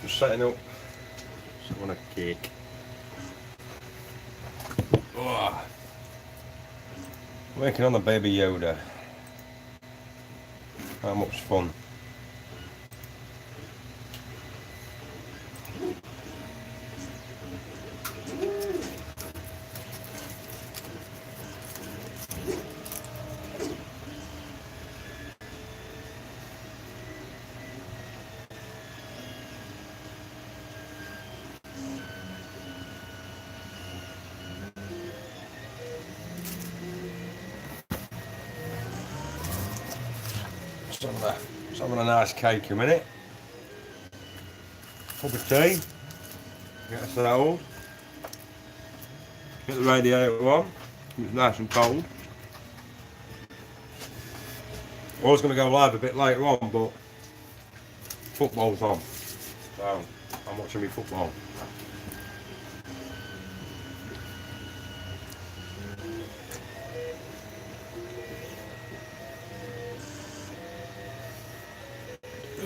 Just setting up some on a cake. Oh. Working on the baby Yoda. How much fun. Just having a nice cake a minute. Cup of tea. Get us settled. Get the radiator on. It's nice and cold. I was going to go live a bit later on, but football's on. So I'm watching me football.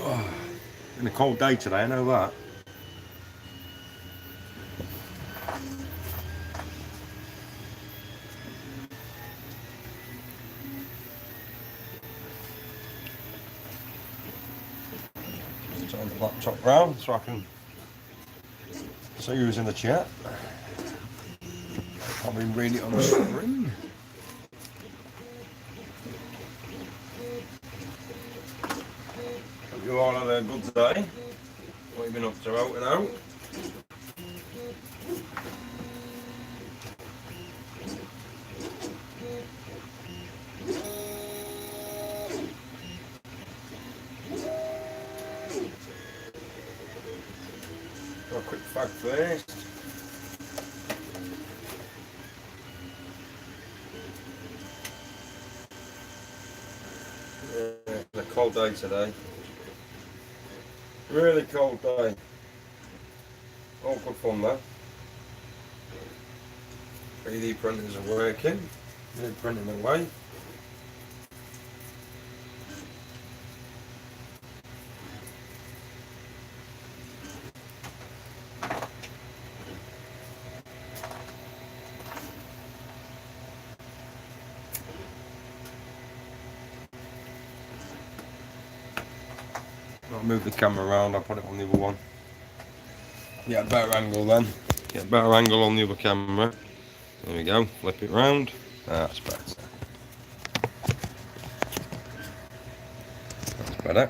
Oh, been a cold day today, I know that. Turn the laptop round so I can see who's in the chat. Can't even read it on the screen. Hope you all had a good day. What have you been up to out and out? Got a quick fag first. Yeah, it's a cold day today. Really cold day. All good fun though. 3D printers are working. They're printing away. I'll move the camera around, I'll put it on the other one. Get a better angle then. Get a better angle on the other camera. There we go, flip it round. That's better. That's better.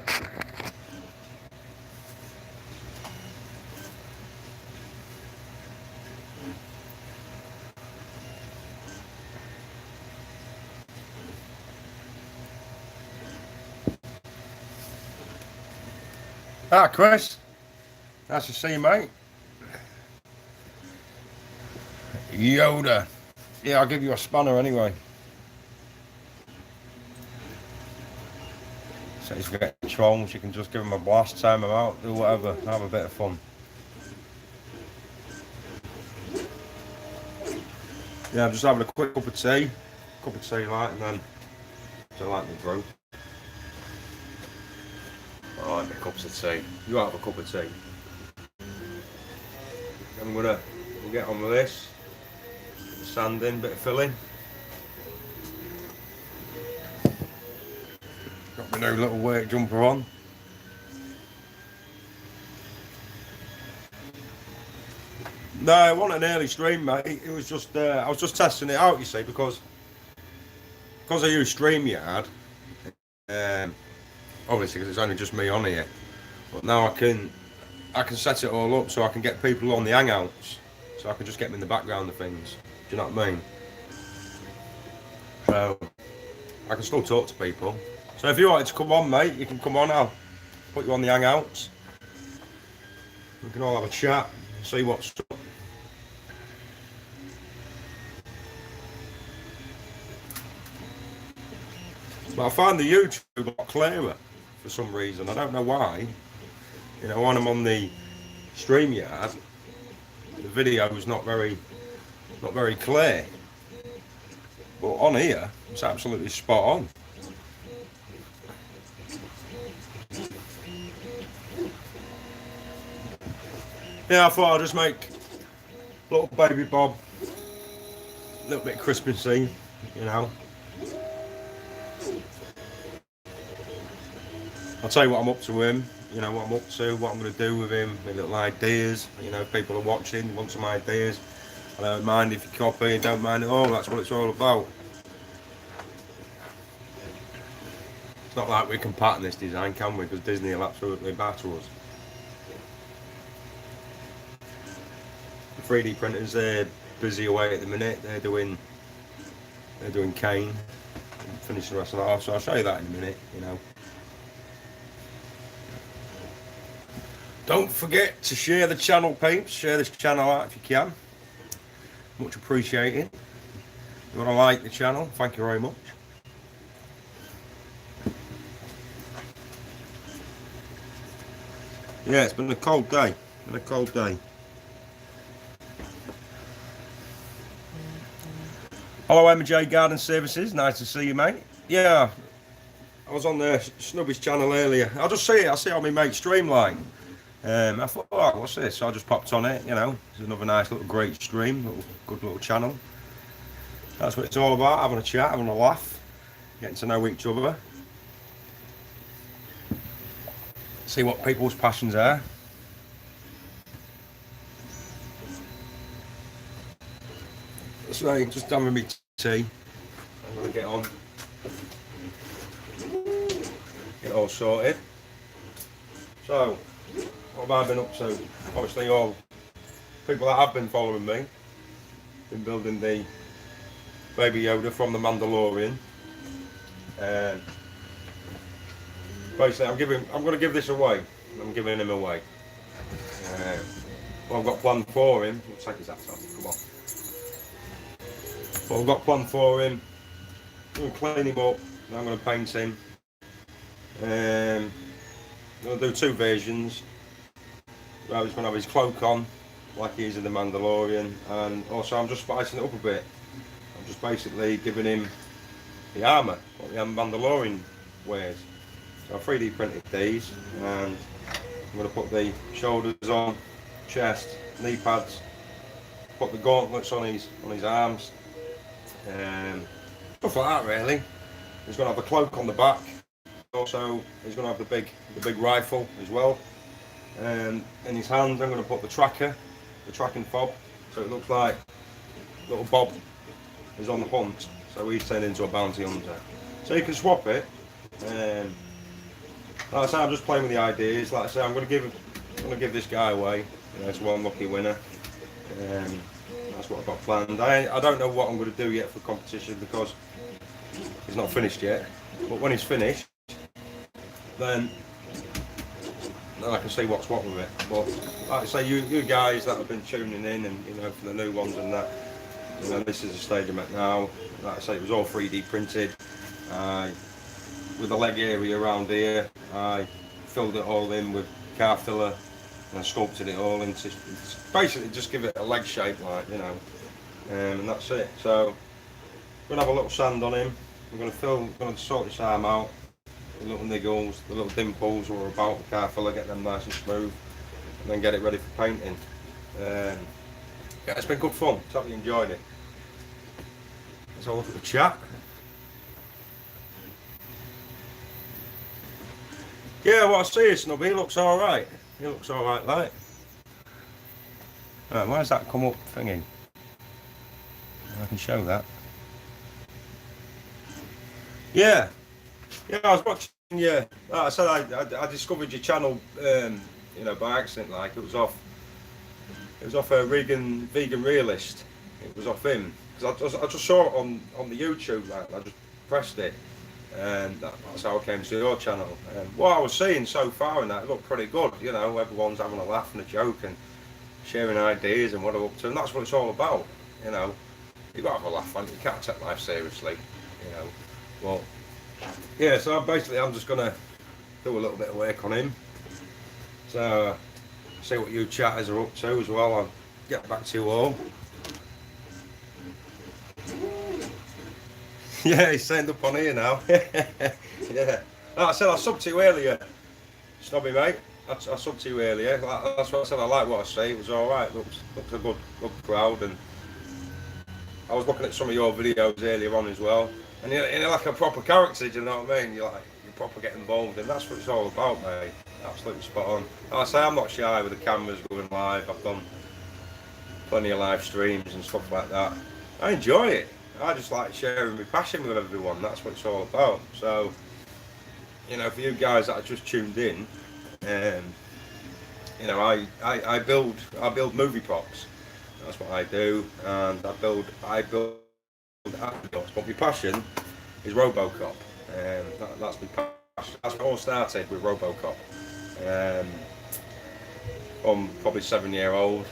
Ah, Chris. Nice to see you, mate. Yoda. Yeah, I'll give you a spanner anyway. So he's getting trolls, you can just give him a blast, time him out, do whatever, have a bit of fun. Yeah, I'm just having a quick cup of tea like, and then I like the brew. I like my cups of tea. You have a cup of tea. We'll get on with this. Sanding, bit of filling. Got my new little work jumper on. No, it wasn't an early stream, mate. It was just I was just testing it out, you see, because I use StreamYard. Obviously, because it's only just me on here. But now I can set it all up so I can get people on the Hangouts, so I can just get them in the background of things. Do you know what I mean? So I can still talk to people. So if you wanted to come on, mate, you can come on. I'll put you on the Hangouts. We can all have a chat, see what's up. But I find the YouTube a lot clearer for some reason. I don't know why. You know, when I'm on the StreamYard, the video is not very clear. But on here, it's absolutely spot on. Yeah, I thought I'd just make a little baby Bob, a little bit Christmassy, you know. I'll tell you what I'm up to with him, you know, what I'm up to, what I'm going to do with him, my little ideas, you know, if people are watching, want some ideas. I don't mind if you copy, don't mind at all, that's what it's all about. It's not like we can pattern this design, can we? Because Disney will absolutely batter us. The 3D printers, they're busy away at the minute, they're doing cane, finish the rest of that off, so I'll show you that in a minute, you know. Don't forget to share the channel, peeps. Share this channel out if you can. Much appreciated. If you want to like the channel, thank you very much. Yeah, it's been a cold day. Hello, MJ Garden Services. Nice to see you, mate. Yeah, I was on the Snubby's channel earlier. I see how my mate Streamline. I thought, oh, what's this? So I just popped on it, you know. It's another nice little great stream, good little channel. That's what it's all about, having a chat, having a laugh, getting to know each other. See what people's passions are. So just having me tea. I'm going to get on. Get all sorted. So, what have I been up to? Obviously all people that have been following me, been building the Baby Yoda from the Mandalorian. Basically I'm going to give this away. I'm giving him away. What I've got planned for him, let's take his hat off, come on. What I've got planned for him, I'm going to clean him up, and I'm going to paint him. I'm going to do two versions. Well, he's going to have his cloak on, like he is in the Mandalorian, and also I'm just spicing it up a bit. I'm just basically giving him the armour, what the Mandalorian wears. So I 3D printed these, and I'm going to put the shoulders on, chest, knee pads, put the gauntlets on his arms, stuff like that really. He's going to have a cloak on the back. Also, he's going to have the big rifle as well. In his hand, I'm going to put the tracking fob, so it looks like little Bob is on the hunt. So he's turned into a bounty hunter. So you can swap it. Like I say, I'm just playing with the ideas. Like I say, I'm going to give this guy away. You know, it's one lucky winner. That's what I've got planned. I don't know what I'm going to do yet for competition because he's not finished yet. But when he's finished, then I can see what's what with it. But like I say, you guys that have been tuning in, and you know, for the new ones and that, you know, this is the stage I'm at now. Like I say, it was all 3D printed. With the leg area around here, I filled it all in with car filler and I sculpted it all into, basically just give it a leg shape, like, you know, and that's it. So I'm gonna have a little sand on him. I'm gonna sort this arm out. The little niggles, the little dimples are about the car filler, get them nice and smooth, and then get it ready for painting. Yeah, it's been good fun. Totally enjoyed it. Let's have a look at the chat. Yeah, what I see is Snubby, he looks alright. He looks alright, like. Right, where's that come up thingy? I can show that. Yeah, I was watching. Yeah, like I said, I discovered your channel, you know, by accident. Like it was off a vegan realist. It was off him because I just saw it on the YouTube. Like I just pressed it, and that's how I came to your channel. What I was seeing so far in that, it looked pretty good. You know, everyone's having a laugh and a joke and sharing ideas and what I'm up to, and that's what it's all about. You know, you got to have a laugh, and you can't take life seriously. You know, well. Yeah, so basically I'm just going to do a little bit of work on him. So, see what you chatters are up to as well. I'll get back to you all. Yeah, he's signed up on here now. Yeah. Like I said, I subbed to you earlier, Snobby mate. I said to you earlier, that's what I said. I like what I see. It was all right. Looks a good crowd, and I was looking at some of your videos earlier on as well. And you're like a proper character. Do you know what I mean? You're proper getting involved, and that's what it's all about, mate. Absolutely spot on. Like I say, I'm not shy with the cameras going live. I've done plenty of live streams and stuff like that. I enjoy it. I just like sharing my passion with everyone. That's what it's all about. So, you know, for you guys that are just tuned in, you know, I build movie props. That's what I do, and I build anecdotes. But my passion is RoboCop. That's my passion. That's what all started with RoboCop. I'm probably 7-year-old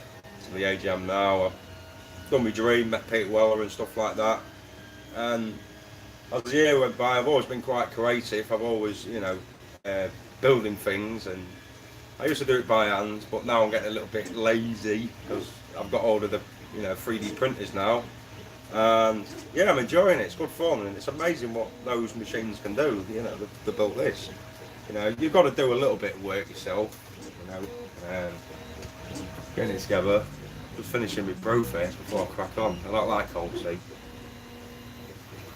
to the age I am now. I've done my dream, met Peter Weller and stuff like that. And as the year went by, I've always been quite creative. I've always, you know, building things, and I used to do it by hand, but now I'm getting a little bit lazy because I've got hold of the, you know, 3D printers now. And yeah, I'm enjoying it. It's good fun, and it's amazing what those machines can do. You know, they built this. You know, you've got to do a little bit of work yourself. You know, getting it together. Just finishing my brew first before I crack on. I don't like cold tea.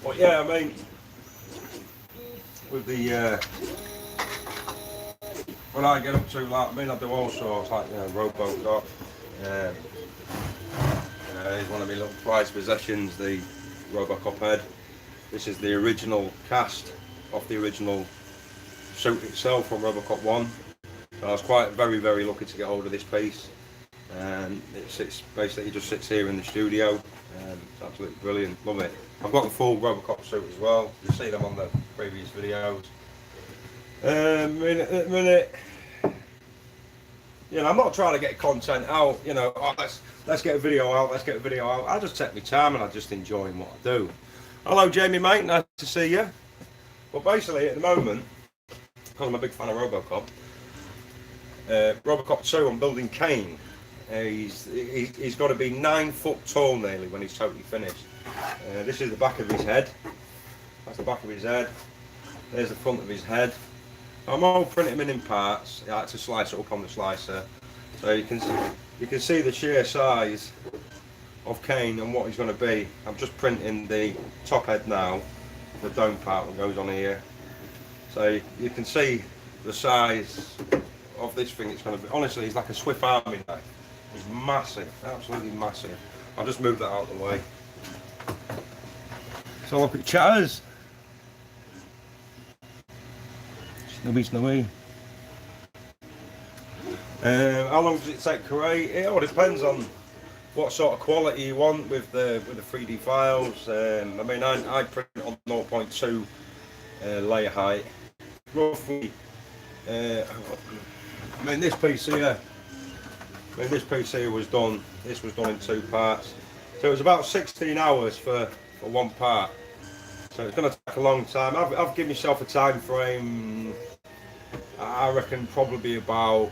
But yeah, I mean, with the what I get up to, like, I mean, I do all sorts, like, you know, RoboCop. Here's one of my little prized possessions, the RoboCop head. This is the original cast of the original suit itself from RoboCop 1. So I was very, very lucky to get hold of this piece. And it basically just sits here in the studio. It's absolutely brilliant, love it. I've got the full RoboCop suit as well. You've seen them on the previous videos. Minute. You know, I'm not trying to get content out. You know, oh, let's get a video out. Let's get a video out. I just take my time and I just enjoy what I do. Hello, Jamie, mate. Nice to see you. But basically, at the moment, because I'm a big fan of RoboCop, RoboCop 2, I'm building Kane. He's got to be 9 foot tall nearly when he's totally finished. This is the back of his head. That's the back of his head. There's the front of his head. I'm all printing him in parts. I like to slice it up on the slicer, so you can see the sheer size of Kane and what he's going to be. I'm just printing the top head now, the dome part that goes on here, so you can see the size of this thing. It's going to be, honestly, he's like a Swiss Army knife. He's massive, absolutely massive. I'll just move that out of the way. So look at chatters. Snowy. How long does it take to create? It all depends on what sort of quality you want with the 3D files. I mean, I print on 0.2 layer height, roughly. I mean, this piece here. Was done. This was done in 2 parts, so it was about 16 hours for one part. So it's going to take a long time. I've given myself a time frame. I reckon probably about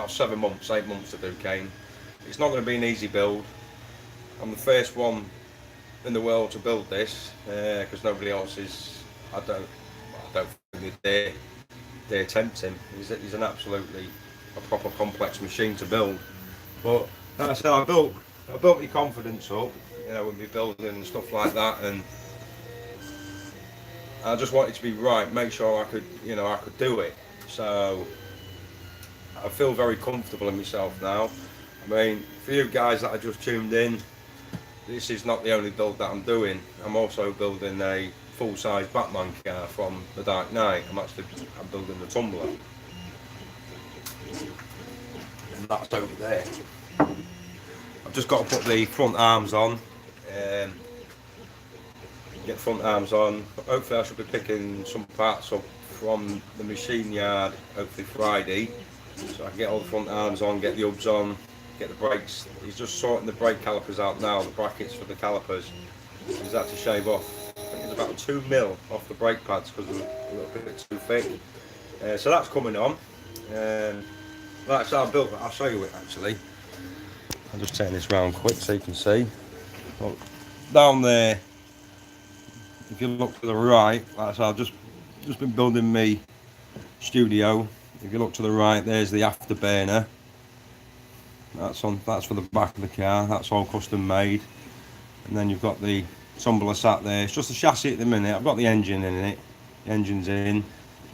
7 months, 8 months to do Kane. It's not going to be an easy build. I'm the first one in the world to build this because nobody else is. I don't think they dare attempt him. He's an absolutely a proper complex machine to build. But like I said, I built my confidence up, you know, with me building and stuff like that, and I just wanted to be right, make sure I could do it. So I feel very comfortable in myself now. I mean, for you guys that are just tuned in, this is not the only build that I'm doing. I'm also building a full-size Batman car from The Dark Knight. I'm building the Tumbler. And that's over there. I've just got to put the front arms on. Get the front arms on. Hopefully I should be picking some parts up from the machine yard, hopefully Friday. So I can get all the front arms on, get the hubs on, get the brakes. He's just sorting the brake calipers out now, the brackets for the calipers. He's had to shave off, I think it's about 2 mil off the brake pads because they're a little bit too thick. So that's coming on. That's how I built it. I'll show you it actually. I'll just turn this round quick so you can see. Well, down there, if you look to the right, that's how I've just been building my studio. If you look to the right, there's the afterburner. That's for the back of the car. That's all custom made. And then you've got the tumbler sat there. It's just the chassis at the minute. I've got the engine in it. The engine's in.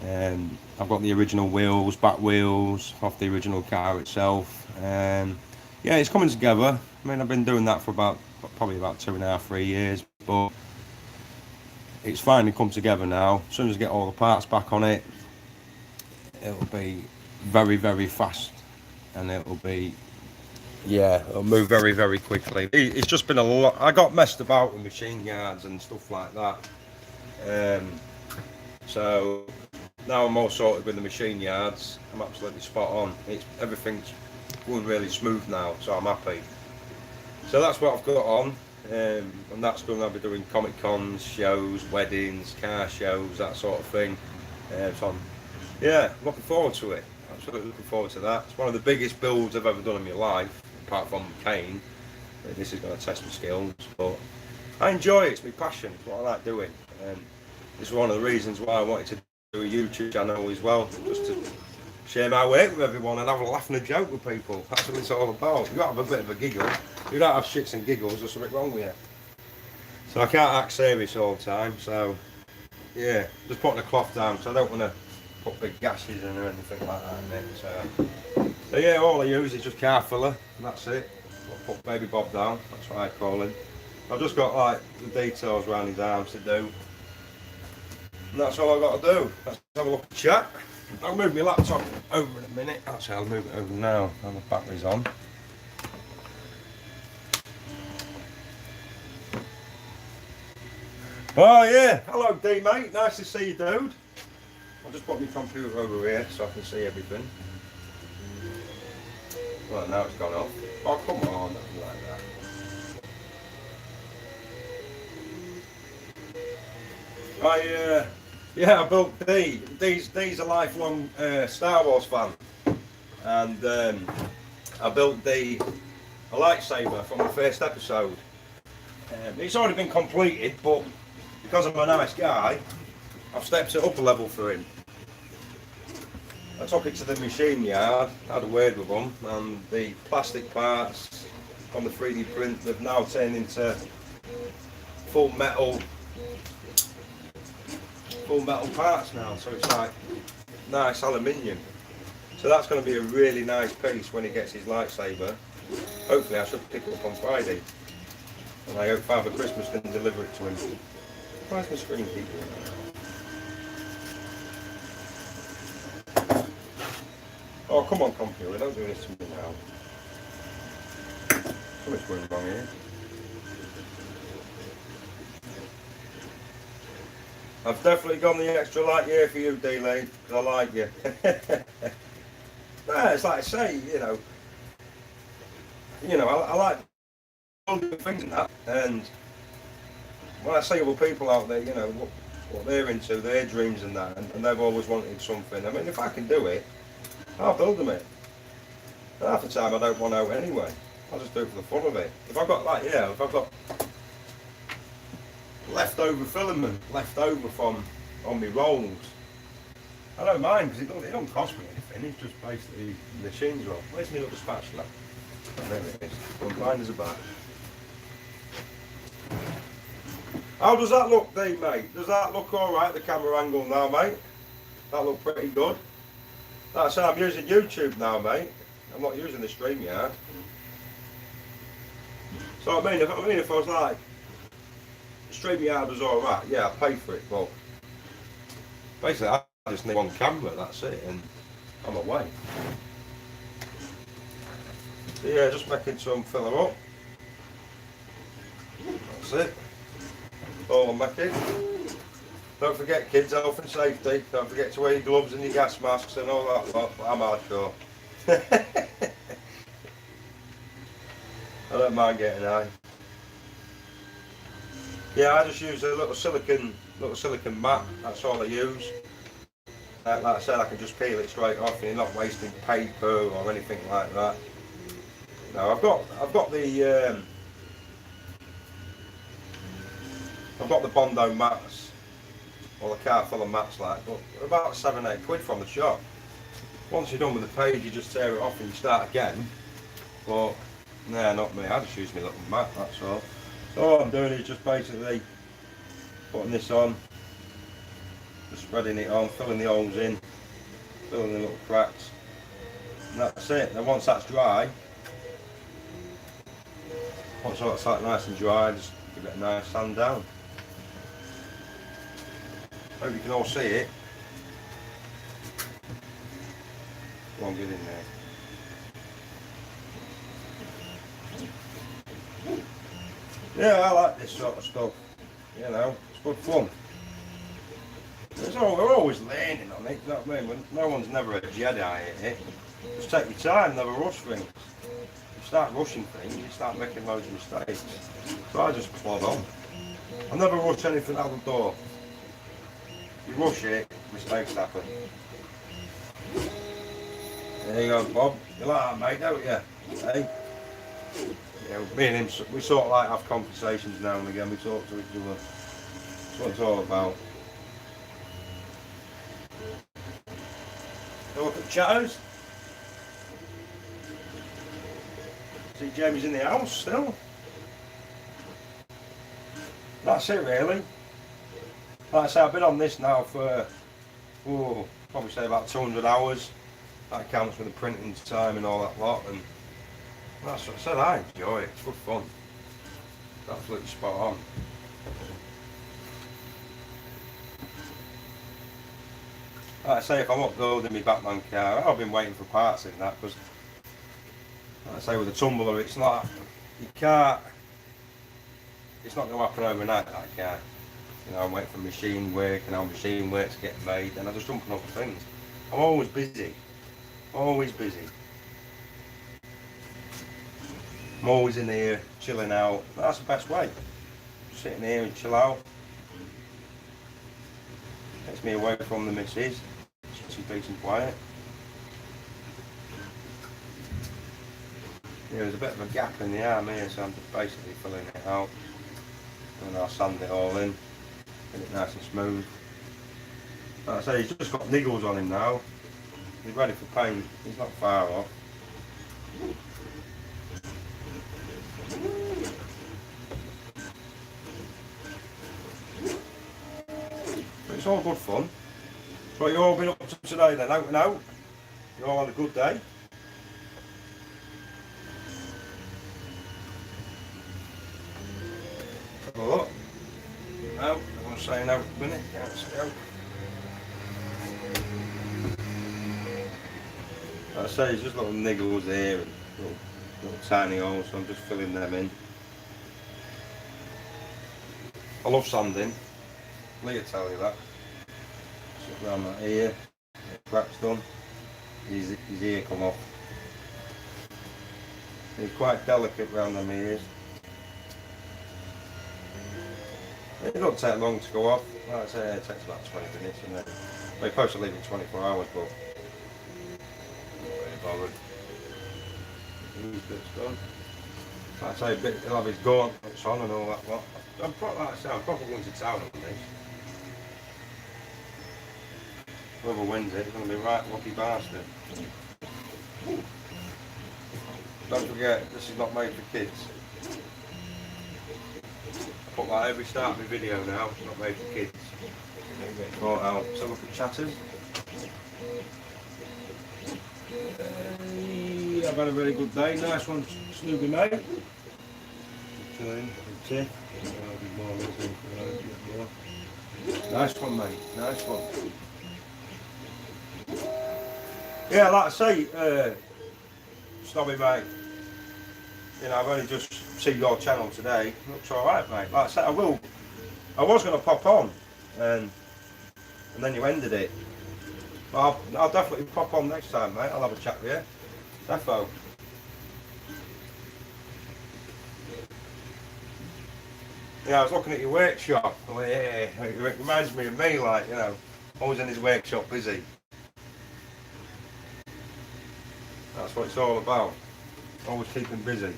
I've got the original wheels, back wheels off the original car itself. Yeah, it's coming together. I mean, I've been doing that for probably about 2.5, 3 years, but it's finally come together now. As soon as I get all the parts back on it, it'll be very, very fast, and it'll move very, very quickly. It's just been a lot. I got messed about with machine yards and stuff like that. So now I'm all sorted with the machine yards. I'm absolutely spot on. Everything's going really smooth now, so I'm happy. So that's what I've got on, and that's going to be doing Comic Cons, shows, weddings, car shows, that sort of thing. So I'm looking forward to it. Absolutely looking forward to that. It's one of the biggest builds I've ever done in my life, apart from Kane. This is going to test my skills, but I enjoy it. It's my passion. It's what I like doing. This is one of the reasons why I wanted to do a YouTube channel as well, just to share my work with everyone and have a laugh and a joke with people. That's what it's all about. You've got to have a bit of a giggle. If you don't have shits and giggles, there's something wrong with you. So I can't act serious all the time, so yeah, just putting a cloth down, so I don't want to put big gashes in or anything like that in it. So yeah, all I use is just car filler, and that's it. I'll put Baby Bob down, that's what I call him. I've just got like the details around his arms to do. And that's all I've got to do. Let's have a look at chat. I'll move my laptop over in a minute. Actually, I'll move it over now. And the battery's on. Oh yeah, hello D mate. Nice to see you, dude. I'll just put my computer over here so I can see everything. Well, now it's gone off. Oh come on, nothing like that. I built D. D's a lifelong Star Wars fan, and I built D a lightsaber from the first episode. It's already been completed, but because I'm a nice guy, I've stepped it up a level for him. I took it to the machine yard, had a word with them, and the plastic parts on the 3D print have now turned into full metal parts now, so it's like nice aluminium. So that's going to be a really nice piece when he gets his lightsaber. Hopefully I should pick it up on Friday, and I hope Father Christmas can deliver it to him. Why is my screen keep going? Oh come on computer, don't do this to me now. Something's going wrong here. I've definitely gone the extra light year for you, D-Lane, because I like you. No, it's like I say, I like building things and that, and when I see other people out there, what they're into, their dreams and that, and they've always wanted something. I mean, if I can do it, I'll build them it. And half the time I don't want out anyway. I'll just do it for the fun of it. If I've got leftover filament left over from on my rolls, I don't mind because it don't cost me anything. It's just basically the machines roll. Where's my little spatula? Oh, there it is. One blind as a bat. How does that look, Dave, mate? Does that look alright, the camera angle now, mate? That look pretty good. That's how I'm using YouTube now, mate. I'm not using the StreamYard. So I mean, if I was like, the StreamYard was alright, yeah, I'd pay for it, but basically I just need one camera, that's it, and I'm away. So yeah, just making some filler up. That's it. All I'm making. Don't forget, kids, health and safety. Don't forget to wear your gloves and your gas masks and all that lot. But I'm hardcore. I don't mind getting high. Yeah, I just use a little silicon mat. That's all I use. Like I said, I can just peel it straight off, and you're not wasting paper or anything like that. No, I've got the Bondo mats, or the car full of mats like, but they're about £7-8 from the shop. Once you're done with the page, you just tear it off and you start again. But no, not me. I just use my little mat. That's all. So all I'm doing is just basically putting this on, just spreading it on, filling the holes in, filling the little cracks, and that's it. Then once that's dry, once that's like nice and dry, just give it a nice sand down. Hope you can all see it. Go on, get in there. Yeah, I like this sort of stuff. You know, it's good fun. We're always learning on it, you know what I mean? No one's never a Jedi at it. Just take your time, never rush things. If you start rushing things, you start making loads of mistakes. So I just plod on. I never rush anything out the door. If you rush it, mistakes happen. There you go, Bob. You like that, mate, don't you? Hey? Yeah, me and him, we sort of like have conversations now and again. We talk to each other. That's what it's all about. Look at the chatters. See Jamie's in the house still. That's it really. Like I say, I've been on this now for, probably say about 200 hours. That counts with the printing time and all that lot. And that's what I said, I enjoy it. It's good fun. It's absolutely spot on. Like I say, if I'm uploading my Batman car, I've been waiting for parts in that because, like I say, with the tumbler, it's not, you can't, it's not going to happen overnight, that car. You know, I'm waiting for machine work and how machine work's getting made, and I just jump on other things. I'm always busy. Always busy. I'm always in here, chilling out. That's the best way. Just sitting here and chill out. Takes me away from the missus. Some peace and quiet. Yeah, there's a bit of a gap in the arm here, so I'm just basically filling it out. And I'll sand it all in. Get it nice and smooth. Like I say, he's just got niggles on him now. He's ready for paint. He's not far off. But it's all good fun. So what you all been up to today then, out and out? You all had a good day? Have a look. No, everyone's saying out a minute, can't say out. Like I say, there's just little niggles there and little tiny holes, so I'm just filling them in. I love sanding. Lee will tell you that. Sit around that ear, crack's done, his ear come off. He's quite delicate round them ears. It don't take long to go off. Like I say, it takes about 20 minutes, and then we're supposed to leave it 24 hours, but I'm not really bothered. These bits done. Like I say, he'll have his gauntlets on and all that lot. I'm probably going to town on this. Whoever wins it, it's going to be right lucky bastard. Don't forget, this is not made for kids. I put that every start of my video now, it's not made for kids. Brought out. So look at chatters. I've had a very good day. Nice one, Snoopy mate. Nice one, mate. Nice one. Yeah, like I say, Snobby mate, you know, I've only just seen your channel today. Looks alright, mate. Like I said, I was going to pop on, and then you ended it. But I'll definitely pop on next time, mate. I'll have a chat with you. Defo. Yeah, I was looking at your workshop. Oh, yeah, it reminds me of me, like, you know, always in his workshop, busy. That's what it's all about. Always keeping busy.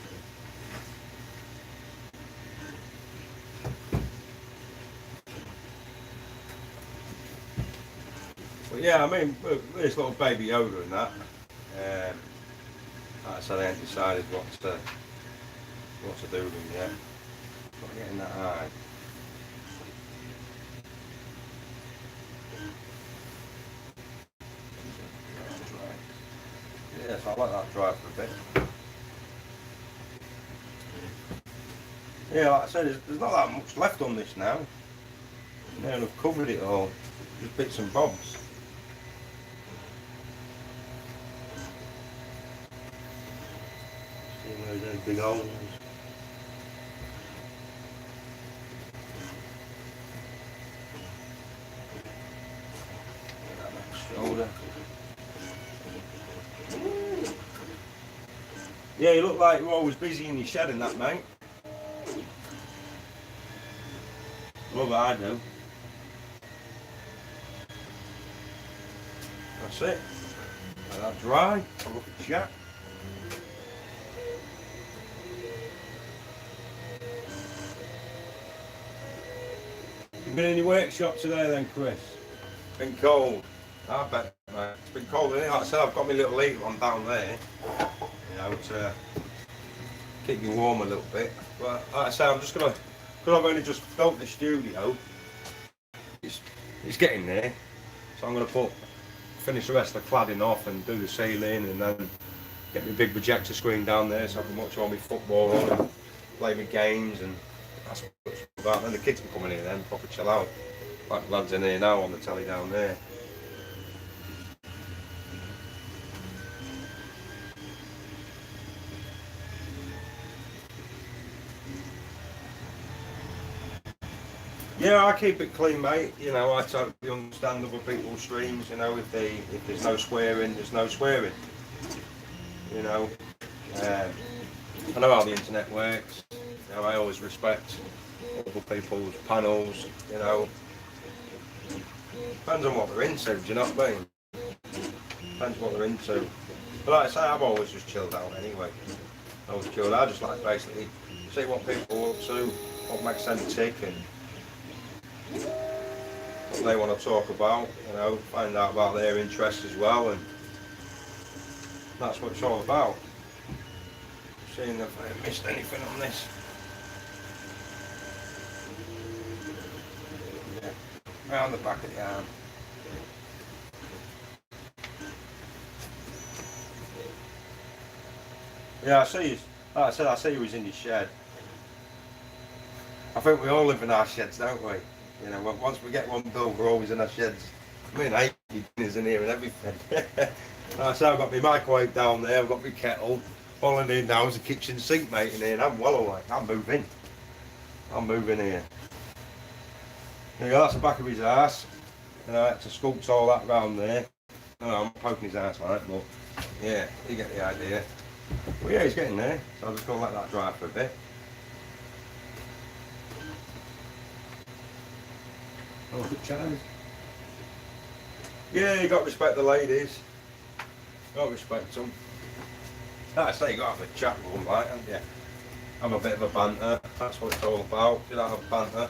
But yeah, I mean, this little baby Yoda and that. Like I said, I ain't decided what to do with him yet. Not getting that high. Yes, I like that dry for a bit. Yeah, like I said, there's not that much left on this now. Yeah, and I've covered it all. Just bits and bobs. See those big holes. Shoulder. Yeah, you look like you're always busy in your shed and that, mate. Love it, I do. That's it. Let that dry. Have a look at the chat. You been in your workshop today then, Chris? Been cold. I bet, mate. It's been cold, isn't it? Like I said, I've got my little heater on down there. You know, to keep me warm a little bit. But like I say, I'm just gonna, because I've only just built the studio, it's getting there. So I'm gonna finish the rest of the cladding off and do the ceiling, and then get my big projector screen down there so I can watch all my football and play my games, and that's what it's about. Then the kids can come in here then, proper chill out. Like the lads in here now on the telly down there. Yeah, I keep it clean, mate. You know, I totally understand other people's streams. You know, if there's no swearing, there's no swearing. You know, I know how the internet works. You know, I always respect other people's panels. You know, depends on what they're into. Do you know what I mean? Depends what they're into. But like I say, I've always just chilled out anyway. I always chilled. I just like basically see what people are up to, what makes them tick, and what they want to talk about, you know, find out about their interests as well, and that's what it's all about. Seeing if I missed anything on this. Yeah, around the back of the arm. Yeah, I see you. Like I said, I see you was in your shed. I think we all live in our sheds, don't we? You know, once we get one built, we're always in our sheds. I mean, I eat dinners in here and everything. Like I say, I've got my microwave down there, I've got my kettle. All I need now is a kitchen sink, mate, in here, and I'm well away. I'm moving. I'm moving here. There you go, that's the back of his ass. And I had to sculpt all that round there. No, I'm poking his ass like, but yeah, you get the idea. Well, yeah, he's getting there, so I'm just going to let that dry for a bit. Oh, good challenge. Yeah, you got to respect the ladies. Got to respect them. Like I say, you got to have a chat with them, like, haven't you? Have a bit of a banter. That's what it's all about. You don't have banter.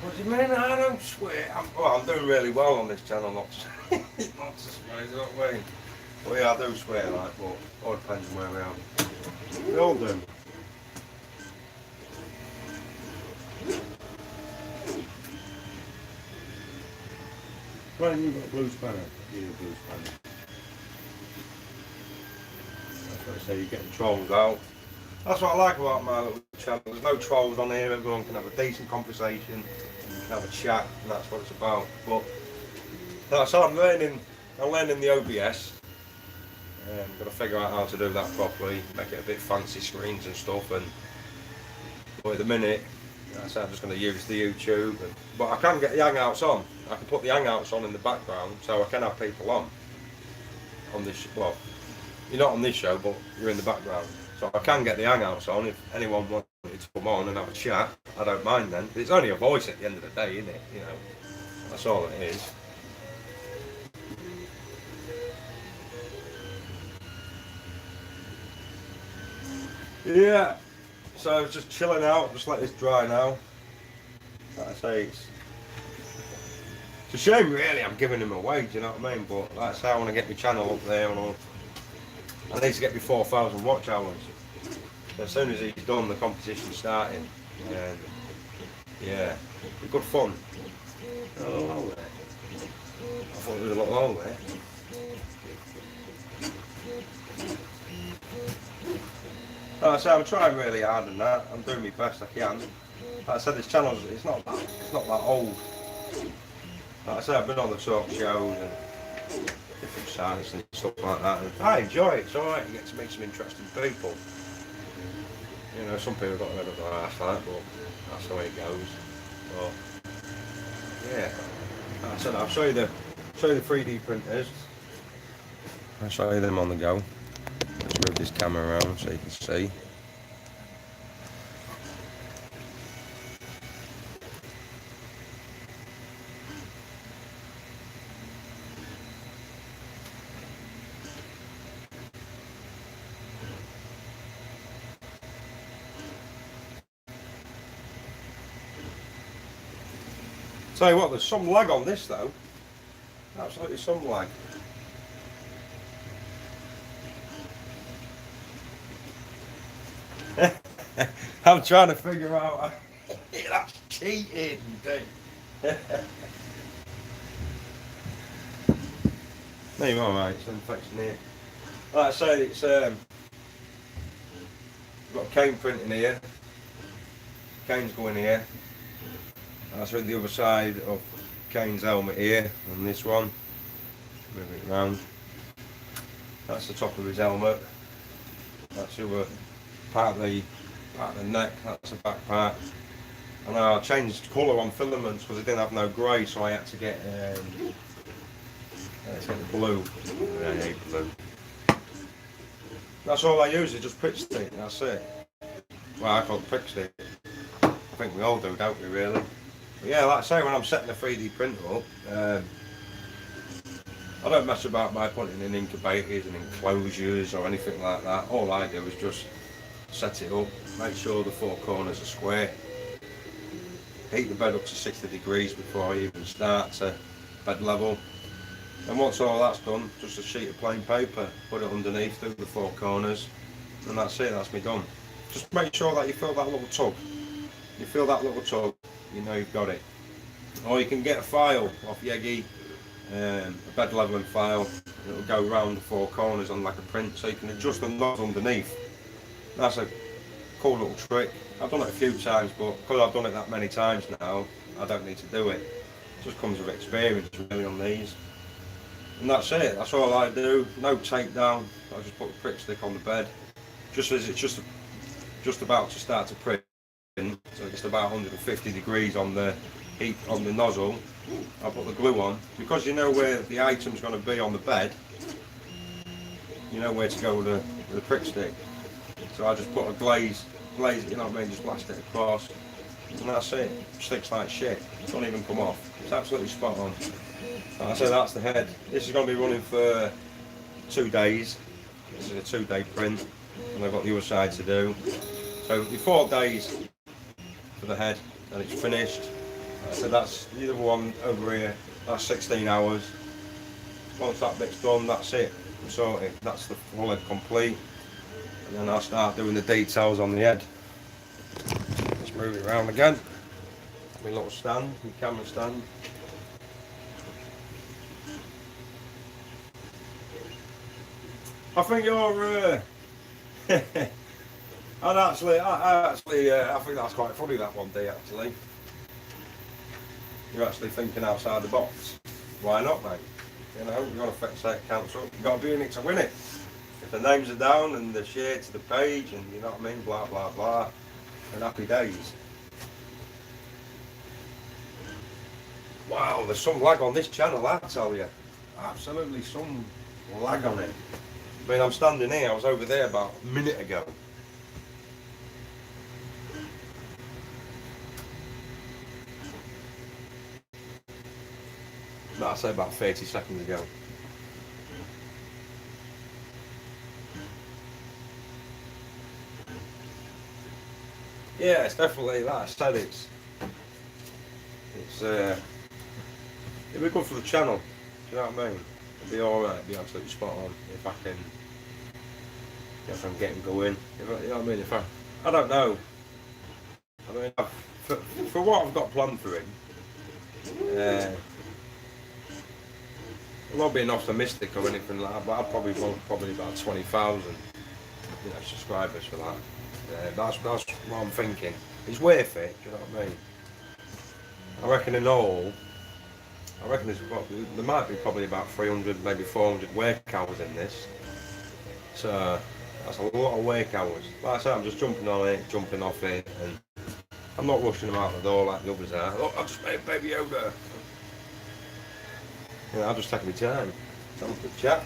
What do you mean? I don't swear. I'm doing really well on this channel, not to, not to swear, you know what I mean? Well, yeah, I do swear, like, but it all depends on where we are. We all do. Right, you've got a blue spanner. You need a blue spanner. That's what I say, you're getting trolls out. That's what I like about my little channel. There's no trolls on here. Everyone can have a decent conversation, can have a chat, and that's what it's about. But like I said, I'm learning the OBS. I'm going to figure out how to do that properly, make it a bit fancy screens and stuff. And but at the minute, like I said, I'm just going to use the YouTube. But I can get the Hangouts on. I can put the Hangouts on in the background, so I can have people on this. Well, you're not on this show, but you're in the background. So I can get the Hangouts on if anyone wanted to come on and have a chat. I don't mind then. It's only a voice at the end of the day, isn't it? You know, that's all it is. Yeah, So I was just chilling out, just let this dry now. Like I say, it's a shame really I'm giving him away, do you know what I mean? But like I say, I want to get my channel up there and I need to get me 4,000 watch hours. So as soon as he's done, the competition's starting. And yeah, it'll be good fun. Oh, I thought there was a lot long there. Like I say, I'm trying really hard on that. I'm doing my best I can. Like I said, this channel it's not that old. Like I said, I've been on the talk shows and different sites and stuff like that. And I enjoy it. It's alright. You get to meet some interesting people. You know, some people got a bit of an arse like, but that's the way it goes. So, yeah. Like I said, I'll show you the 3D printers. I'll show you them on the go. Let's move this camera around so you can see. Tell you what, there's some lag on this though. Absolutely some lag. I'm trying to figure out. That's cheating, dude. No, you're alright, it's infection here. Like I say, it's got a cane print in here. Cane's going here. That's with the other side of Kane's helmet here, and this one. Move it round. That's the top of his helmet. That's the other part of the neck. That's the back part. And I changed colour on filaments because I didn't have no grey, so I had to get the blue. I hate blue. That's all I use. Is just prick stick. That's it. Well, I call it prick stick. I think we all do, don't we? Really. But yeah, like I say, when I'm setting a 3D printer up, I don't mess about by putting in incubators and enclosures or anything like that. All I do is just set it up, make sure the four corners are square, heat the bed up to 60 degrees before I even start to bed level. And once all that's done, just a sheet of plain paper, put it underneath through the four corners, and that's it, that's me done. Just make sure that you fill that little tub. You fill that little tub, you know you've got it. Or you can get a file off Yegi, a bed leveling file, and it'll go round the four corners on like a print, so you can adjust the knobs underneath. That's a cool little trick. I've done it a few times, but because I've done it that many times now, I don't need to do it. It just comes with experience really on these. And that's it, that's all I do. No tape down, I just put a prick stick on the bed. Just as it's just about to start to print, so it's about 150 degrees on the heat on the nozzle. I put the glue on, because you know where the item's going to be on the bed, you know where to go with the prick stick. So I just put a glaze it, you know what I mean, just blast it across, and that's it. Sticks like shit, it don't even come off. It's absolutely spot on. Like I say, that's the head. This is going to be running for 2 days. This is a 2-day print, and I've got the other side to do. So it'll be 4 days for the head, and it's finished. Like I said, that's the other one over here, that's 16 hours. Once that bit's done, that's it. I'm sorted. That's the full head complete. And then I'll start doing the details on the head. Let's move it around again. My little stand, my camera stand. I think you're. I think that's quite funny, that one day actually. You're actually thinking outside the box. Why not, mate? You know, you've got to fix that council. You've got to be in it to win it. If the names are down and the share to the page and you know what I mean, blah blah blah, and happy days. Wow, there's some lag on this channel, I tell you. Absolutely some lag on it. I mean, I'm standing here, I was over there about a minute ago. No, I'd say about 30 seconds ago. Yeah, it's definitely, like I said, it's it'd be good for the channel. Do you know what I mean? It'd be alright, it'd be absolutely spot on if I can, if I'm getting going. If I, you know what I mean? If I don't know. I mean, for what I've got planned for him, I'm not being optimistic or anything like that, but I'd probably want probably about 20,000, subscribers for that. That's what I'm thinking. It's worth it. Do you know what I mean? I reckon in all, there might be probably about 300, maybe 400 work hours in this. So that's a lot of work hours. Like I said, I'm just jumping on it, jumping off it, and I'm not rushing them out the door like the others are. Look, I've just made Baby Yoda. I'll just take my time. Have a good chat.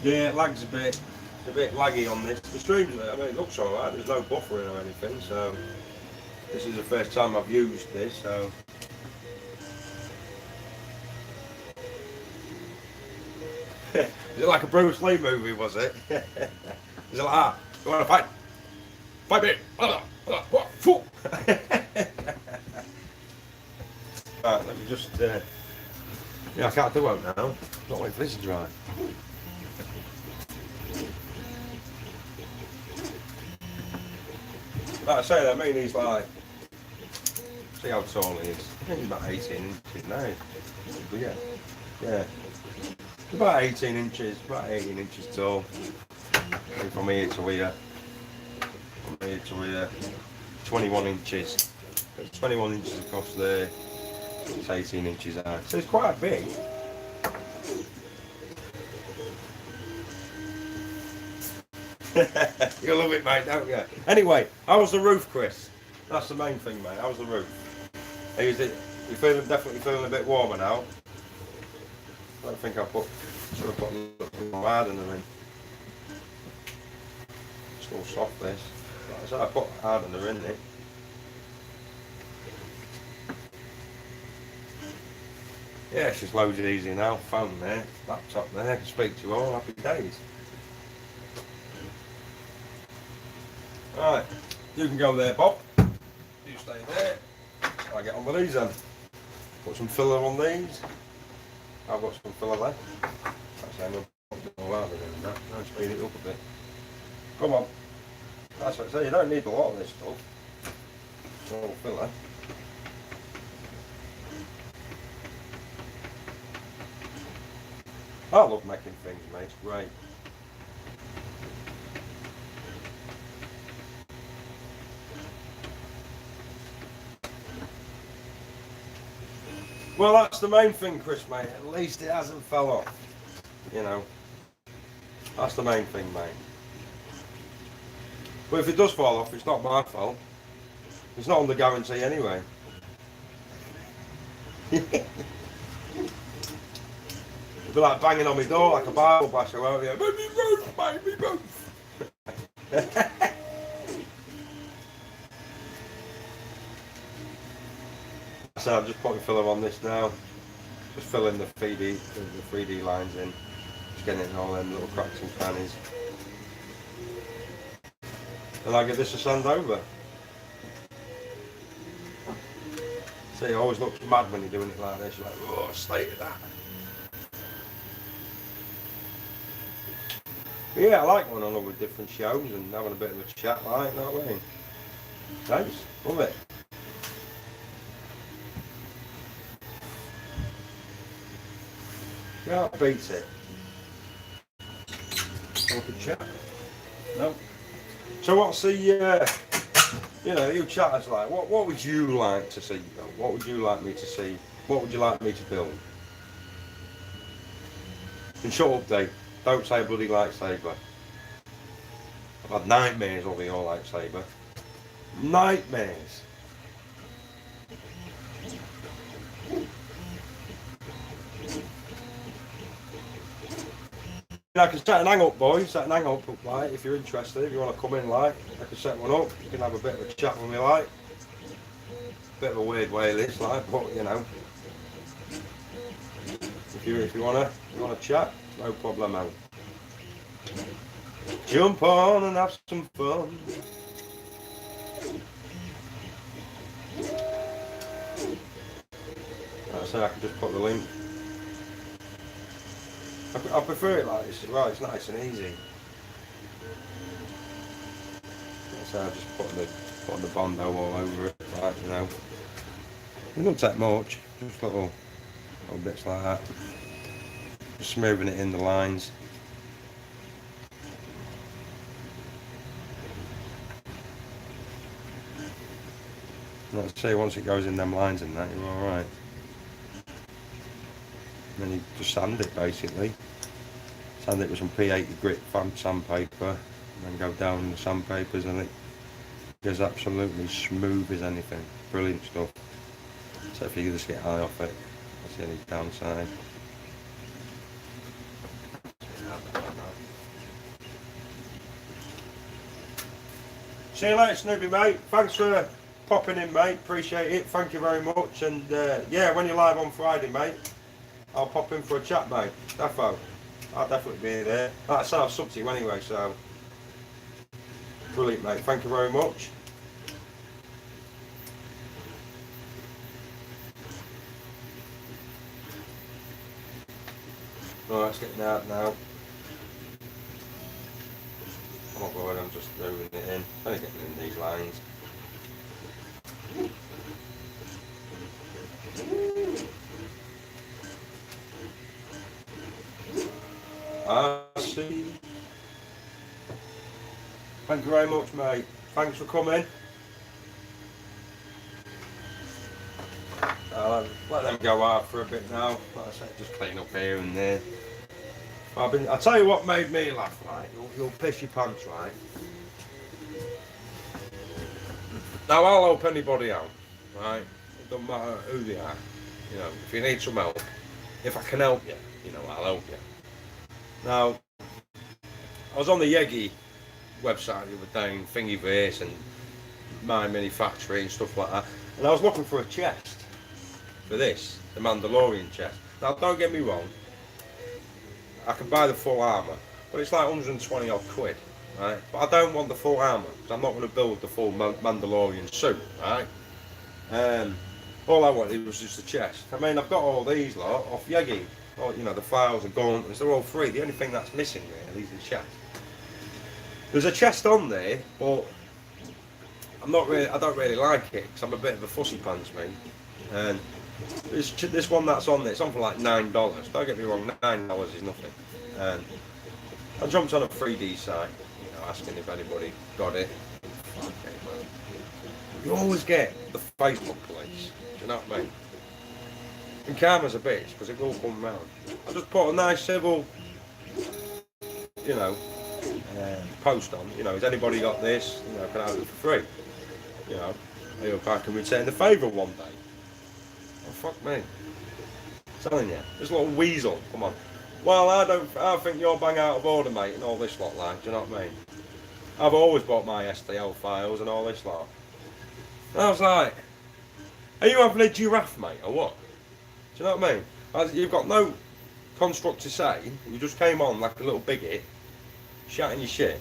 Yeah, it lags a bit. It's a bit laggy on this. The streams, I mean, it looks alright. There's no buffering or anything, so this is the first time I've used this, so. Is it like a Bruce Lee movie, was it? Is it like that? You want to fight? Fight me! Right, let me just, I can't do it now. Not waiting for this to dry. Like I say, I mean, he's like, see how tall he is. I think he's about 18 inches now. But yeah. About 18 inches, about 18 inches tall. And from here to here, 21 inches. It's 21 inches across there, it's 18 inches high. So it's quite big. You'll love it, mate, don't you? Anyway, how was the roof, Chris? That's the main thing, mate. How was the roof? Is it? You're definitely feeling a bit warmer now. I don't think should have put a little more hardener in. It's all soft, this. Like I said, I put hardener in it. Yeah, it's just loads of easy now. Phone there, laptop there, I can speak to you all. Happy days. Right, you can go there, Bob. You stay there. I'll get on with these then. Put some filler on these. I've got some filler left. Actually, I'm going to put a bit more harder in that. I'll speed it up a bit. Come on. That's what I say, you don't need a lot of this stuff. It's all filler. I love making things, mate. It's great. Well, that's the main thing, Chris, mate. At least it hasn't fell off. You know. That's the main thing, mate. But if it does fall off, it's not my fault. It's not under guarantee anyway. It'd be like banging on my door like a Bible basher, won't you? Baby roof, baby roof. So I'm just putting filler on this now. Just filling the 3D lines in. Just getting it in all them little cracks and crannies. And I'll give this a sand over. See, it always looks mad when you're doing it like this. You're like, oh, slate of that. But yeah, I like going on with different shows and having a bit of a chat, like, you know what I mean? Nice, love it. Can't beat it. Have a good chat. No. So what's the, you chatters like, what would you like to see? What would you like me to see? What would you like me to build? In short update, don't say bloody lightsaber. I've had nightmares over your lightsaber. Nightmares. I can set an hang up, boys. Set an hang up, like, if you're interested. If you want to come in, like, I can set one up. You can have a bit of a chat with me, like. Bit of a weird way this, like, but you know. If If you wanna chat, no problemo. Jump on and have some fun. So I can just put the link. I prefer it like this as well. It's nice and easy. So I just put the Bondo all over it, like, you know. It don't take much, just little bits like that. Just smoothing it in the lines. Let's say once it goes in them lines and that, you're alright. Then you just sand it basically. Sand it with some P80 grit sandpaper, and then go down in the sandpapers, and it goes absolutely smooth as anything. Brilliant stuff. So if you just get eye off it, that's the only downside. See you later, Snoopy mate. Thanks for popping in, mate. Appreciate it. Thank you very much. And yeah, when you're live on Friday, mate, I'll pop in for a chat, mate. Defo. I'll definitely be there. Like I say, I've subbed to you anyway, so brilliant, mate. Thank you very much. Right, it's getting out now. Oh god, I'm just moving it in. Only getting in these lines. I see. Thank you very much, mate. Thanks for coming. I'll let them go out for a bit now. Like I said, just clean up here and there. I'll tell you what made me laugh, right? You'll piss your pants, right? Now I'll help anybody out, right? It doesn't matter who they are. You know, if you need some help, if I can help you, you know, I'll help you. Now, I was on the Yegi website the other day, Thingiverse and My Mini Factory and stuff like that, and I was looking for a chest for this, the Mandalorian chest. Now, don't get me wrong, I can buy the full armour, but it's like 120 odd quid, right? But I don't want the full armour, because I'm not going to build the full Mandalorian suit, right? All I wanted was just a chest. I mean, I've got all these lot off Yegi. All, you know, the files and gauntlets, they're all free. The only thing that's missing really is the chest. There's a chest on there, but I don't really like it, because I'm a bit of a fussy pants, mate. And this one that's on there, it's on for like $9. Don't get me wrong, $9 is nothing. And I jumped on a 3D site, you know, asking if anybody got it. Okay, man. You always get the Facebook police, do you know what I mean? And karma's a bitch, because it will come round. I just put a nice civil, you know, post on, you know, has anybody got this? You know, can I have it for free? You know, I hope I can return the favour one day. Oh, fuck me. I'm telling you, this little weasel, come on. Well, I think you're bang out of order, mate, and all this lot, like, do you know what I mean? I've always bought my STL files and all this lot. And I was like, are you having a giraffe, mate, or what? Do you know what I mean? You've got no construct to say, you just came on like a little bigot, shouting your shit.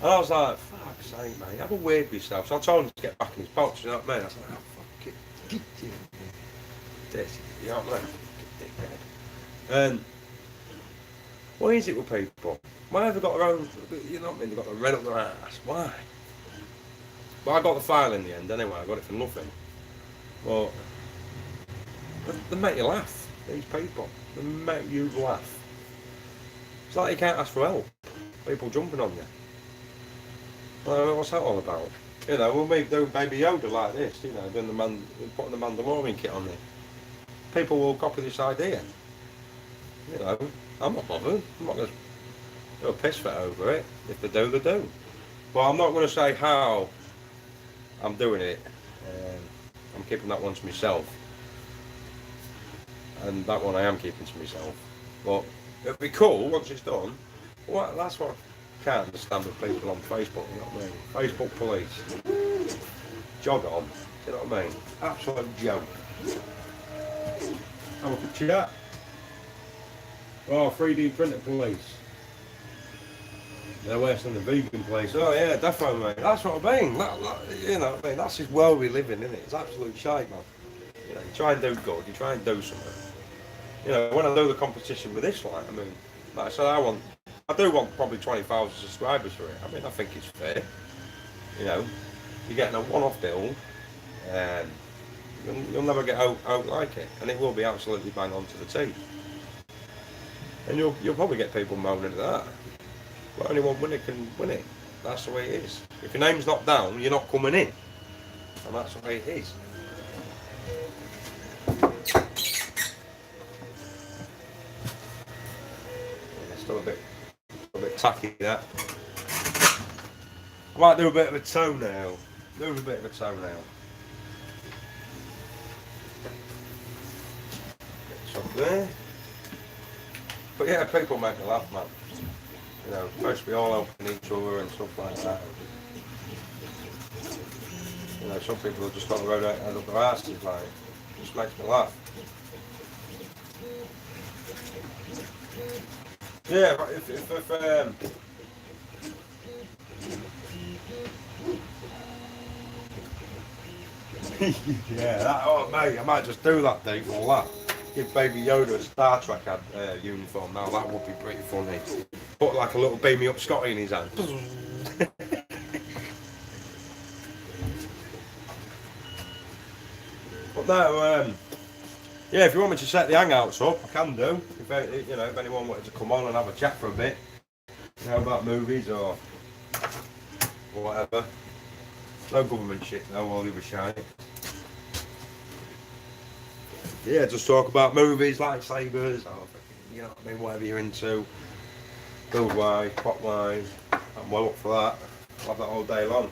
And I was like, fuck's sake, mate, have a word with yourself. So I told him to get back in his box, you know what I mean? I was like, oh, fuck it, get you. This, you know what I mean? And why is it with people? Why have they got their own, you know what I mean? They've got the red up their ass. Why? But I got the file in the end anyway, I got it for nothing. But they make you laugh, these people. They make you laugh. It's like you can't ask for help. People jumping on you. Well, what's that all about? You know, we'll make doing Baby Yoda like this, you know, doing putting the Mandalorian kit on there. People will copy this idea. You know, I'm not bothered. I'm not going to do a piss fit over it. If they do, they do. But I'm not going to say how I'm doing it. I'm keeping that one to myself. And that one I am keeping to myself. But it'd be cool once it's done. Well, that's what I can't understand with people on Facebook, you know what I mean? Facebook police. Jog on, you know what I mean? Absolute joke. Have a good chat. Oh, 3D printer police. They're worse than the vegan place. Oh yeah, definitely, mate. That's what I mean. You know, I mean, that's his world we live in, isn't it? It's absolute shite, man. You know, you try and do good, you try and do something. You know, when I do the competition with this, like, I mean, like I said, I do want probably 20,000 subscribers for it. I mean, I think it's fair. You know, you're getting a one-off deal, and you'll never get out like it, and it will be absolutely bang on to the T. And you'll probably get people moaning at that. But only one winner can win it. That's the way it is. If your name's not down, you're not coming in. And that's the way it is. Yeah, still a bit tacky, that. I might do a bit of a toenail. Do a bit of a toenail. Get up there. But yeah, people make me laugh, man. You know, supposed to be all helping each other and stuff like that. You know, some people have just got the road out up their asses, like, it just makes me laugh. Yeah, but if yeah, that, oh mate, I might just do that, Dave, all that. Give baby Yoda a Star Trek uniform now, that would be pretty funny. Put like a little beam me up Scotty in his hand. But no, yeah, if you want me to set the hangouts up, I can do. If you know, if anyone wanted to come on and have a chat for a bit, you know, about movies or whatever. No government shit, no all the other shit. Yeah, just talk about movies, lightsabers, or, you know what I mean, whatever you're into. Build wise, pop wise, I'm well up for that. I'll have that all day long.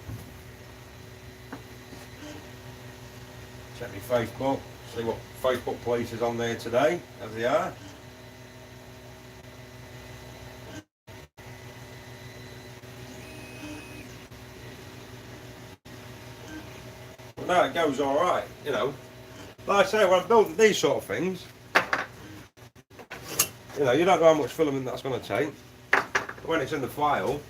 Check my Facebook, see what Facebook place is on there today, as they are. But no, it goes alright, you know. Like I say, when I'm building these sort of things, you know, you don't know how much filament that's going to take. But when it's in the file,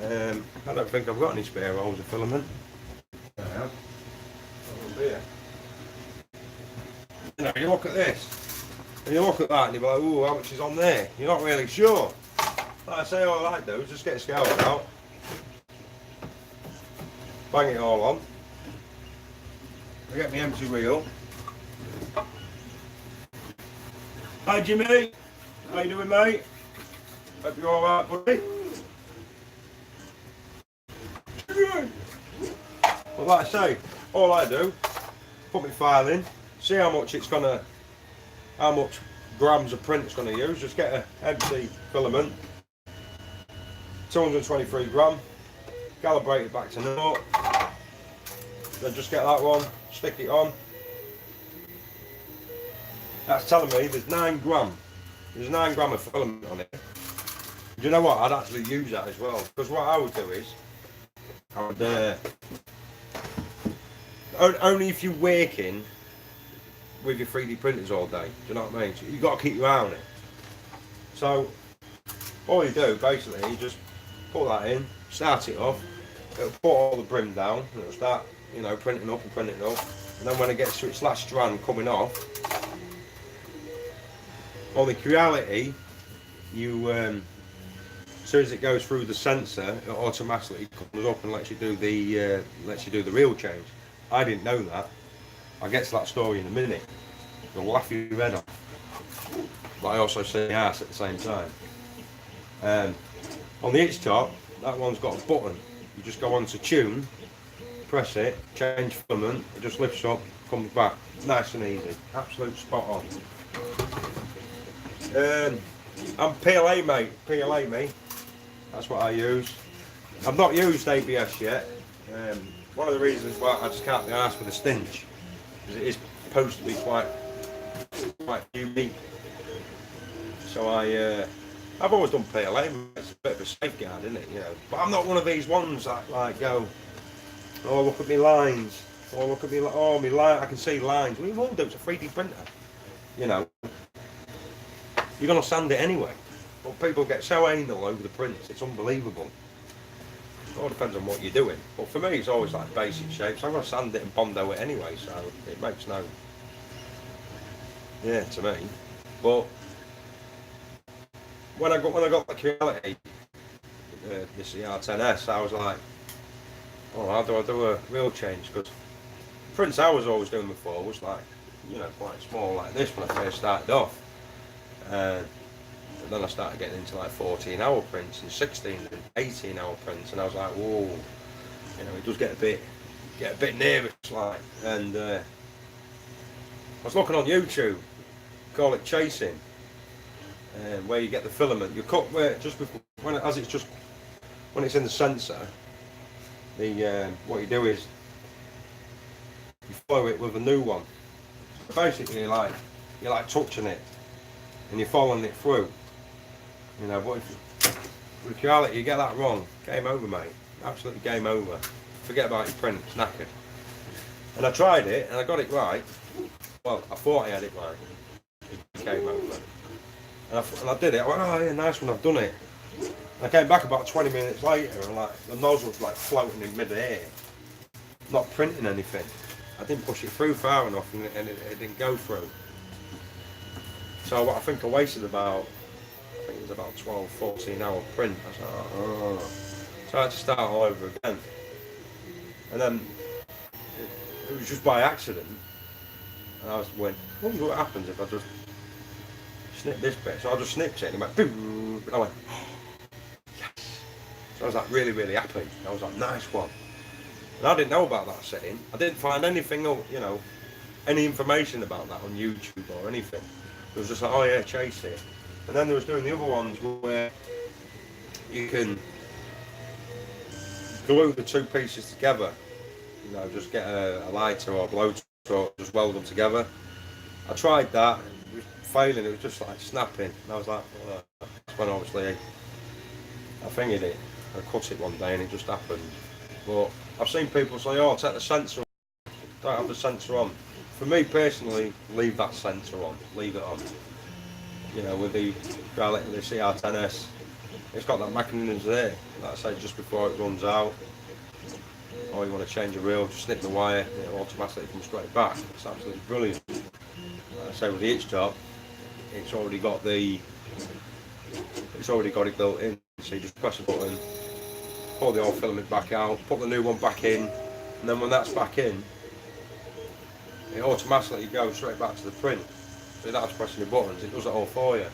I don't think I've got any spare rolls of filament. I have. You know, you look at this, and you look at that, and you're like, ooh, how much is on there? You're not really sure. Like I say, all I do is just get a scale out, bang it all on, I get my empty reel. Hi Jimmy, how you doing, mate? Hope you're alright, buddy. Well, like I say, all I do, put my file in, see how much grams of print it's going to use. Just get an empty filament, 223 gram, calibrate it back to 0, then just get that one, stick it on. That's telling me there's 9 gram. There's 9 gram of filament on it. Do you know what? I'd actually use that as well. Because what I would do is, I would, only if you're working with your 3D printers all day. Do you know what I mean? So you've got to keep your eye on it. So, all you do, basically, you just put that in, start it off, it'll put all the brim down, and it'll start, you know, printing up and printing up. And then when it gets to its last strand coming off, on the Creality, you, as soon as it goes through the sensor, it automatically comes up and lets you do the reel change. I didn't know that. I'll get to that story in a minute. You'll laugh your head off. But I also see the arse at the same time. On the hitch top, that one's got a button. You just go on to tune, press it, change filament, it just lifts up, comes back. Nice and easy. Absolute spot on. I'm PLA, mate. PLA, me. That's what I use. I've not used ABS yet. One of the reasons why I just can't be arsed with a stench, because it is supposed to be quite unique. So I've always done PLA. It's a bit of a safeguard, isn't it? You know. But I'm not one of these ones that like go, oh look at me lines, oh look at me, oh me line, I can see lines. Well, you all do. It's a 3D printer, you know. you're going to sand it anyway. But people get so anal over the prints, it's unbelievable. It all depends on what you're doing. But for me, it's always like basic shapes. I'm going to sand it and bondo it anyway, so it makes no... Yeah, to me. But when I got the Quality, the CR10S, I was like, oh, how do I do a real change? Because the prints I was always doing before was like, you know, quite small like this when I first started off. And then I started getting into like 14-hour prints and 16 and 18-hour prints, and I was like, whoa, you know, it does get a bit nervous, like. And I was looking on YouTube, call it chasing, where you get the filament. You cut where just before, when it's in the sensor. What you do is you follow it with a new one. So basically, you're like touching it and you're following it through. You know, but with Quality, you get that wrong, game over, mate. Absolutely game over. Forget about your print, it's knackered. And I tried it and I got it right. Well, I thought I had it right. It came over. And I did it. I went, oh yeah, nice one, I've done it. And I came back about 20 minutes later and like the nozzle's like floating in mid-air, not printing anything. I didn't push it through far enough and it didn't go through. So I think I wasted about, I think it was about 12, 14 hour print. I was like, oh. So I had to start all over again. And then it was just by accident. And I was went, I wonder what happens if I just snip this bit. So I just snipped it and it went boom. And I went, oh, yes. So I was like really, really happy. I was like, nice one. And I didn't know about that setting. I didn't find anything, you know, any information about that on YouTube or anything. It was just like, oh yeah, chase it. And then there was doing the other ones where you can glue the two pieces together. You know, just get a lighter or a blowtorch, just weld them together. I tried that, it was failing, it was just like snapping. And I was like, well, that's when obviously I fingered it. I cut it one day and it just happened. But I've seen people say, oh, take the sensor on. Don't have the sensor on. For me personally, leave that sensor on, leave it on. You know, with the Quality, the CR10S, it's got that mechanism there. Like I say, just before it runs out, or you want to change a reel, just snip the wire, it automatically comes straight back. It's absolutely brilliant. Like I say, with the hitch top, it's already got it built in. So you just press a button, pull the old filament back out, put the new one back in, and then when that's back in, it automatically goes straight back to the print. So you don't have to press any buttons, it does it all for you.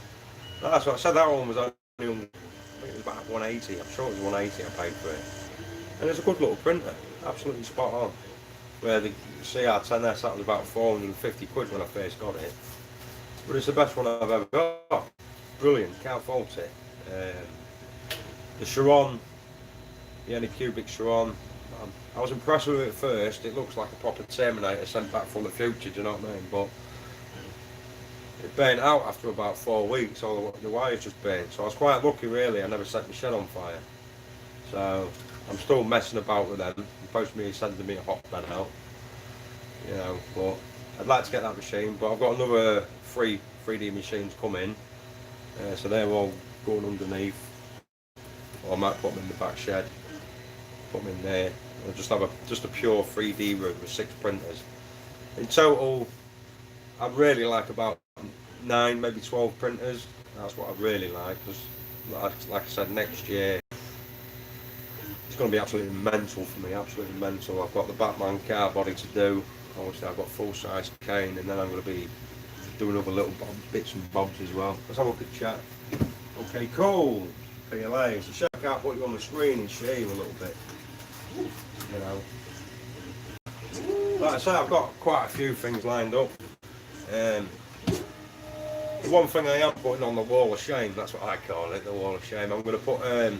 That's what I said, that one was only, I think it was about 180, I'm sure it was 180 I paid for it. And it's a good little printer, absolutely spot on. Where the CR10S, that was about 450 quid when I first got it. But it's the best one I've ever got. Brilliant, can't fault it. The Chiron, the Anycubic Chiron, I was impressed with it at first. It looks like a proper Terminator sent back from the future, do you know what I mean? But it burnt out after about 4 weeks, all the wires just burnt. So I was quite lucky really, I never set my shed on fire. So I'm still messing about with them. They're supposed to be sending me a hot pen out. You know, but I'd like to get that machine, but I've got another 3D machines coming. So they're all going underneath. Or I might put them in the back shed. Put them in there. I'll just have a pure 3D room with 6 printers. In total, I'd really like about 9, maybe 12 printers. That's what I'd really like, because like I said, next year it's going to be absolutely mental for me, absolutely mental. I've got the Batman car body to do. Obviously I've got full-size cane, and then I'm going to be doing other little bits and bobs as well. Let's have a look at chat. Okay, cool. PLA. So check out, put you on the screen and show you a little bit. You know, like I say, I've got quite a few things lined up. The one thing I am putting on the wall of shame, that's what I call it, the wall of shame. I'm going to put, I'm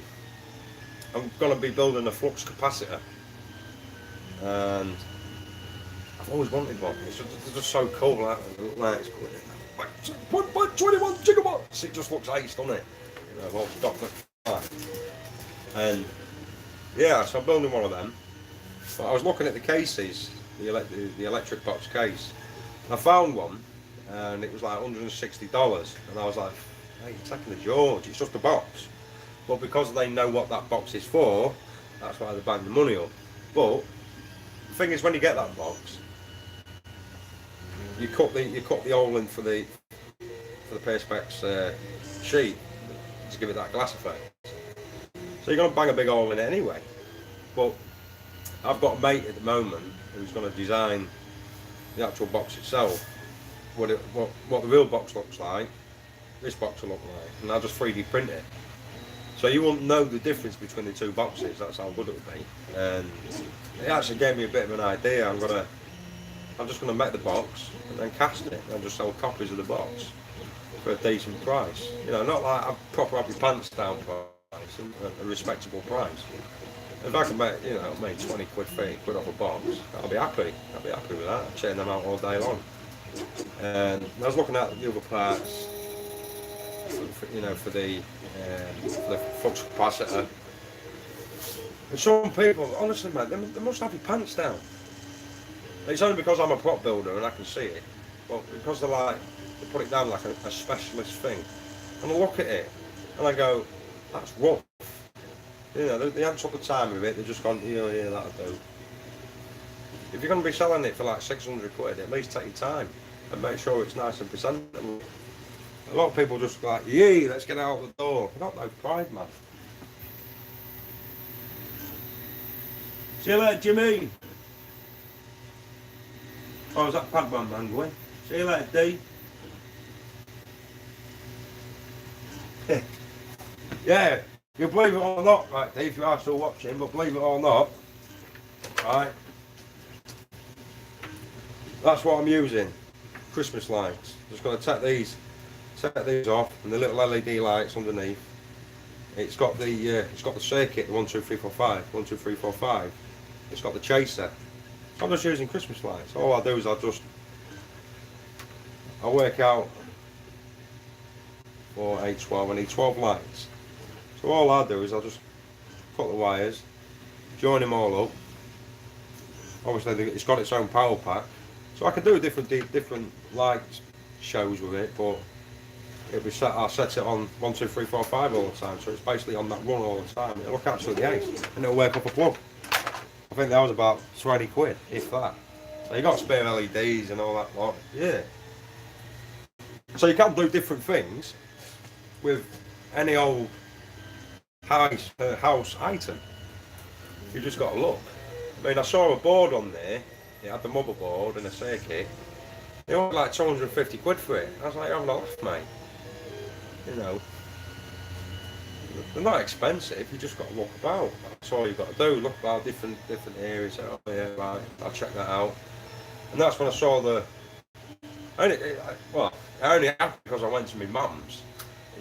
going to be building a flux capacitor, and I've always wanted one. It's just so cool, like it's going like 1.21 gigawatts. It just looks ace, doesn't it? You know, well, Dr. And yeah, so I'm building one of them. But I was looking at the cases, the electric box case, and I found one, and it was like $160, and I was like, Hey, you're taking the George, it's just a box. But because they know what that box is for, that's why they bang the money up. But the thing is, when you get that box, you cut the hole in for the perspex sheet to give it that glass effect. So you're going to bang a big hole in it anyway. But I've got a mate at the moment who's going to design the actual box itself, what the real box looks like, this box will look like, and I'll just 3D print it. So you won't know the difference between the two boxes. That's how good it will be. And it actually gave me a bit of an idea. I'm just gonna make the box and then cast it, and just sell copies of the box for a decent price. You know, not like a proper have your pants down price, a respectable price. If I can make, 20 quid, 30 quid off a box, I'll be happy. I'll be happy with that. I'll chain them out all day long. And I was looking at the other parts, for the flux capacitor. And some people, honestly, man, they must have your pants down. It's only because I'm a prop builder and I can see it, but because they put it down like a specialist thing. And I look at it and I go, that's rough. They haven't took the time with it, they've just gone, yeah, that'll do. If you're going to be selling it for like 600 quid, at least take your time and make sure it's nice and presentable. A lot of people just like, yay, let's get out the door. Not no pride, man. See you later, Jimmy. Oh, is that Padman man going? See you later, D. Yeah, you believe it or not, right, D, if you are still watching, but believe it or not, right, that's what I'm using. Christmas lights. Just got to take these off, and the little LED lights underneath. It's got the circuit, the 1, 2, 3, 4, 5, 1, 2, 3, 4, 5. It's got the chaser. I'm just using Christmas lights. All I do is I work out for 8, 12. I need 12 lights. So all I do is I'll just cut the wires, join them all up. Obviously it's got its own power pack, so I can do different light shows with it, but I'll set it on 1, 2, 3, 4, 5 all the time, so it's basically on that run all the time. It'll look absolutely ace, and it'll work up a plug. I think that was about 20 quid, if that. So you got spare LEDs and all that lot, yeah. So you can do different things with any old house item. You just got to look. I mean, I saw a board on there. It had the motherboard and a circuit. They wanted like 250 quid for it. I was like, having a laugh, mate. They're not expensive. You just got to look about. That's all you've got to do. Look about different areas. Oh yeah, right. I'll check that out. And that's when I saw I only had because I went to my mum's.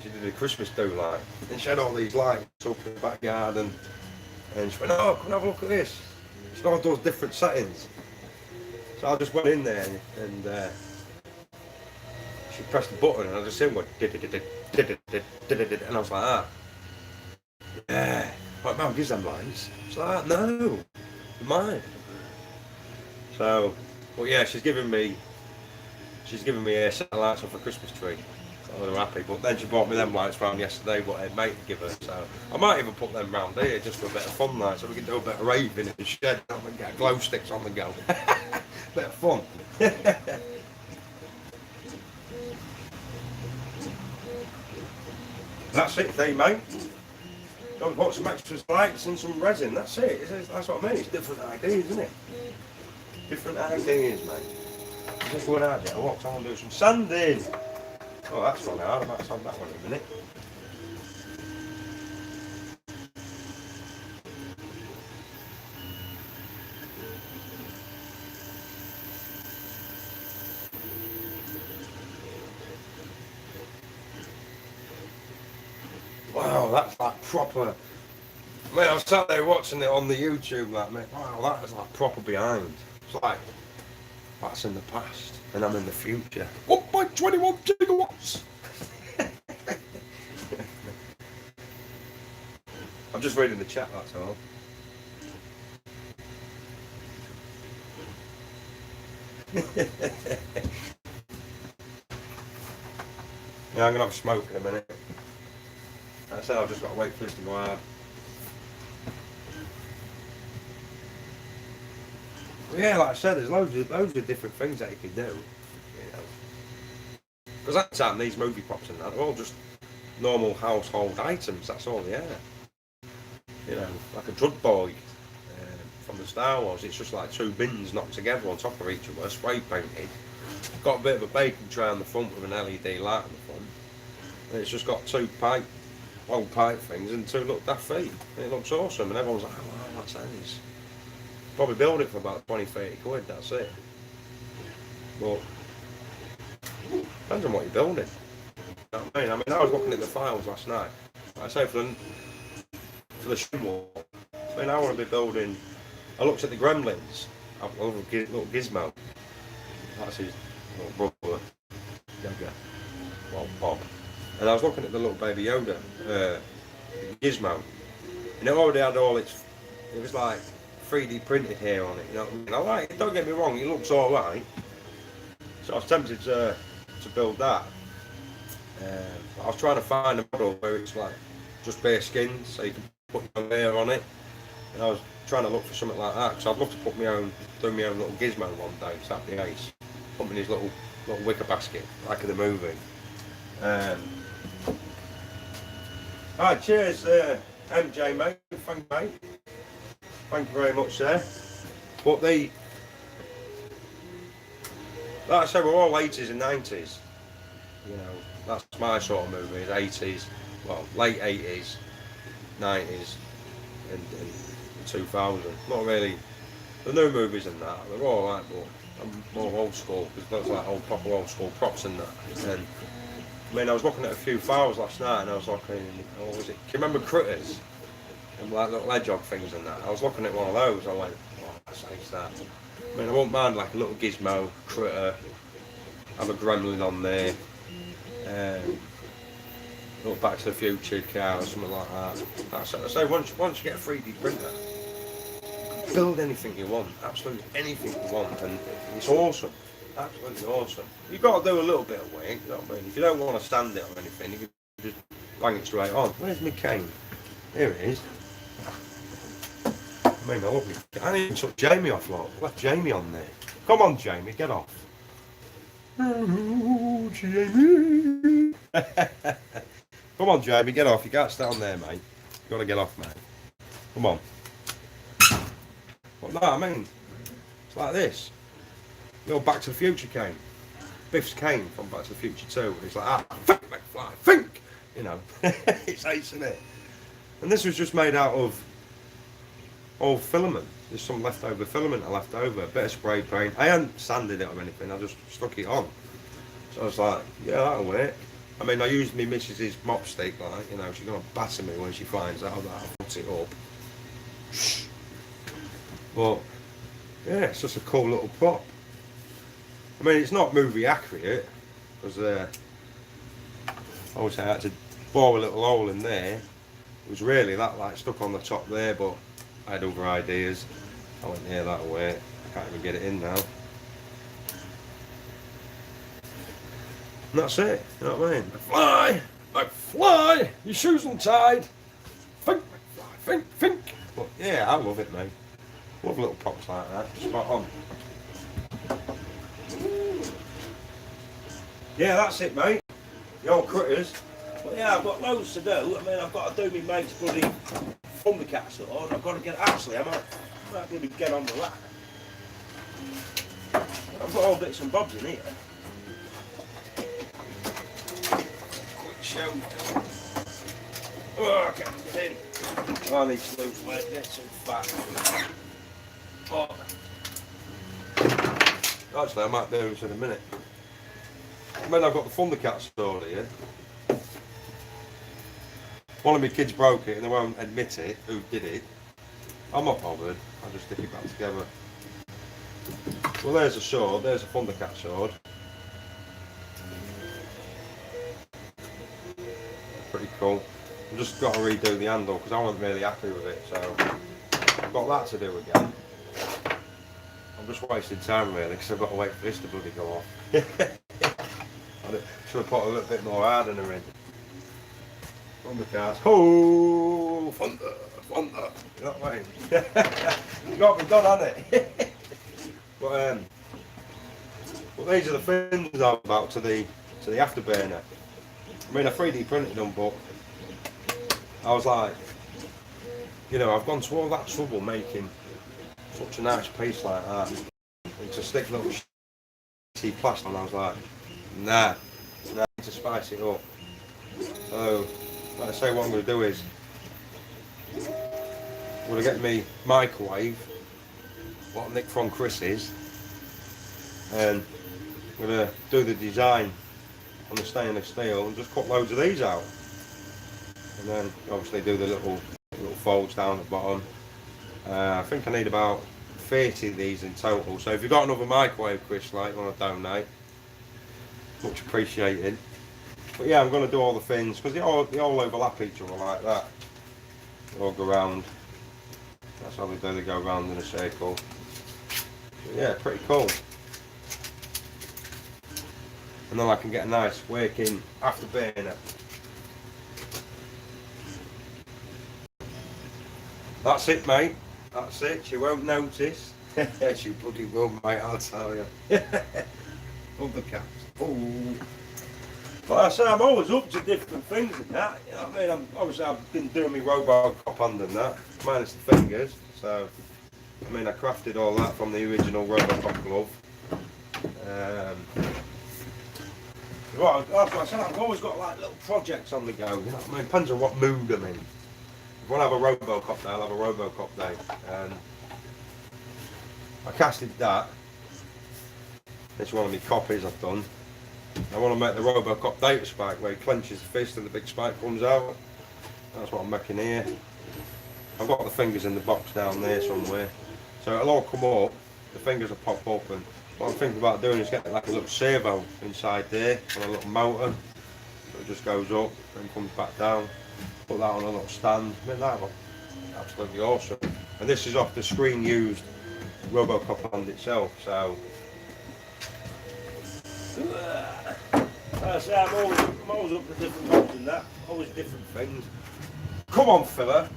She did a Christmas do light, and she had all these lights up in the backyard, and she went, oh, come and have a look at this. She had all those different settings. So I just went in there and she pressed the button, and I just seen one, and I was like, ah, yeah, like, Mum, gives them lights. She's like, no, they're mine. So, well, yeah, she's giving me a set of lights off a Christmas tree. So I'm happy, but then she bought me them lights round yesterday, what her mate give her. So I might even put them round here just for a bit of fun, like, so we can do a bit of raving in the shed and get glow sticks on the go. Bit of fun. That's it, there, mate. Don't put some extra lights and some resin. That's it. That's what I mean. It's different ideas, isn't it? Different ideas, mate. Just what I did. I walked on and do some sanding. Oh, that's fun hard. I might sand that one in a minute. Wow, that's like proper. I mean, I was sat there watching it on the YouTube, like, mate, wow, that is like proper behind. It's like, that's in the past, and I'm in the future. 1.21 gigawatts! I'm just reading the chat, that's all. Yeah, I'm gonna have a smoke in a minute. Like I said, I've just got to wait for this to go hard. Yeah, like I said, there's loads of different things that you can do. You know, because that time these movie props and that are all just normal household items. That's all they are. You know, like a drug boy from the Star Wars. It's just like two bins knocked together on top of each other, spray painted. Got a bit of a baking tray on the front with an LED light on the front. And it's just got two old pipe things and two little daft feet. And it looks awesome. And everyone's like, oh, wow, what's that? Probably build it for about 20-30 quid, that's it. But depends on what you're building. You know what I mean? I was looking at the files last night. Like I say, for the shin wall, I mean, I want to be building. I looked at the Gremlins, a little gizmo. That's his little brother, Yoda, well, Bob. And I was looking at the little baby Yoda, gizmo, and it already had all its. It was like 3D printed here on it. You know what I mean? I like it. Don't get me wrong, it looks all right. So I was tempted to build that. I was trying to find a model where it's like just bare skin, so you can put your hair on it. And I was trying to look for something like that, because I'd love to do my own little gizmo one day, so that'd be ace. Put me in his little wicker basket, like in the movie. Alright, cheers, MJ, mate. Thank you, mate. Thank you very much, sir. But like I said, we're all 80s and 90s. You know, that's my sort of movies. 80s, well, late 80s, 90s, and 2000. Not really. The new movies and that, they're all right, but I'm more old school, because that's like proper old school props and that. And I mean, I was looking at a few files last night, and I was looking, what was it? Can you remember Critters? And like little hedgehog things and that. I was looking at one of those, I went, oh, that's nice that. I mean, I won't mind like a little gizmo, critter, have a gremlin on there, little Back to the Future car or something like that. That's it. I say, once you get a 3D printer, build anything you want, absolutely anything you want, and it's awesome, absolutely awesome. You've got to do a little bit of work, you know what I mean? If you don't want to stand it or anything, you can just bang it straight on. Where's my cane? Here it is. I mean, I love it. I didn't even took Jamie off, look. Left Jamie on there. Come on, Jamie, get off. Oh, Jamie. Come on, Jamie, get off. You can't stay on there, mate. You've got to get off, mate. Come on. But no, I mean, it's like this. Little Back to the Future cane. Biff's cane from Back to the Future 2. And it's like, think, McFly, think! You know, it's ace, isn't it? And this was just made out of old filament. There's some leftover filament I left over, a bit of spray paint. I hadn't sanded it or anything, I just stuck it on. So I was like, yeah, that'll work. I mean, I used my missus's mop stick, like, you know, she's going to batter me when she finds out that I put it up. But, yeah, it's just a cool little prop. I mean, it's not movie accurate, because obviously I had to bore a little hole in there. It was really that like stuck on the top there, but I had other ideas. I went, yeah, that'll work. I can't even get it in now. And that's it, you know what I mean? McFly, your shoes untied. Think, McFly, think. But yeah, I love it, mate. Love little props like that, spot on. Yeah, that's it, mate. The old critters. But yeah, I've got loads to do. I mean, I've got to do my mate's bloody Thundercat sword. I've got to get, actually, I might bloody get on with that. I've got all bits and bobs in here. Quick show. Oh, I can't get in. Oh, I need to lose weight, get too fat. Oh. Actually, I might do this in a minute. I mean, I've got the Thundercat sword here. One of my kids broke it and they won't admit it, who did it. I'm not bothered, I'll just stick it back together. Well, there's a sword, there's a Thundercat sword. Pretty cool. I've just got to redo the handle because I wasn't really happy with it, so I've got that to do again. I'm just wasting time really because I've got to wait for this to bloody go off. should have put a little bit more hardener in. On the cars. Oh, thunder, thunder. You know what I mean? It's got to be done, hasn't it? But these are the fins I'm about to the afterburner. I mean, I 3D printed them, but I was like, you know, I've gone to all that trouble making such a nice piece like that, and to stick little shitty plastic on. I was like, nah, I need to spice it up. So, like I say, what I'm going to do is, I'm going to get me microwave, what I nicked from Chris's, and I'm going to do the design on the stainless steel and just cut loads of these out, and then obviously do the little folds down at the bottom. I think I need about 30 of these in total, so if you've got another microwave, Chris, like you want to donate, much appreciated. But yeah, I'm going to do all the fins because they all overlap each other like that. They all go round. That's how they do, they go round in a circle. But yeah, pretty cool. And then I can get a nice working afterburner. That's it, mate. That's it. She won't notice. She bloody will, mate, I'll tell you. Other cats. Oh. But I say, I'm always up to different things and that. You know what I mean? Obviously, I've been doing my Robocop hand and that, minus the fingers. So, I mean, I crafted all that from the original Robocop glove. Well, that's what I said, I've always got like little projects on the go. You know what I mean? Depends on what mood I'm in. If I want to have a Robocop day, I'll have a Robocop day. I casted that. This is one of my copies I've done. I want to make the Robocop data spike where he clenches the fist and the big spike comes out. That's what I'm making here. I've got the fingers in the box down there somewhere. So it'll all come up, the fingers will pop up, and what I'm thinking about doing is getting like a little servo inside there on a little motor. So it just goes up and comes back down. Put that on a little stand. I mean, that would be absolutely awesome. And this is off the screen used Robocop hand itself, so I say I'm always up to different ones and that, always different things. Come on, fella,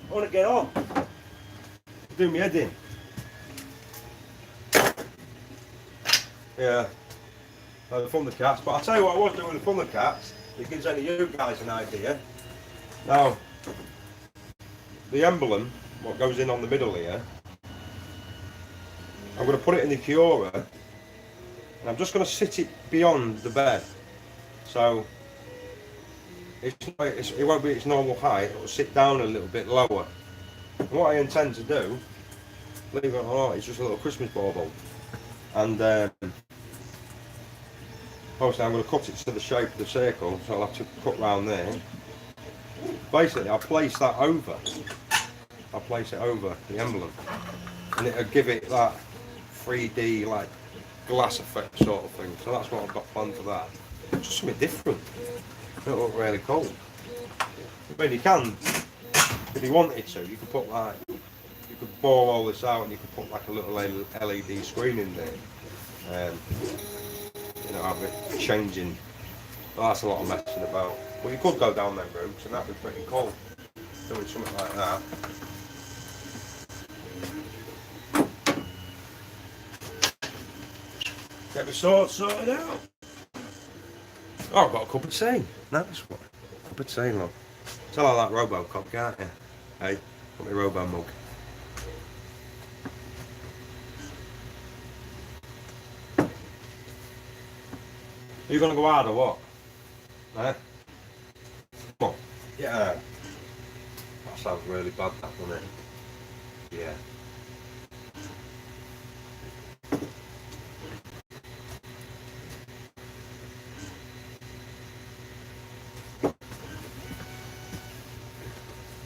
I want to get on. Do me head in. Yeah, the Thundercats. But I'll tell you what I was doing with the Thundercats. It gives any of you guys an idea. Now, the emblem, what goes in on the middle here, I'm going to put it in the Cura, and I'm just going to sit it beyond the bed. So it won't be its normal height, it will sit down a little bit lower. And what I intend to do, believe it or not, is just a little Christmas bauble. And obviously I'm going to cut it to the shape of the circle, so I'll have to cut round there. Basically I'll place that over. I'll place it over the emblem, and it'll give it that 3D like glass effect sort of thing. So that's what I've got planned for that. Just something different. It'll look really cool. I mean, you can, if you wanted to, you could put like, you could bore all this out and you could put like a little LED screen in there. You know, have it changing. But that's a lot of messing about. But you could go down them routes and that'd be pretty cool. Doing something like that. Get the sword sorted out. Oh, I've got a cup of tea. Nice one. Cup of tea, love. Tell all that Robocop, can't you? Hey, got my Robo mug. Are you going to go hard or what? Eh? Come on. Yeah. That sounds really bad, that, doesn't it? Yeah.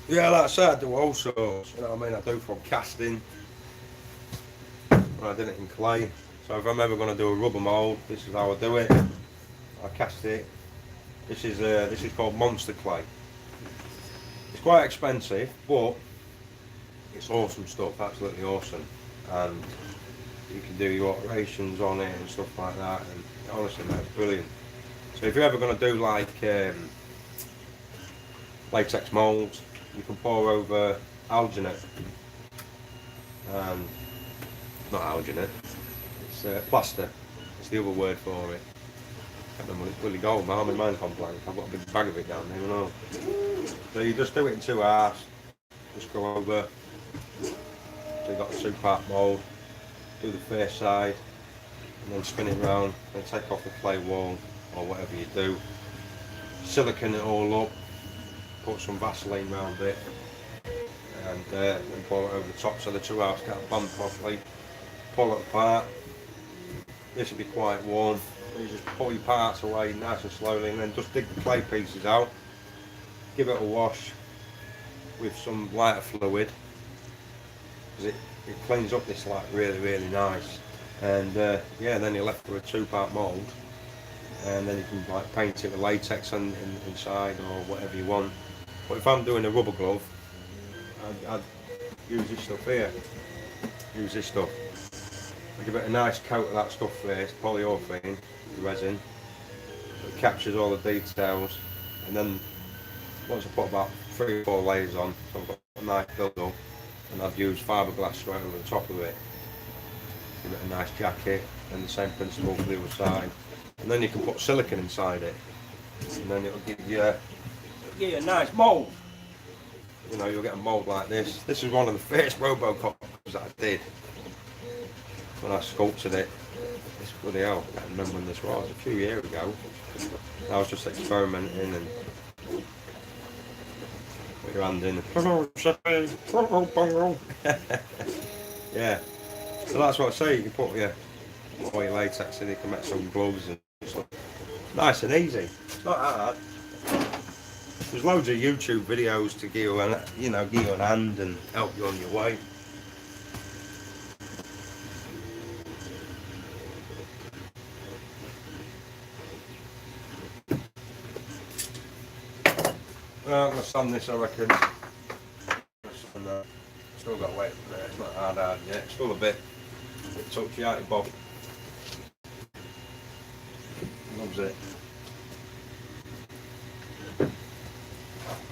Yeah, like I said, I do all sorts, you know what I mean? I do from casting, I did it in clay. So if I'm ever going to do a rubber mould, this is how I do it. I cast it. This is called monster clay. It's quite expensive, but it's awesome stuff, absolutely awesome. And you can do your alterations on it and stuff like that, and honestly, mate, it's brilliant. It's So if you're ever going to do like latex moulds, you can pour over alginate. Not alginate, it's plaster. It's the other word for it. I can't remember what it's really called. My mind's gone blank. I've got a big bag of it down there. You know. So you just do it in 2 halves. Just go over. So you've got a 2-part mould. Do the face side, and then spin it round. Then take off the clay wall or whatever you do. Silicone it all up. Put some Vaseline round it, and then pour it over the top so the 2 halves can't bond properly. Pull it apart. This will be quite warm. You just pull your parts away nice and slowly, and then just dig the clay pieces out. Give it a wash with some lighter fluid, because it cleans up this like really nice. And yeah, then you're left with a 2-part mould, and then you can like paint it with latex inside or whatever you want. But if I'm doing a rubber glove, I'd use this stuff here. Use this stuff. I give it a nice coat of that stuff first, polyurethane, resin. So it captures all the details, and then once I put about 3 or 4 layers on, so I've got a nice build up, and I've used fiberglass straight over the top of it. Give it a nice jacket, and the same principle for the other side. And then you can put silicone inside it, and then it'll give you a nice mould. You know, you'll get a mould like this. This is one of the first Robocops that I did when I sculpted it. This bloody hell, I can't remember when this was, a few years ago. I was just experimenting and put your hand in. Yeah, so that's what I say. You can put all your latex in, you can make some gloves and stuff. Nice and easy. It's not hard. There's loads of YouTube videos to give you an hand and help you on your way. Well, I'm going to sand this, I reckon. Still got weight up there, it's not hard yet. It's still a bit touchy out, Bob. Loves it.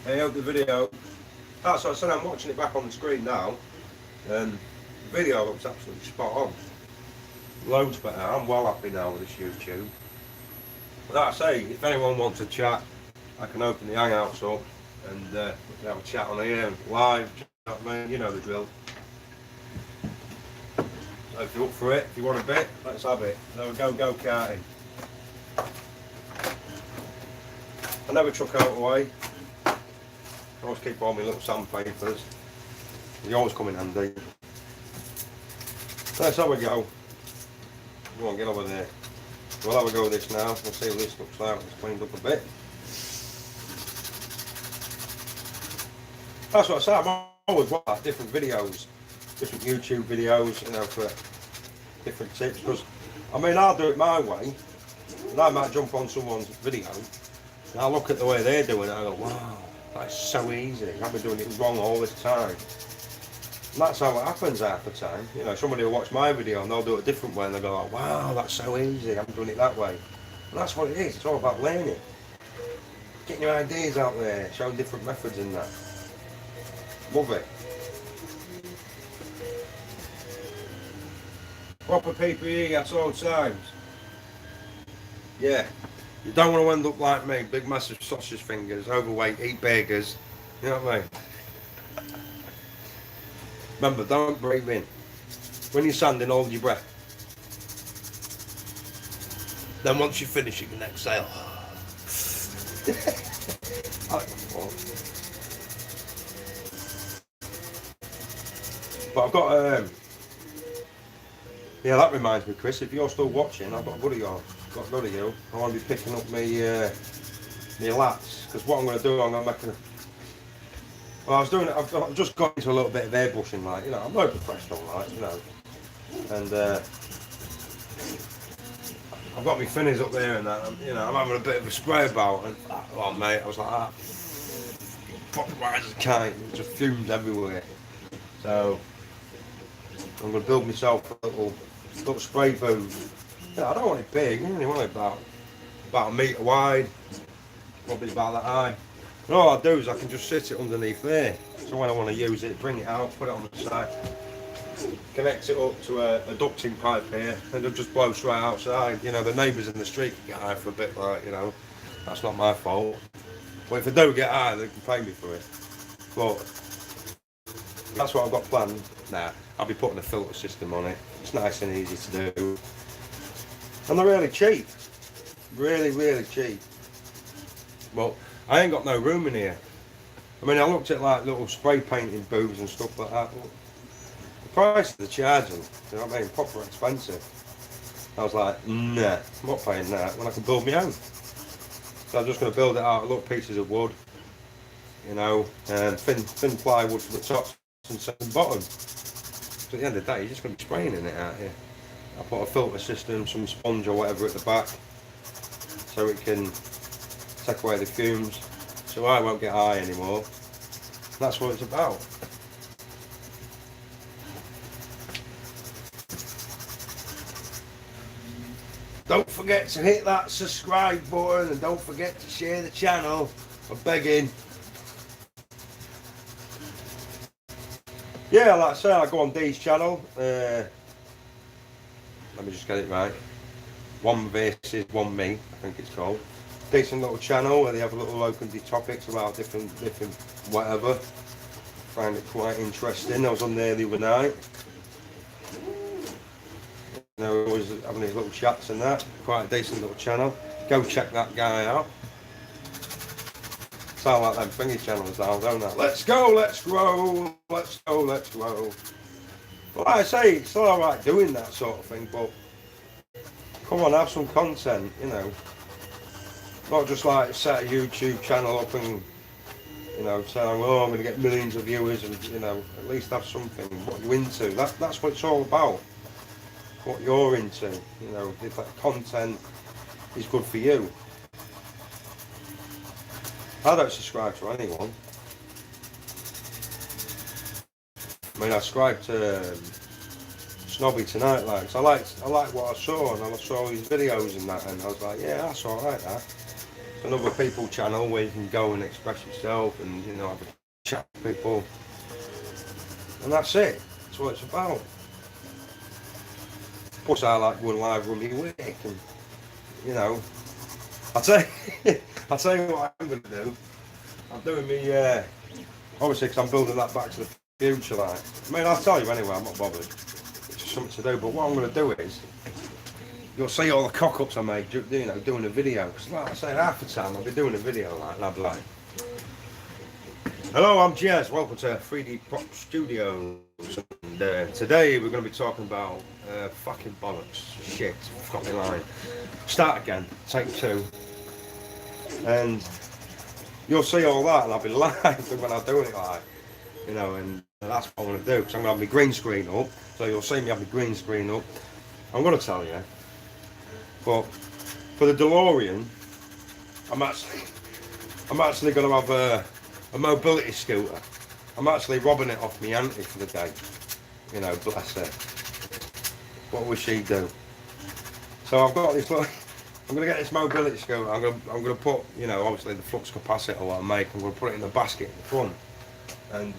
I hope the video. That's what I said, I'm watching it back on the screen now, and the video looks absolutely spot on. Loads better. I'm well happy now with this YouTube. But like I say, if anyone wants to chat, I can open the Hangouts up and we can have a chat on here live. You know the drill. So if you're up for it, if you want a bit, let's have it. There we go karting. I never chuck out away. I always keep all my little sandpapers. They always come in handy. So that's how we go. Come on, get over there. We'll have a go with this now. We'll see what this looks like. It's cleaned up a bit. That's what I say. I'm always watching different videos, different YouTube videos, you know, for different tips. Because I mean, I'll do it my way, and I might jump on someone's video, and I'll look at the way they're doing it, and I go, wow, that's so easy. I've been doing it wrong all this time. And that's how it happens half the time. You know, somebody will watch my video and they'll do it a different way, and they go, like, wow, that's so easy. I'm doing it that way. And that's what it is. It's all about learning, getting your ideas out there, showing different methods in that. Love it. Proper PPE at all times. Yeah. You don't want to end up like me, big massive sausage fingers, overweight, eat burgers. You know what I mean? Remember, don't breathe in. When you're sanding, hold your breath. Then once you finish, you can exhale. But I've got, yeah, that reminds me, Chris, if you're still watching, I've got a good of you. I want to be picking up my lats, because what I'm going to do, I'm going to make a... Well, I was doing it, I've just got into a little bit of airbrushing, like, you know, I'm no professional, like, you know, and I've got my finnies up there and that, and, you know, I'm having a bit of a spray about, and, oh mate, I was like, fucking right as a kite, just fumes everywhere. So I'm going to build myself a little spray booth. You know, I don't want it big, I only want it about about 1 metre wide, probably about that high. And all I do is I can just sit it underneath there. So when I want to use it, bring it out, put it on the side, connect it up to a ducting pipe here, and it'll just blow straight outside. You know, the neighbours in the street can get high for a bit, like, you know, that's not my fault. But if I do get high, they can pay me for it. But that's what I've got planned. Now, I'll be putting a filter system on it. It's nice and easy to do. And they're really cheap. Really, really cheap. But I ain't got no room in here. I mean, I looked at like little spray painting booths and stuff like that. The price they're charging, you know what I mean, proper expensive. I was like, nah, I'm not paying that when I can build my own. So I'm just going to build it out of little pieces of wood, you know, and thin plywood for the top and some bottom. So at the end of the day, you're just going to be spraying in it out here. I'll put a filter system, some sponge or whatever at the back, so it can take away the fumes, so I won't get high anymore. That's what it's about. Don't forget to hit that subscribe button and don't forget to share the channel. I'm begging. Yeah, like I say, I go on Dee's channel. Let me just get it right. One versus one me, I think it's called. Decent little channel where they have little open topics about different whatever. Find it quite interesting. I was on there the other night. You know, always having these little chats and that. Quite a decent little channel. Go check that guy out. Sound like them thingy channels now, don't I? Let's go, let's grow, let's go, let's grow. But like I say, it's all right doing that sort of thing, but come on, have some content, you know. Not just like set a YouTube channel up and, you know, say, oh, I'm going to get millions of viewers and, you know, at least have something, what you're into. That's what it's all about. What you're into, you know, if that content is good for you. I don't subscribe to anyone. I mean, I subscribed to Snobby tonight, like, 'cause I like what I saw, and I saw his videos and that, and I was like, yeah, that's alright, that. It's another people channel where you can go and express yourself and, you know, have a chat with people. And that's it. That's what it's about. Plus, I like going live with my work, and, you know, I'll tell you what I'm going to do. I'm doing me, obviously, because I'm building that back to the future, like. I mean, I'll tell you anyway, I'm not bothered. It's just something to do, but what I'm going to do is, you'll see all the cock-ups I make, you know, doing a video. Because like I say, half the time I'll be doing a video, like, and I'll be like, hello, I'm Jez, welcome to 3D Prop Studios. And today we're going to be talking about fucking bollocks, shit, forgot my line. Start again, take two. And you'll see all that, and I'll be live when I'm doing it, like, you know, and that's what I'm going to do, because I'm going to have my green screen up, so you'll see me have my green screen up. I'm going to tell you, but for the DeLorean, I'm actually going to have a mobility scooter. I'm actually robbing it off my auntie for the day, you know, bless her. What would she do? So I've got this little, I'm going to get this mobility scooter. I'm going to put, you know, obviously the flux capacitor what I make, I'm going to put it in the basket in the front, and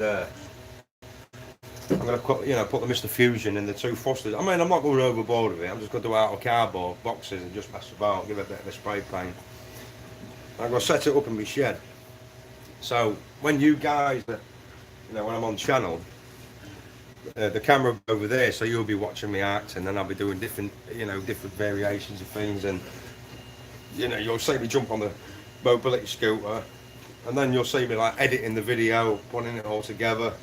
I'm going to put, you know, put the Mr. Fusion in the two thrusters. I mean, I'm not going overboard with it. I'm just going to do it out of cardboard boxes and just mess about, give it a bit of a spray paint. I'm going to set it up in my shed. So when you guys, you know, when I'm on channel, the camera over there, so you'll be watching me act, and then I'll be doing different, you know, different variations of things, and, you know, you'll see me jump on the mobility scooter, and then you'll see me like editing the video, putting it all together.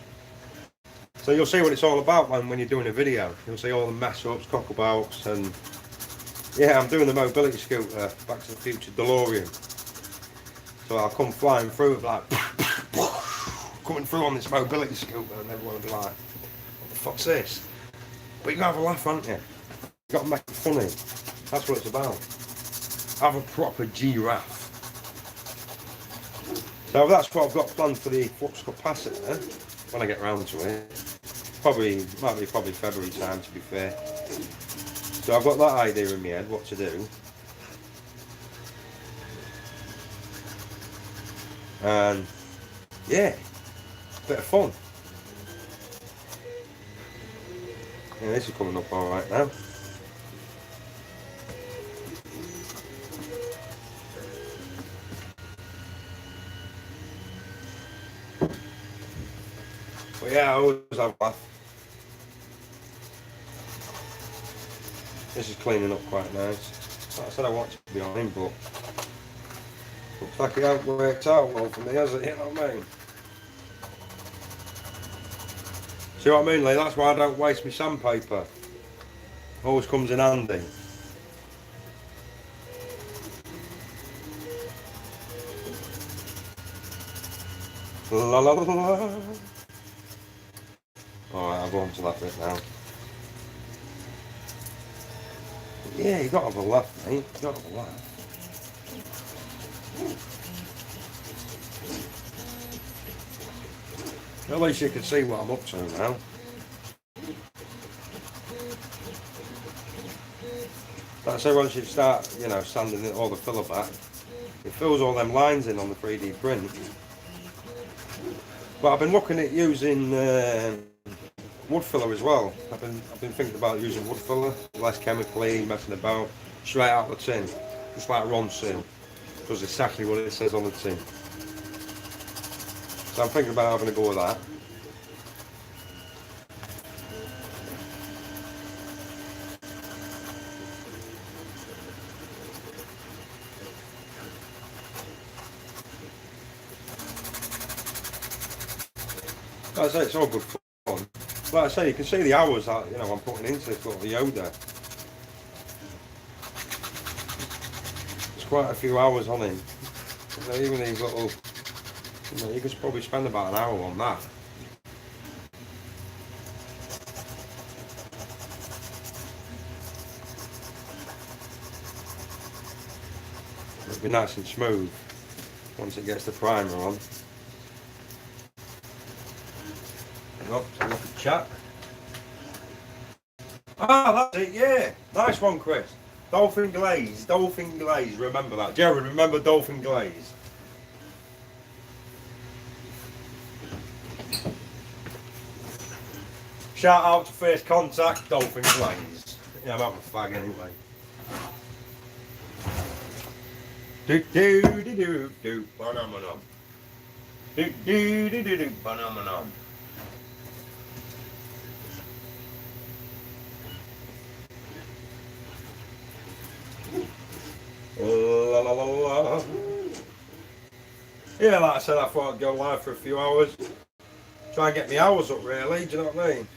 So you'll see what it's all about when you're doing a video. You'll see all the mess ups, cockabouts, and yeah, I'm doing the mobility scooter, Back to the Future DeLorean. So I'll come flying through it like coming through on this mobility scooter, and everyone will be like, what the fuck's this? But you gotta have a laugh, haven't you? You gotta make it funny. That's what it's about. Have a proper giraffe. So that's what I've got planned for the flux capacitor when I get round to it. Might be February time, to be fair. So I've got that idea in my head, what to do. And yeah, bit of fun. Yeah, this is coming up all right now. But yeah, I always have a laugh. This is cleaning up quite nice. Like I said, I want to be on him, but looks like it hasn't worked out well for me, has it? You know what I mean? See what I mean, Lee? That's why I don't waste my sandpaper. Always comes in handy. La la la la. Alright, I'll go on to that bit now. Yeah, you got to have a laugh, mate. You got to have a laugh. At least you can see what I'm up to now. Like I say, once you start, sanding all the filler back, it fills all them lines in on the 3D print. But I've been looking at using wood filler as well. I've been thinking about using wood filler, less chemically, messing about, straight out the tin, just like Ron tin. Does exactly what it says on the tin. So I'm thinking about having a go with that. Like I say, it's all good fun. Like I say, you can see the hours that I'm putting into this little Yoda. There's quite a few hours on him. So even these little, you could probably spend about an hour on that. It'll be nice and smooth once it gets the primer on. Up to look at chat. Ah, that's it, yeah. Nice one, Chris. Dolphin glaze, remember that. Jared, remember dolphin glaze. Shout out to First Contact, dolphin glaze. Yeah, I'm having a fag anyway. Do do do do do, banana. Do do do do do, banana. La la la la. Yeah, like I said, I thought I'd go live for a few hours. Try and get my hours up, really. Do you know what I mean?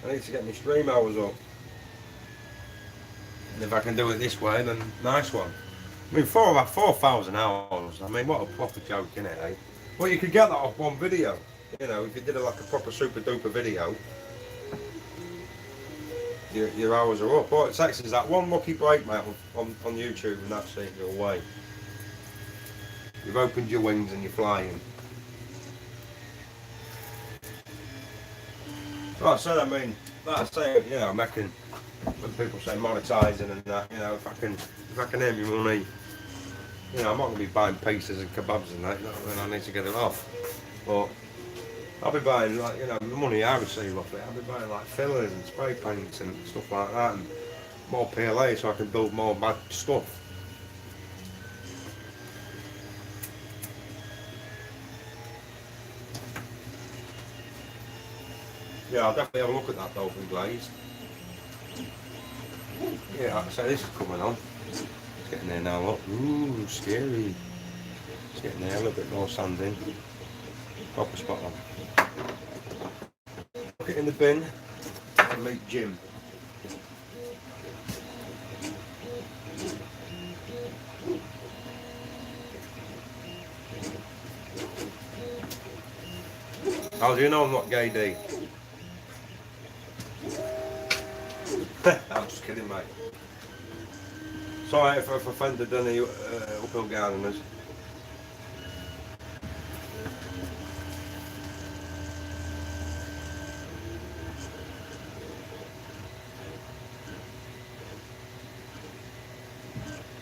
I need to get my stream hours up. And if I can do it this way, then nice one. I mean, 4,000 hours. I mean, what a proper joke, innit, eh? Well, you could get that off one video. If you did like a proper super duper video, your hours are up. All it takes is that one lucky break, mate, on YouTube, and that's it, you're away. You've opened your wings and you're flying. Like I said, like I say, I'm making, when people say monetising and that, if I can earn me money, I'm not going to be buying pizzas and kebabs and that, when I need to get it off. But I'll be buying, like, the money I receive off it, I'll be buying like fillers and spray paints and stuff like that, and more PLA so I can build more bad stuff. Yeah, I'll definitely have a look at that dolphin glaze. Yeah, like I say, this is coming on. It's getting there now, look. Ooh, scary. It's getting there, a little bit more sanding. Proper spot on. Put it in the bin and meet Jim. How do you know I'm not gay, D? I'm just kidding, mate. Sorry if I've offended any uphill gardeners.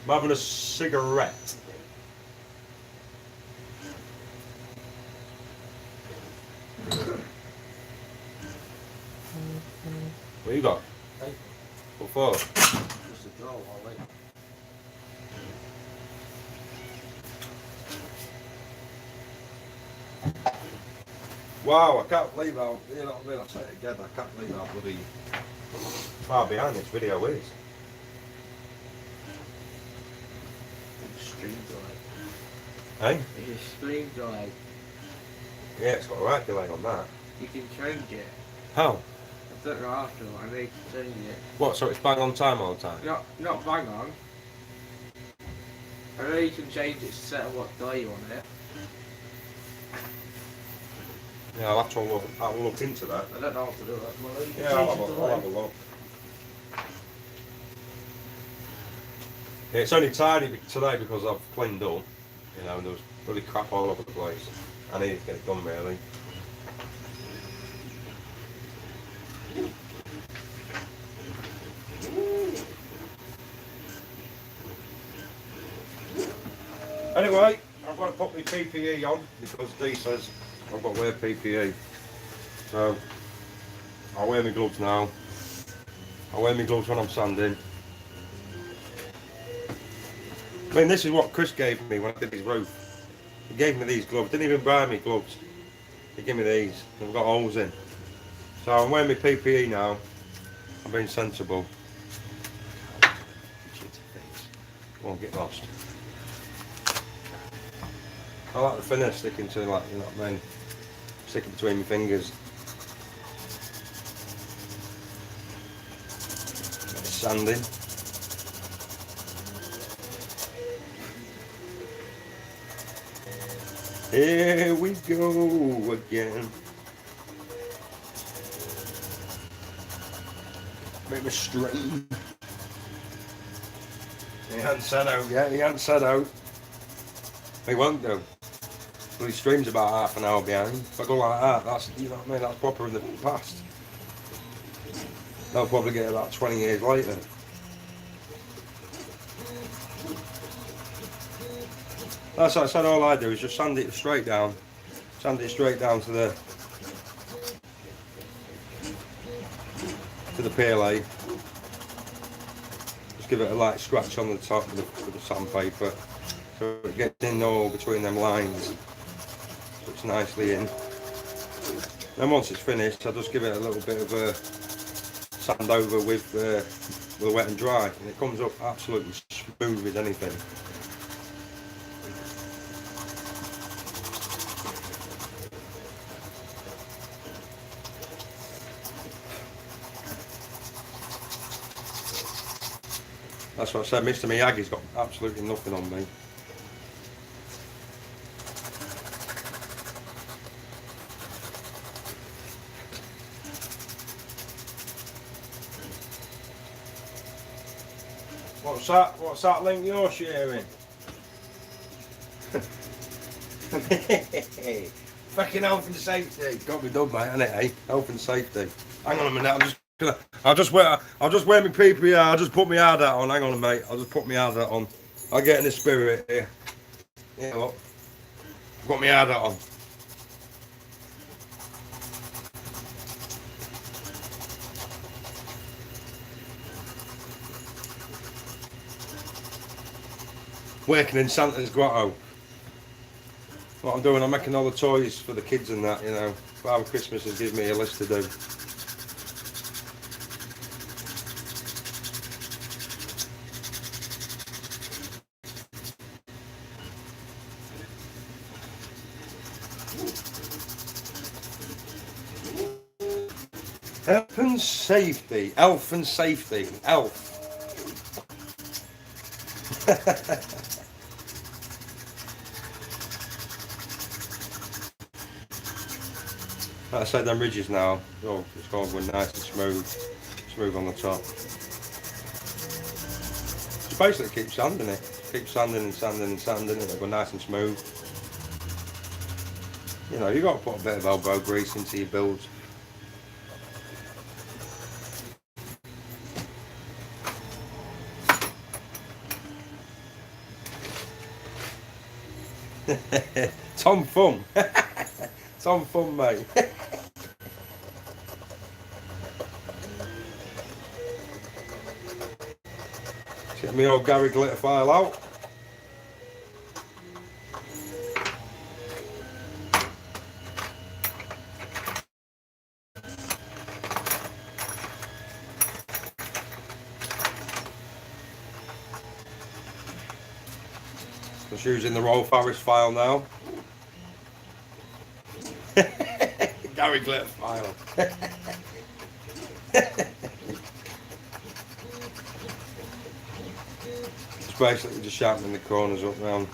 I'm having a cigarette. What you got? Hey. What for? Just a draw, I'll wait. Wow, I can't believe how, you know what I mean, I'll say it again, I can't believe how bloody far behind this video is. Stream delay. Hey? It's a stream delay. Yeah, it's got a right delay on that. You can change it. How? I don't know how to, I need to change it. What, so it's bang on time all the time? Not bang on. I know you can change it to set what day you want it. Yeah, I'll have to look into that. I don't know how to do that. Well, you can Yeah, I'll change have, the I'll delay. have a look. Yeah, it's only tidy today because I've cleaned up. You know, there was bloody crap all over the place. I needed to get it done really. Anyway, I've got to put my PPE on because Dee says I've got to wear PPE. So I'll wear my gloves now. I'll wear my gloves when I'm sanding. I mean, this is what Chris gave me when I did his roof. He gave me these gloves. Didn't even buy me gloves. He gave me these. They've got holes in. So I'm wearing my PPE now. I'm being sensible. Won't get lost. I like the finish sticking to, like, you know what I mean, sticking between my fingers. Sanding. Here we go again. Bit of a strain. He hasn't set out yet, he hasn't set out. He won't do. Well, his stream's about half an hour behind. If I go like that, that's, you know what I mean, that's proper in the past. They'll probably get about 20 years later. That's what I said, all I do is just sand it straight down. Sand it straight down to the PLA. Just give it a light scratch on the top with the sandpaper. So it gets in all between them lines. Puts nicely in. Then once it's finished, I just give it a little bit of a sand over with wet and dry, and it comes up absolutely smooth as anything. That's what I said, Mr. Miyagi's got absolutely nothing on me. What's that link you're sharing? Fucking health and safety. Got to be done, mate, isn't it, eh? Health and safety. Hang on a minute, I'll just wear my PPE, I'll just put my hard hat on. Hang on, mate, I'll just put my hard hat on. I'll get in the spirit here. Yeah, look. I've got my hard hat on. Working in Santa's grotto. What I'm doing, I'm making all the toys for the kids and that, you know. Father Christmas has given me a list to do. Health and safety, elf and safety, elf. Like I said, them ridges now, oh, it's going nice and smooth on the top. Just basically keep sanding it, keep sanding and sanding and sanding it, it'll go nice and smooth. You know, you've got to put a bit of elbow grease into your builds. Tom Fun. Tom Fun, mate. Get me old Gary glitter file out. Just using the Royal Forest file now. Gary glitter file. It's basically just sharpening the corners up round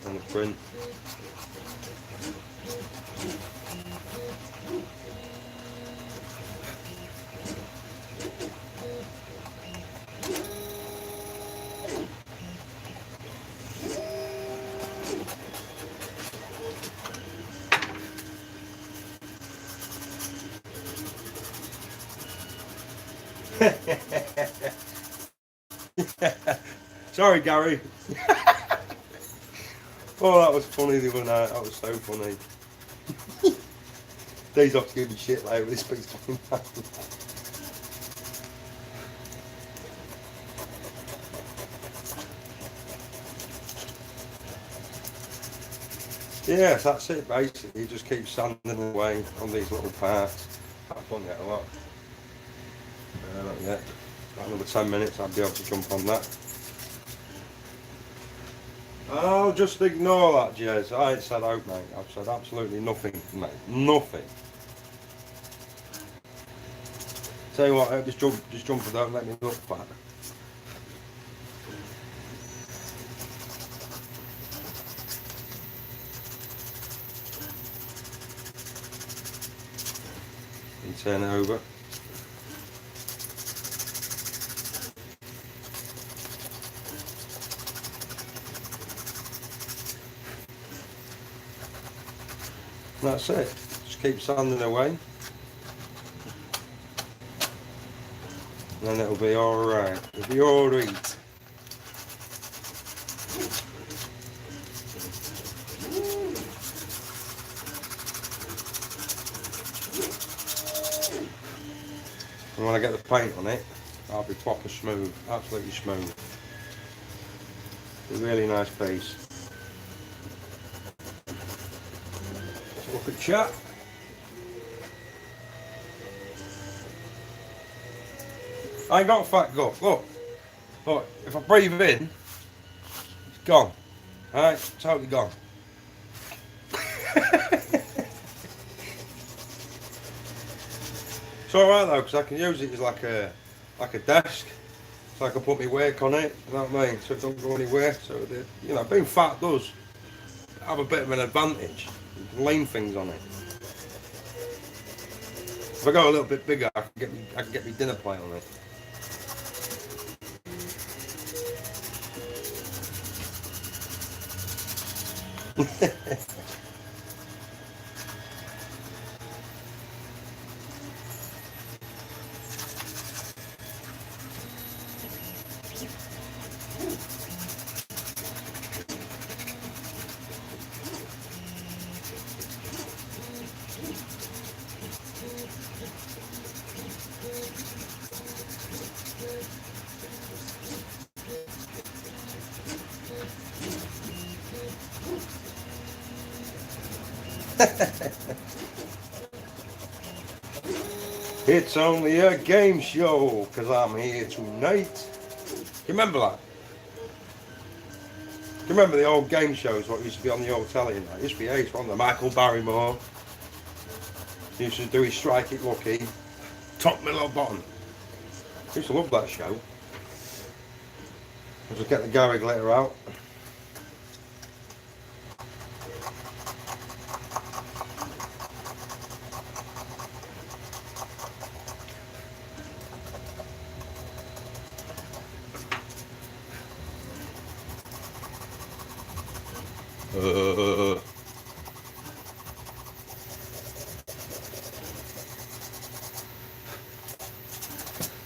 on the print. Sorry, Gary. Oh, that was funny the other night. That was so funny. Days off to give me shit later with this piece of Yes, that's it basically. You just keep sanding away on these little parts. I've done yet a lot. Not yet. About another 10 minutes I'll be able to jump on that. I'll just ignore that, Jez. I ain't said out, mate. I've said absolutely nothing, mate. Nothing. Tell you what, just jump for that and let me look fat. And turn it over. That's it. Just keep sanding away. And then it'll be alright. It'll be alright. And when I get the paint on it, I'll be proper smooth. Absolutely smooth. It's a really nice piece. Look at chat. I ain't got a fat gut. Look. Look, if I breathe in, it's gone. Alright, totally gone. It's alright though, because I can use it as like a desk. So I can put my work on it, you know what I mean? So it don't go anywhere. So you know, being fat does have a bit of an advantage. You can lean things on it. If I go a little bit bigger, I can get my dinner plate on it. It's only a game show, because I'm here tonight. You remember that? You remember the old game shows, what used to be on the old telly? And that? It used to be ace, wasn't there? Michael Barrymore used to do his Strike It Lucky, top, middle or bottom. I used to love that show. I'll just get the Gary glitter out.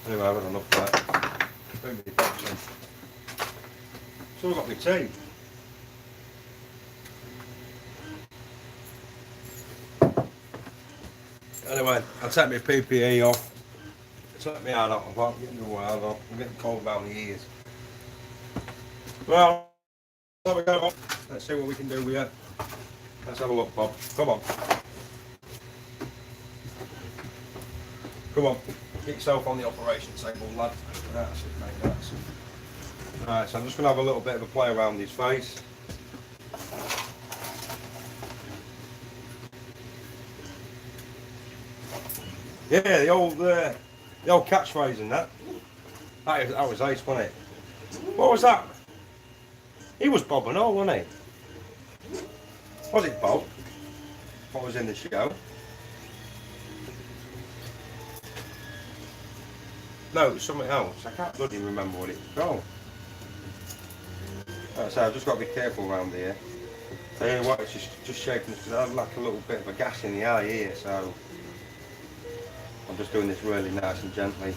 Anyway, I've had enough of that. Bring me the box in. So I've got my tea. Anyway, I'll take my PPE off. Take my hat off. I'm getting the wild off. I'm getting cold about my ears. Well, there we go. Let's see what we can do with it. Let's have a look, Bob. Come on. Come on. Get yourself on the operation table, lad. That's it, mate. That's it. Right, so I'm just going to have a little bit of a play around his face. Yeah, the old catchphrase and that. That was ace, wasn't it? What was that? He was Bob and all, wasn't he? Was it Bob? What was in the show? No, it was something else. I can't bloody remember what it was called. Like I say, I've just got to be careful around here. I tell you what, it's just shaking because I have like a little bit of a gas in the eye here, so I'm just doing this really nice and gently.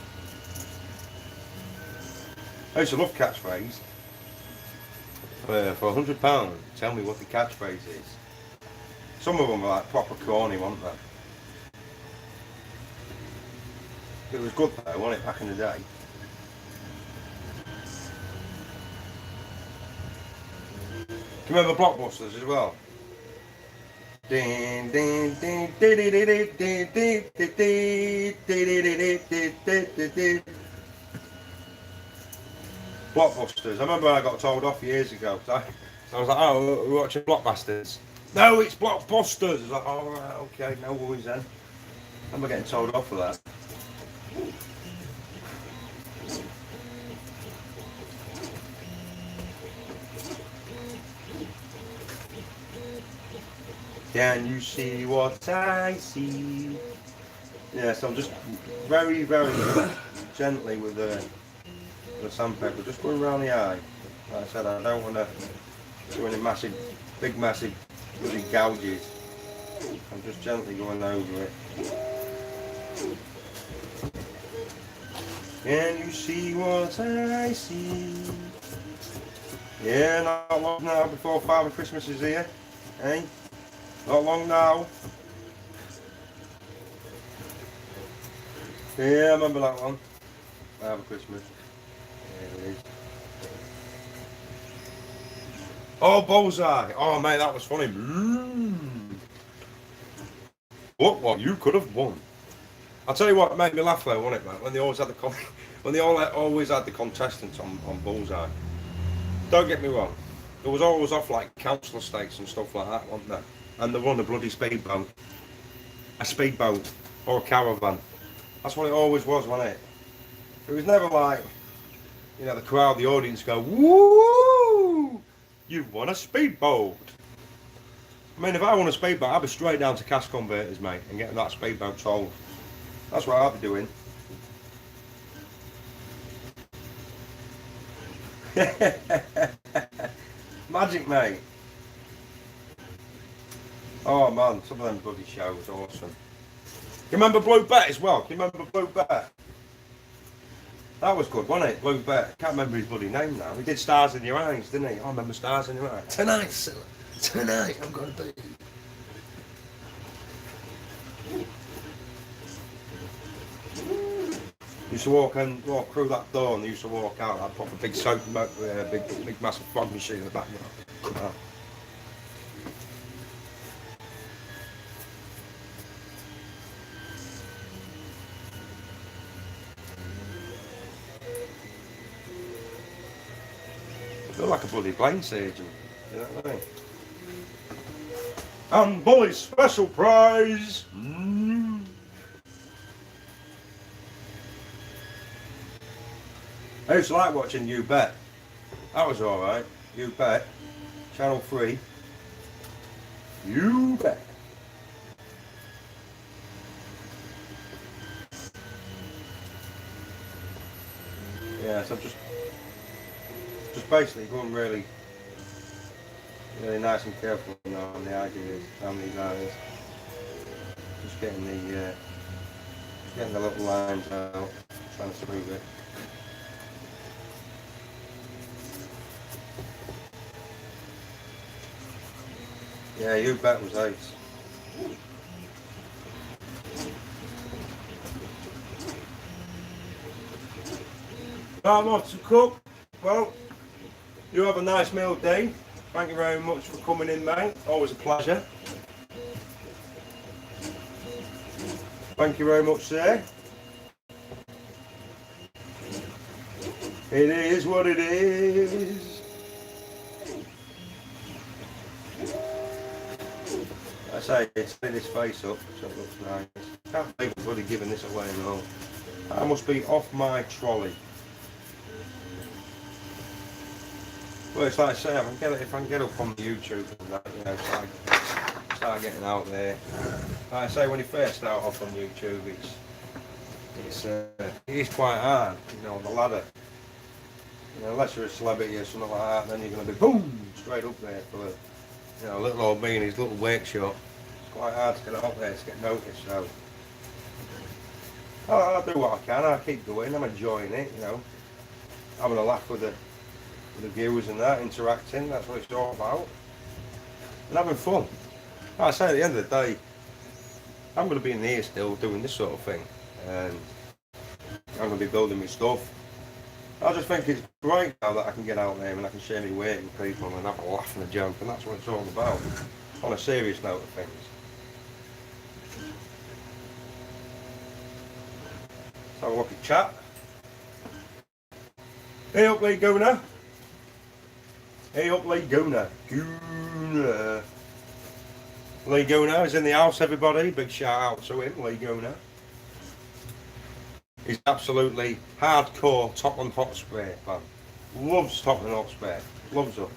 I used to love catchphrase. For £100, tell me what the catchphrase is. Some of them are like proper corny, weren't they? It was good though, wasn't it, back in the day? Do you remember Blockbusters as well? Blockbusters. I remember I got told off years ago. So I was like, oh, we're watching Blockbusters. No, it's Blockbusters. I was like, oh, right, okay, no worries then. I remember getting told off for that. Can you see what I see? Yeah, so I'm just very, very gently with the sandpaper, just going around the eye. Like I said, I don't want to do any massive, big massive bloody gouges. I'm just gently going over it. Can you see what I see? Yeah, not long now before Father Christmas is here. Eh? Not long now. Yeah, I remember that one. Father Christmas. There it is. Oh, bullseye! Oh, mate, that was funny. What you could have won. I'll tell you what made me laugh though, wasn't it, mate? When they always had always had the contestants on bullseye. Don't get me wrong. There was always off like council estates and stuff like that, wasn't there? And they run a bloody speedboat. A speedboat or a caravan. That's what it always was, wasn't it? It was never like, you know, the crowd, the audience go, woo! You've won a speedboat. I mean, if I won a speedboat, I'd be straight down to cash converters, mate, and getting that speedboat sold. That's what I'd be doing. Magic, mate. Oh man, some of them bloody shows, awesome. You remember Blue Bet as well? Can you remember Blue Bet? That was good, wasn't it? Blue Bet. Can't remember his bloody name now. He did Stars in Your Eyes, didn't he? I remember Stars in Your Eyes. Tonight I'm going to be. Used to walk through that door and they used to walk out. I'd pop a big soap, big massive fog machine in the background. Oh. I feel like a bloody plane surgeon. You know what I mean? And Bully's special prize. I used to like watching You Bet. That was alright. You Bet. Channel 3. You Bet. Yeah, so just basically going really nice and careful, you know, on the ideas, on these lines. Just getting the little lines out, trying to smooth it. Yeah, You Bet was ace. I want to cook. Well, You have a nice meal, Dave. Thank you very much for coming in, mate. Always a pleasure. Thank you very much, sir. It is what it is. I say, it's lit his face up, so it looks nice. Can't believe I'm bloody giving this away now. I must be off my trolley. Well, it's like I say, if I can get up on the YouTube and that, you know, start getting out there. Like I say, when you first start off on YouTube, it is quite hard, you know, on the ladder. You know, unless you're a celebrity or something like that, then you're going to be boom straight up there for the, you know, little old me and his little workshop. It's quite hard to get out there to get noticed. So I'll do what I can. I'll keep going. I'm enjoying it. You know, having a laugh with the viewers and that, interacting. That's what it's all about. And having fun. Like I say, at the end of the day, I'm going to be in here still doing this sort of thing, and I'm going to be building my stuff. I just think it's great now that I can get out there and I can share my work with people and have a laugh and a joke, and that's what it's all about, on a serious note of things. Let's have a look at chat. Hey up, Lee Gooner. Hey up, Lee Gooner. Gooner. Lee Gooner is in the house, everybody. Big shout out to him, Lee Gooner. He's absolutely hardcore Tottenham Hotspur fan. Loves Tottenham Hotspur. Loves them.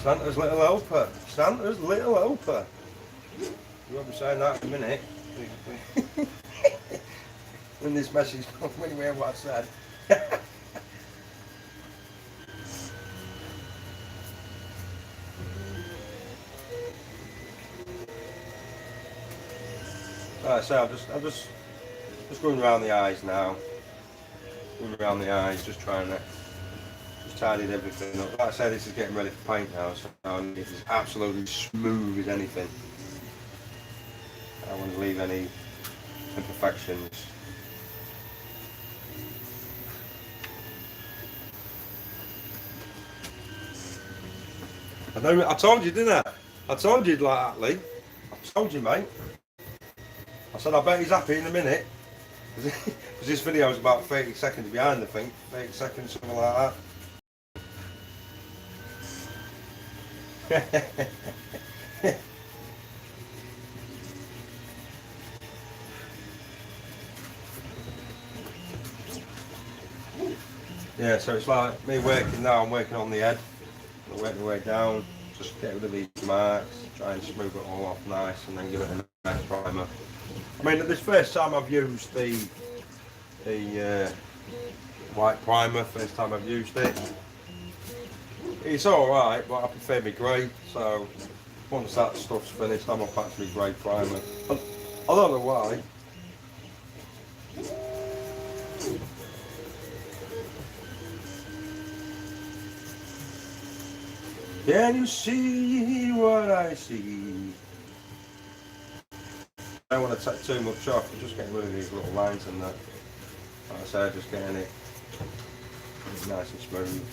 Santa's little helper. Santa's little helper. You won't be saying that in a minute. When this message comes, when you hear what I said. Like I say, I'm just going around the eyes now. Going around the eyes, just trying to tidy everything up. Like I say, this is getting ready for paint now, so it's absolutely smooth as anything. I don't want to leave any imperfections. I told you, didn't I? I told you like that, Lee. I told you, mate. I said, I bet he's happy in a minute. Because this video is about 30 seconds behind, I think. 30 seconds, something like that. Yeah, so it's like me working now, I'm working on the head. I work my way down, just get rid of these marks, try and smooth it all off nice, and then give it a nice primer. I mean, this first time I've used the white primer, first time I've used it. It's alright, but I prefer my grey, so once that stuff's finished, I'm up back to my grey primer. I don't know why. Can you see what I see? I don't want to take too much off, I'm just getting rid of these little lines and that. Like I say, just getting it nice and smooth.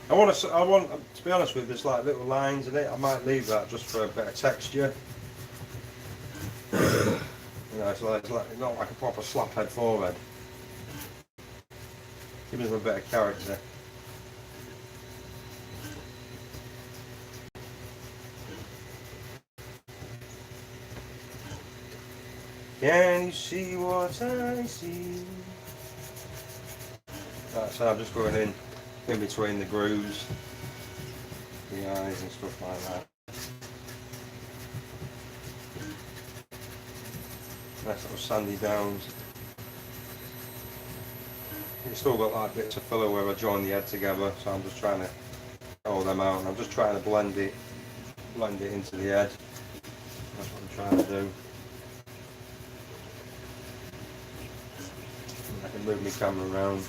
I want, to be honest with you, there's like little lines in it. I might leave that just for a bit of texture. You know, it's not like a proper slap head forehead. Give them a bit of character. Can you see what I see? Right, so I'm just going in between the grooves, the eyes and stuff like that. Nice little sandy downs. It's still got like bits of filler where I join the head together, so I'm just trying to hold them out, and I'm just trying to blend it into the head. That's what I'm trying to do. I can move my camera around.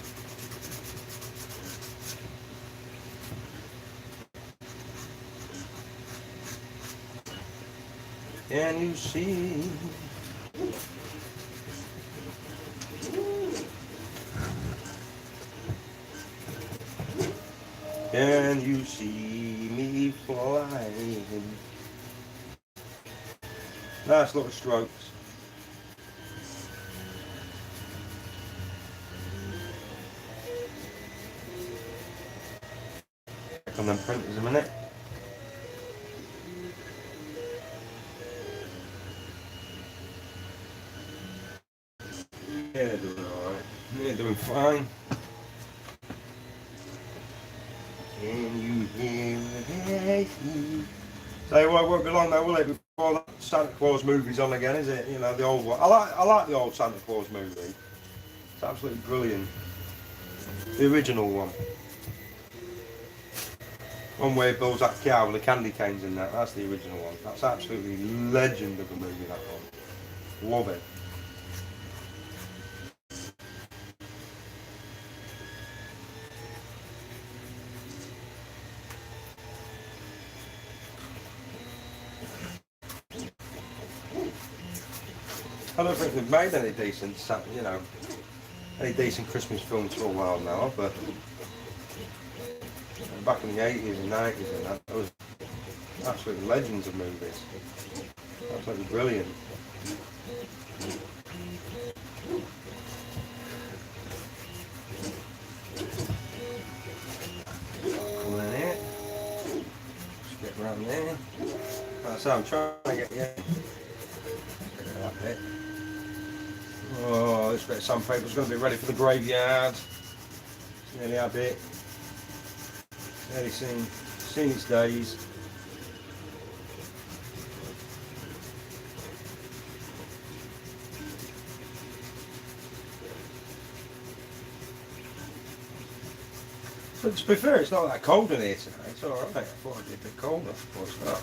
Can you see? Can you see me flying? Nice little strokes. Check on them printers a minute. Yeah, they're doing alright. They're doing fine. Can you hear me? So it won't be long now, will it? Before that Santa Claus movie's on again, is it? You know, the old one. I like the old Santa Claus movie. It's absolutely brilliant. The original one. One where he builds that cow with the candy canes in that. That's the original one. That's absolutely legend of a movie, that one. Love it. I don't think they've made any decent, you know, any decent Christmas films for a while now, but back in the 80s and 90s and that, there was absolutely legends of movies. Absolutely brilliant. Come in here. Just get around there. That's how I'm trying to get you. Get that bit. Oh, this bit of sandpaper's going to be ready for the graveyard. It's nearly had it. Nearly seen its days. But to be fair, it's not that cold in here tonight. It's alright. I thought it'd be a bit colder, but it's not.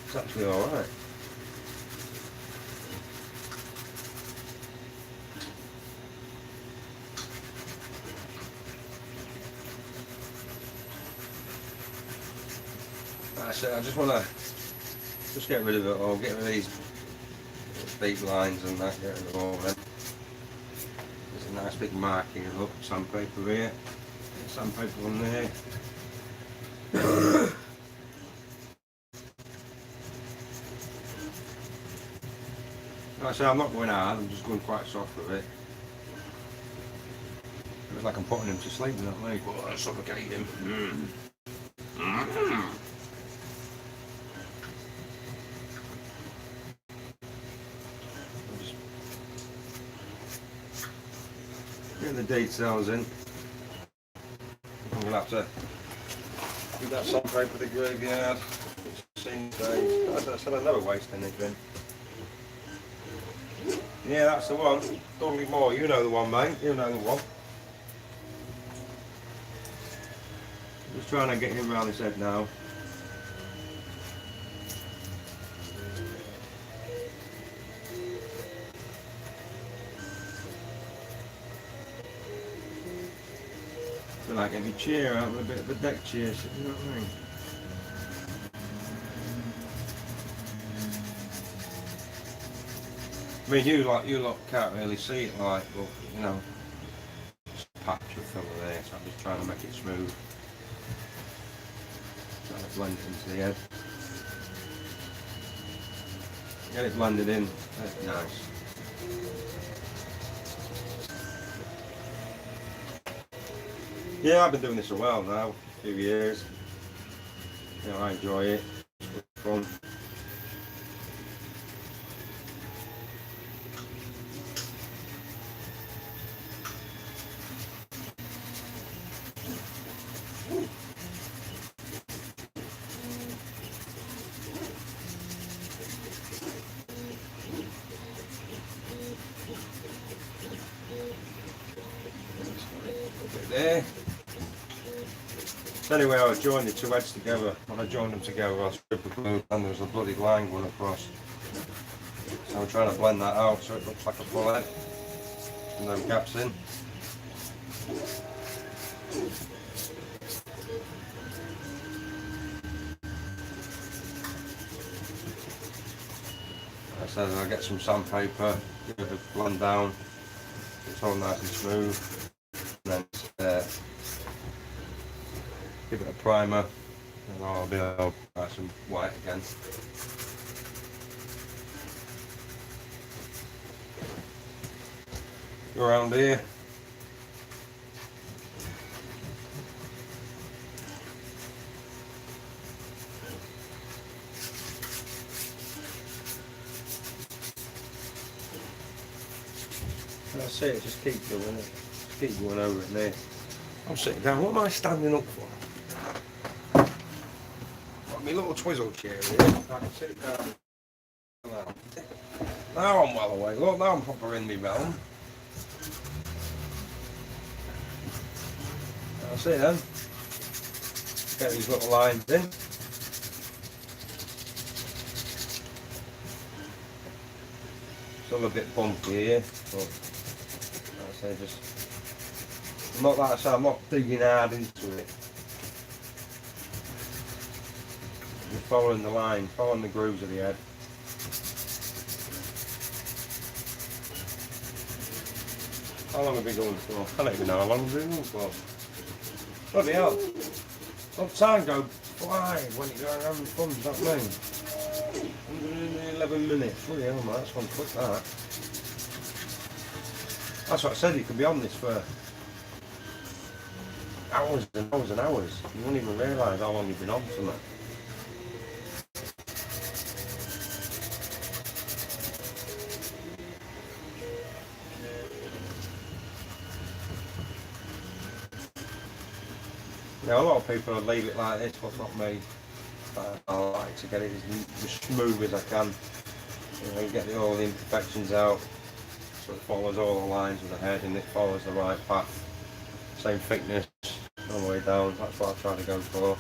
It's actually alright. That's it. I just want to get rid of it all. Get rid of these beat lines and that. Get rid of all of them. There's a nice big marking of sandpaper here. Sandpaper on there. Like I say, I'm not going hard. I'm just going quite soft with it. It's like I'm putting him to sleep, not me. But I suffocate him. Get the details in. I'm going to have to do that sandpaper for the graveyard. As I said, I never waste anything. Yeah, that's the one. Dudley Moore, you know the one, mate. You know the one. Just trying to get him around his head now. feel like getting a chair out with a bit of a deck chair, so you know what I mean? I mean, you lot can't really see it like, but you know, just a patch of filler there, so I'm just trying to make it smooth. Trying to blend it into the head. Get it blended in, that's nice. Yeah, I've been doing this a while now, a few years. You know, I enjoy it, it's fun. There. So anyway, I joined the two heads together. When I joined them together, I stripped the glue and there was a bloody line going across. So I'm trying to blend that out so it looks like a full head. And no gaps in. Like I said, I'll get some sandpaper, give it a blend down. It's all nice and smooth. And then give it a primer, and I'll be able to try some white again. Go around here. That's it, just keep doing it. Just keep going over it there. I'm sitting down, what am I standing up for? Got my little twizzle chair here. I can sit down. Now I'm well away. Look, now I'm proper in my realm. That's it then. Get these little lines in. Still a bit bumpy here, but like I say, just not like I say, I'm not digging hard into it. Just following the line, following the grooves of the head. How long have we been going for? I don't even know how long we've been going for. Bloody hell. Don't time go fly when you're having fun, does that mean? 111 minutes. Bloody hell, man, that's gone quick, that. That's what I said, you could be on this for hours and hours and hours. You won't even realise how long you've been on something. Now a lot of people leave it like this, but not me. I like to get it as smooth as I can. You know, get all the imperfections out, so it follows all the lines of the head and it follows the right path. Same thickness all the way down. That's what I try to go for.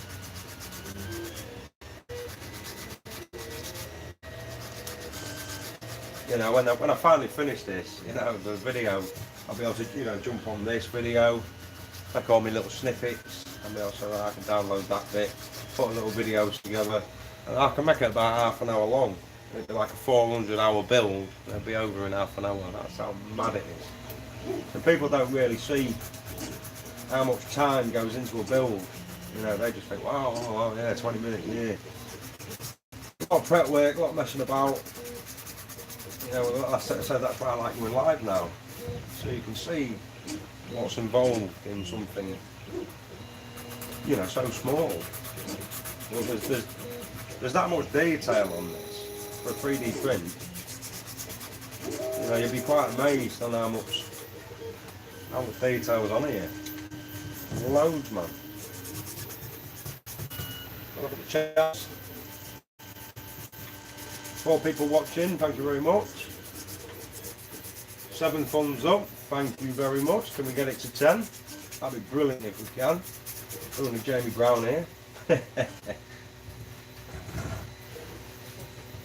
You know, when I finally finish this, you know, the video, I'll be able to, you know, jump on this video, make all my little snippets. And also I can download that bit, put little videos together, and I can make it about half an hour long. It'd be like a 400-hour build, it'll be over in half an hour. That's how mad it is. And people don't really see how much time goes into a build. You know, they just think, wow, oh, yeah, 20 minutes, yeah. A lot of prep work, a lot of messing about. You know, like I said, that's why I like going live now. So you can see what's involved in something, you know, so small. Well, there's that much detail on this for a 3D print. You know, you'd be quite amazed on how much detail was on here. Loads, man. Look at the chat. 4 people watching, thank you very much. 7 thumbs up, thank you very much. Can we get it to 10? That'd be brilliant if we can. Only Jamie Brown here.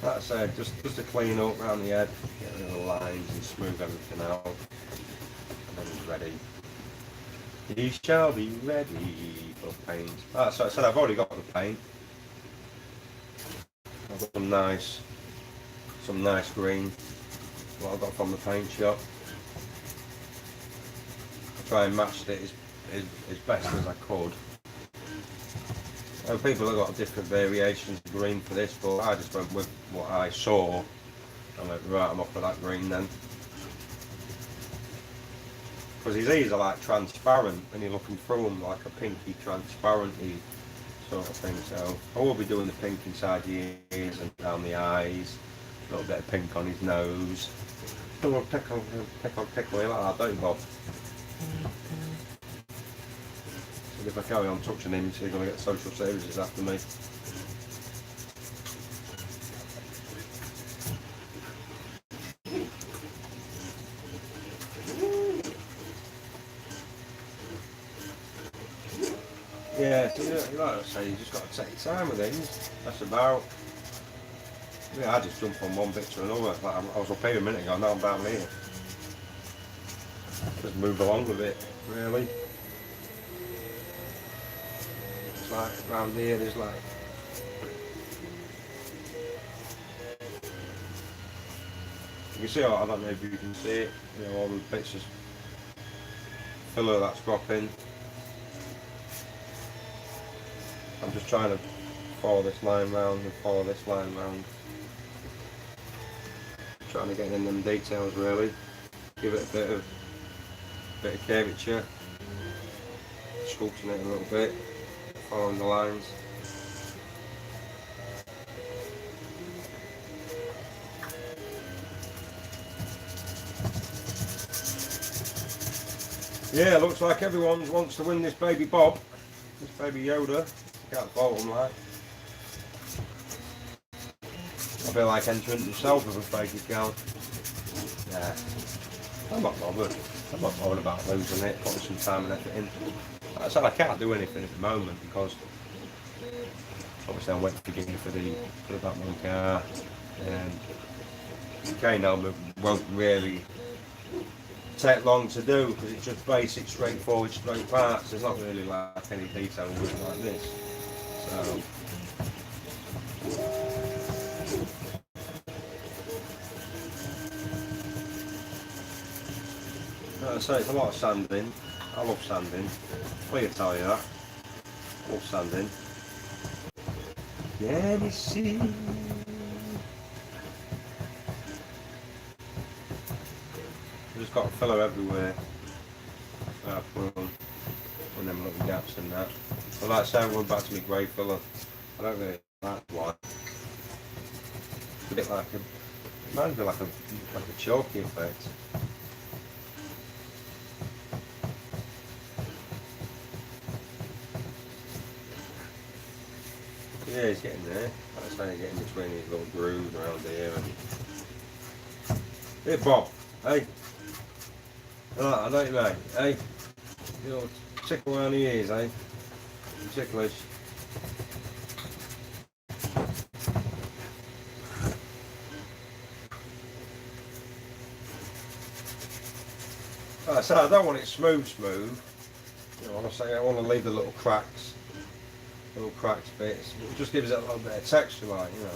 That's just to clean up around the head, get rid of the lines and smooth everything out. And then he's ready. He shall be ready for paint. So I said I've already got the paint. I've got some nice green. What I got from the paint shop. I try and match it as best as I could. People have got different variations of green for this, but I just went with what I saw and went, right, I'm off for that green then. Because these are like transparent when you're looking through them, like a pinky transparency sort of thing. So I will be doing the pink inside the ears and down the eyes, a little bit of pink on his nose. Don't tickle you like that, don't you, Bob? If I carry on touching him, so you're going to get social services after me. Yeah, so like I say, you just got to take your time with things. That's about. Yeah, I just jump from one bit to another. Like I was up here a minute ago, now I'm down here. Just move along with it, really. Like around here there's like you can see, I don't know if you can see it, you know, all the bits of filler that's dropping. I'm just trying to follow this line round and follow this line round. Trying to get in them details really. Give it a bit of curvature. Sculpting it a little bit. Following the lines. Yeah, looks like everyone wants to win this baby Bob, this baby Yoda. Check out the bottom like. I feel like entering myself with a fake account. Yeah, I'm not bothered. I'm not bothered about losing it, putting some time and effort in. Like I said, I can't do anything at the moment because obviously I'm waiting for the Batman car, and Kane element won't really take long to do because it's just basic, straightforward, straight parts. There's not really like any detail with it like this. So like I say, it's a lot of sanding. I love sanding. Please tell you that. I love sanding. Yeah, you see. I've just got filler everywhere. And them little gaps in that. But like I say, I'm going back to my grey filler. I don't really like white. It's a bit like a, it reminds me like a chalky effect. Yeah, he's getting there. Like I say, getting between these little grooves around here. And... Here, Bob. Hey. I know you, mate. Hey. You know, tickle around the ears, eh? You ticklish. Like I say, I don't want it smooth. You know, I want to leave the little cracks. Little cracked bits. It just gives it a little bit of texture, like, you know.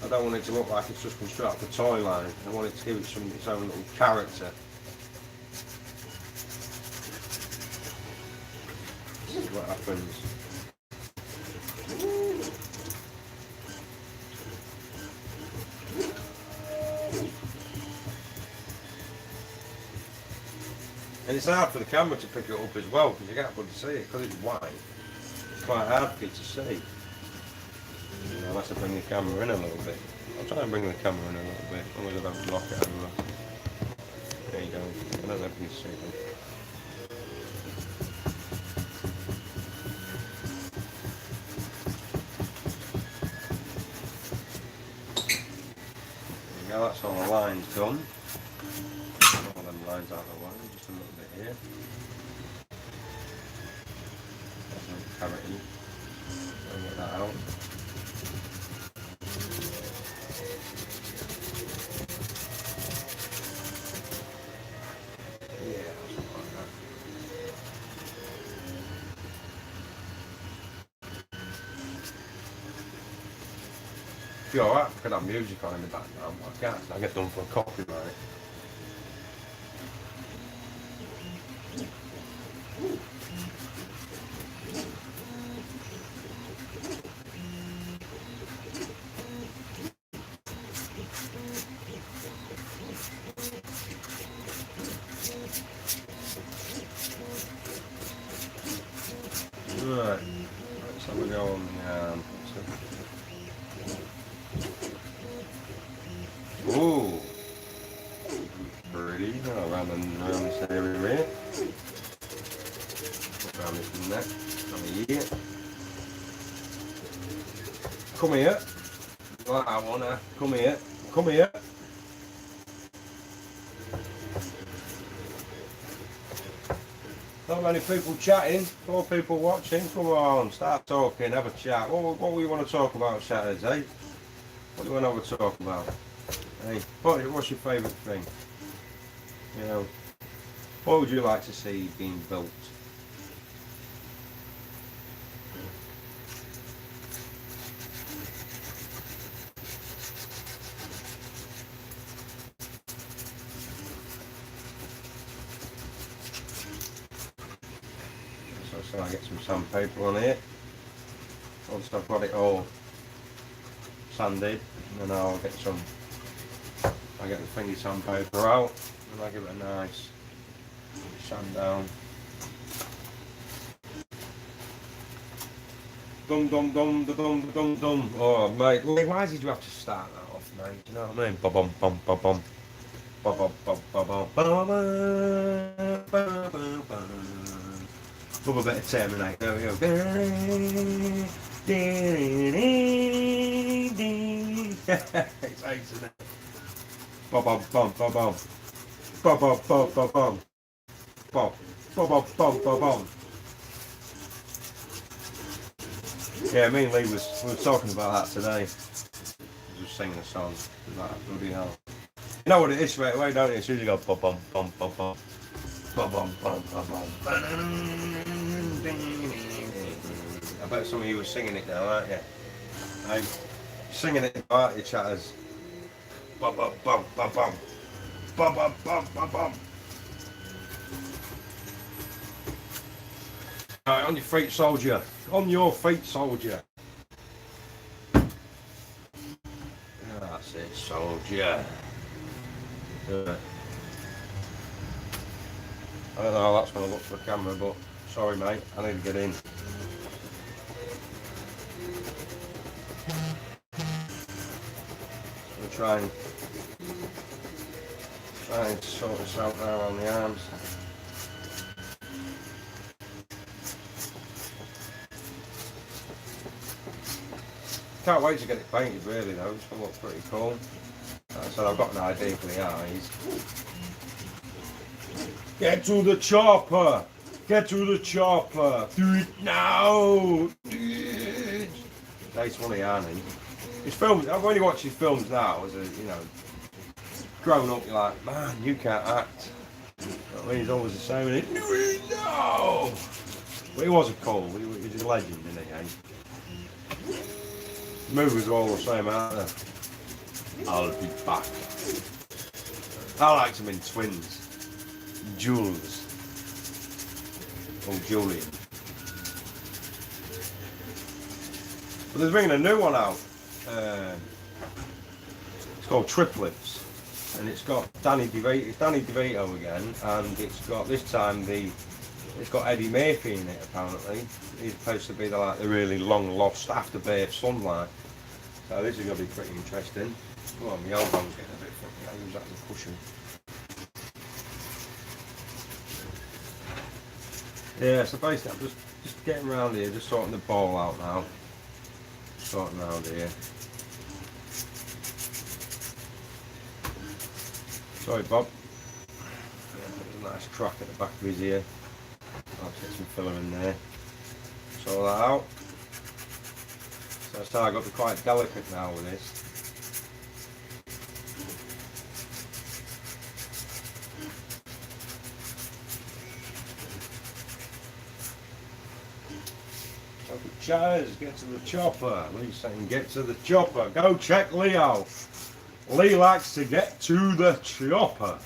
I don't want it to look like it's just come straight off the toy line. I want it to give it its own little character. This is what happens. And it's hard for the camera to pick it up as well because you can't really see it because it's white. It's quite hard for you to see. You know, unless I bring the camera in a little bit. I'll try and bring the camera in a little bit, as long as I don't knock it over. There you go. I don't know if you can see them. There you go, that's all the lines done. All them lines out of the way, just a little bit here. That's a little carroty. I'll get that out. If you're alright, I could have music on in the background, but I can't, I get done for a copyright. Right, let's have a go on ooh, pretty. Around this area here. Around this neck. Come here. Come here. Like I wanna. Come here. Come here. Not many people chatting, 4 people watching. Come on, start talking, have a chat. What do you want to talk about Saturdays, eh? What do you want to have a talk about? Hey, what's your favourite thing? You know, what would you like to see being built? So So I get some sandpaper on here. Once I've got it all sanded, and then I'll get some. I get the thingy sandpaper out, and I give it a nice sand down. Dum dum dum da dum da dum dum. Oh mate, why did you have to start that off, mate? Do you know what I mean? Bum bum bum bum bum. Bum bum bum bum bum bum bum bum bum. Love a bit of Terminator. There we go. It's ace, isn't it? Bum bum bum bum bum. Bum bum bum bum bum. Bum bum bum bum bum. Yeah, me and Lee we were talking about that today. Just singing a song. Like, bloody hell. You know what it is straight away, don't you? As soon as you go bum bum bum bum bum. Bum bum bum bum bum. I bet some of you were singing it now, aren't you? I'm singing it about your chatters. Bum bum bum bum bum. Bum bum bum bum bum. Right, on your feet, soldier. On your feet, soldier. That's it, soldier. I don't know how that's going to look for the camera, but sorry mate, I need to get in. We'll try and sort this out now on the arms. Can't wait to get it painted really though, it's going to look pretty cool. Like I said, I've got an idea for the eyes. Get to the chopper! Get to the chopper! Do it now! Do it! That's funny, Arnie. His films, I've only watched his films now as a, you know, growing up, you're like, man, you can't act. You know what I mean, he's always the same, and he, do it now! But he wasn't cool, he was a legend, isn't he, eh? The movies are all the same, aren't they? I'll be back. I liked him in Twins. Jules. Or Julian. But they're bringing a new one out. It's called Triplets. And it's got Danny DeVito again. And it's got, this time, it's got Eddie Murphy in it, apparently. He's supposed to be the really long lost afterbirth son, like. So this is going to be pretty interesting. Come on, my elbow's getting a bit funny. I'll use that as a cushion. Yeah, so basically I'm just getting around here, just sorting the ball out now. Sorting around here. Sorry Bob. Yeah, there's a nice crack at the back of his ear. I'll get some filler in there. Sort that out. So that's how I got to be quite delicate now with this. Chaz, get to the chopper. Lee's saying get to the chopper. Go check Lee out. Lee likes to get to the chopper.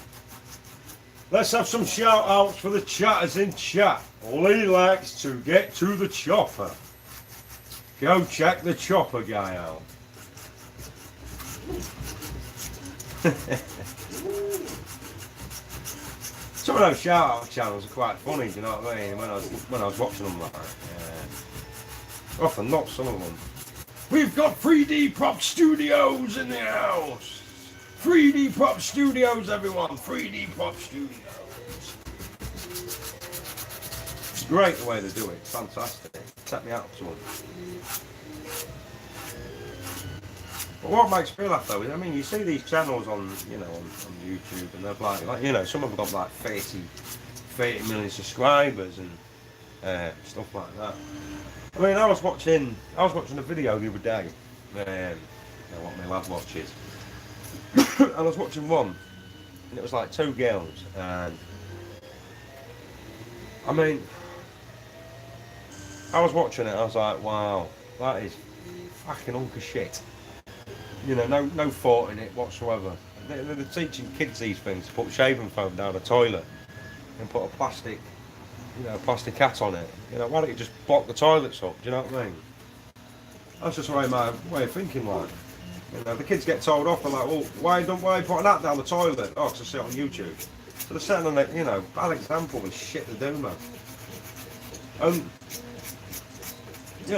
Let's have some shout outs for the chatters in chat. Lee likes to get to the chopper. Go check the chopper guy out. Some of those shout out channels are quite funny, do you know what I mean? When I was watching them like often not some of them. We've got 3D Prop Studios in the house. 3D Prop Studios, everyone. 3D Prop Studios. It's great the way they do it. It's fantastic. Set me out to them. But what makes me laugh though is, I mean, you see these channels on, you know, on YouTube, and they're like, you know, some of them got like 30 million subscribers and stuff like that. I mean, I was watching a video the other day, you know, what my lad watches, and I was watching one, and it was like two girls, and I mean, I was watching it, I was like, wow, that is fucking hunk of shit. You know, no thought in it whatsoever. They're teaching kids these things, to put shaving foam down a toilet and put a plastic plastic hat on it. Why don't you just block the toilets up? Do you know what I mean? That's just my way of thinking, like. The kids get told off, they're like, well, why put that down the toilet? Oh, because I see it on YouTube. So they're setting on a, bad example and shit they do, man.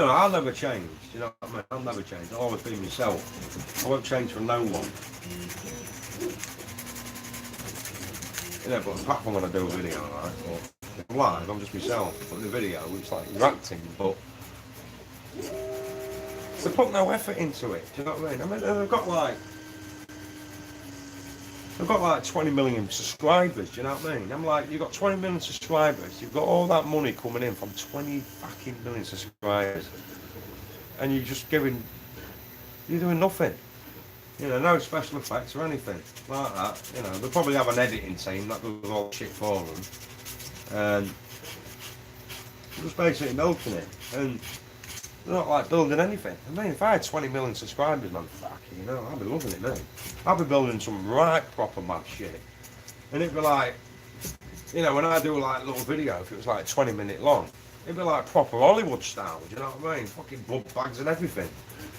I'll never change, you know what I mean? I'll never change, I'll always be myself. I won't change for no one. But apart from when I do a video, right? But if I'm live, I'm just myself. But the video, it's like you're acting, but they put no effort into it. Do you know what I mean? They've got like 20 million subscribers. Do you know what I mean? I'm like, you've got 20 million subscribers. You've got all that money coming in from 20 fucking million subscribers, and you're doing nothing. No special effects or anything like that. They'll probably have an editing team that does all the shit for them, and just basically milking it. And they're not like building anything. I mean, if I had 20 million subscribers, man, I'd be loving it, mate. I'd be building some right proper mad shit. And it'd be like, when I do like a little video, if it was like 20 minutes long, it'd be like proper Hollywood style, do you know what I mean? Fucking blood bags and everything.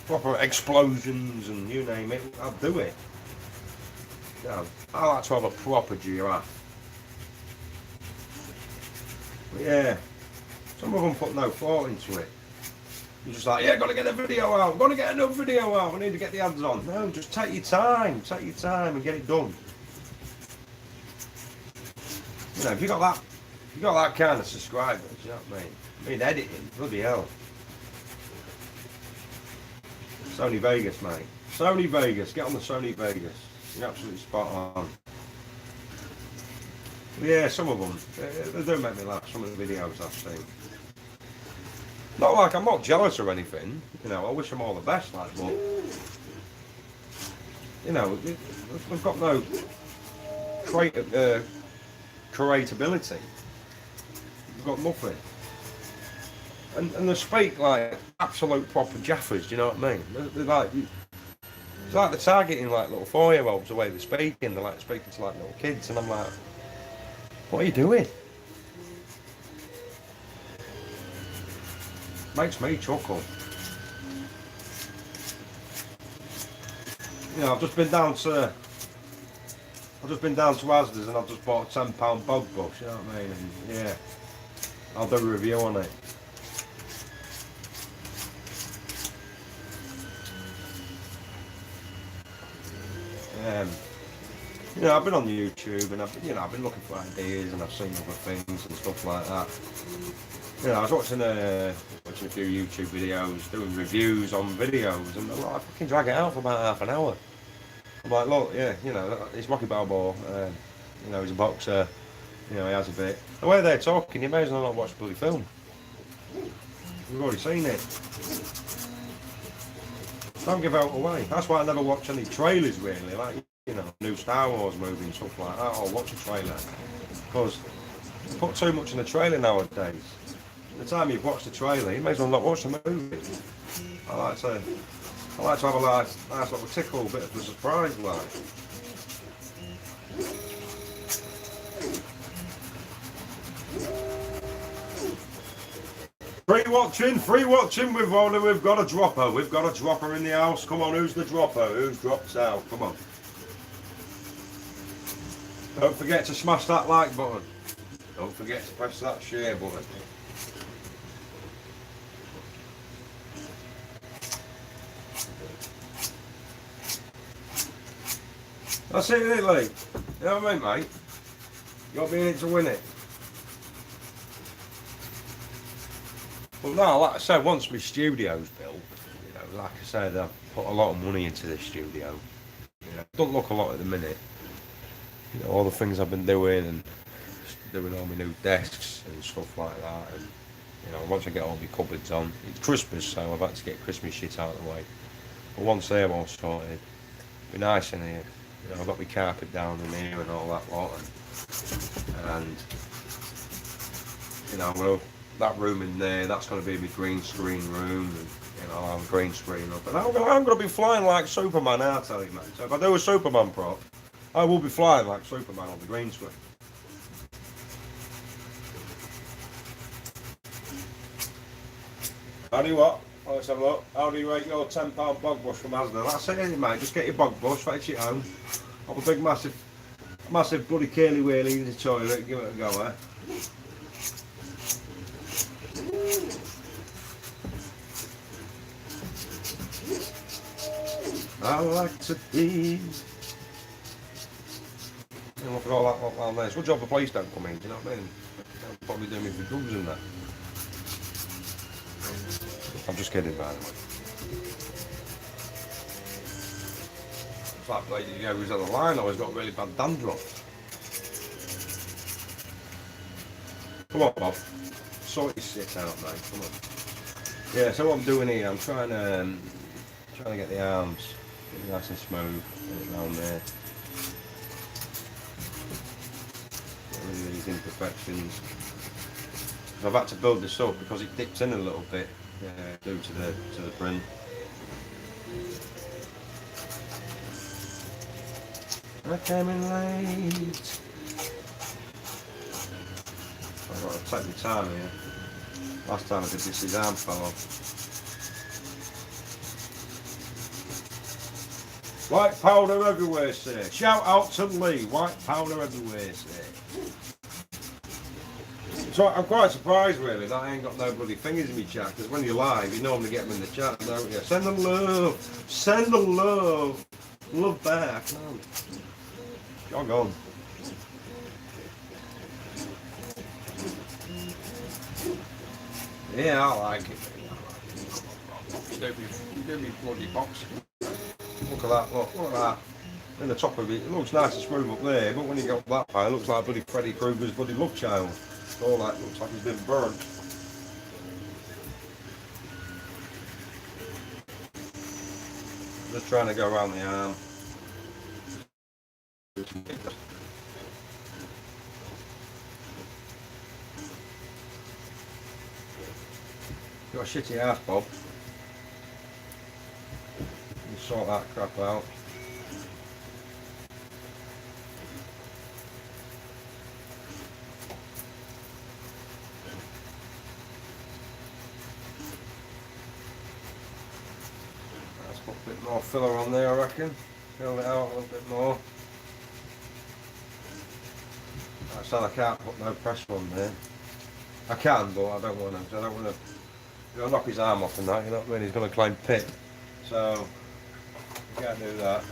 Proper explosions and you name it, I'd do it. I like to have a proper giraffe. But yeah, some of them put no thought into it. You're just like, yeah, gotta get a video out, gotta get another video out, I need to get the ads on. No, just take your time and get it done. If you got that kind of subscribers, you know what I mean? Editing, bloody hell. Sony Vegas, mate. Sony Vegas, get on the Sony Vegas. You're absolutely spot on. Yeah, some of them, they do make me laugh, some of the videos I've seen. Not like I'm not jealous or anything, I wish them all the best, like, but, we've got no creatability. We've got nothing. And they speak like absolute proper jaffers, do you know what I mean? They're like, it's like they're targeting like little 4-year-olds the way they're speaking. They're like speaking to like little kids, and I'm like, what are you doing? Makes me chuckle. I've just been down to Asda's and I've just bought a £10 bog bush, you know what I mean? And yeah, I'll do a review on it. I've been on YouTube and I've been looking for ideas and I've seen other things and stuff like that. I was watching a few YouTube videos, doing reviews on videos, and I fucking drag it out for about half an hour. I'm like, look, yeah, it's Rocky Balboa, he's a boxer, he has a bit. The way they're talking, you may as well not watch the bloody film. We've already seen it. Don't give out away. That's why I never watch any trailers really, like, new Star Wars movie and stuff like that. I'll watch a trailer. Because they put too much in the trailer nowadays. The time you've watched the trailer, you may as well not watch the movie. I like to have a nice little tickle, bit of a surprise, like. Free watching. We've got a dropper. We've got a dropper in the house. Come on, who's the dropper? Who's dropped out? Come on. Don't forget to smash that like button. Don't forget to press that share button. That's it, isn't it, Lee? You know what I mean, mate? You got to be in it to win it. Well, no, like I said, once my studio's built, like I said, I've put a lot of money into this studio. Don't look a lot at the minute. All the things I've been doing and doing all my new desks and stuff like that. And once I get all my cupboards on, it's Christmas, so I've had to get Christmas shit out of the way. But once they're all sorted, it'll be nice in here. I've got my carpet down in here and all that lot, and well, that room in there, that's going to be my green screen room, and I'll have a green screen up. And I'm going to be flying like Superman, I'll tell you, mate. So if I do a Superman prop, I will be flying like Superman on the green screen. How do you what? Oh, let's have a look. How do you rate your £10 bog brush from Asda? That's it, isn't it, mate? Just get your bog brush, fetch it home. Have a big massive bloody curly wheelie in the toilet, give it a go, eh? I like to be. And look at all that lot down there. It's a good job the police don't come in, do you know what I mean? They'll probably do me for drugs in there. I'm just kidding, by the way. It's that lady who's on the line, always got really bad dandruff. Come on, Bob. Sort your shit out, mate. Come on. Yeah, so what I'm doing here, I'm trying to get the arms nice and smooth, get it around there. Get rid of these imperfections. I've had to build this up because it dips in a little bit due to the print. I came in late. I've got to take my time here. Last time I did this, his arm fell off. White powder everywhere, sir. Shout out to Lee. White powder everywhere, sir. So I'm quite surprised, really, that I ain't got no bloody fingers in my chat. Because when you're live, you normally get them in the chat, don't you? Send them love. Send them love. Love back. No. Jog on. Yeah, I like it. You do me bloody box. Look at that, look at that. In the top of it, it looks nice and smooth up there, but when you go that high, it looks like bloody Freddy Krueger's bloody love child. All that looks like he's been burnt. Just trying to go around the arm. Got a shitty ass, Bob. You sort that crap out. Let's put a bit more filler on there, I reckon. Fill it out a little bit more. Like I said, I can't put no pressure on there. I can, but I don't want to. I don't want to. He'll knock his arm off and that, you know what I mean? He's going to claim pit. So, you can't do that.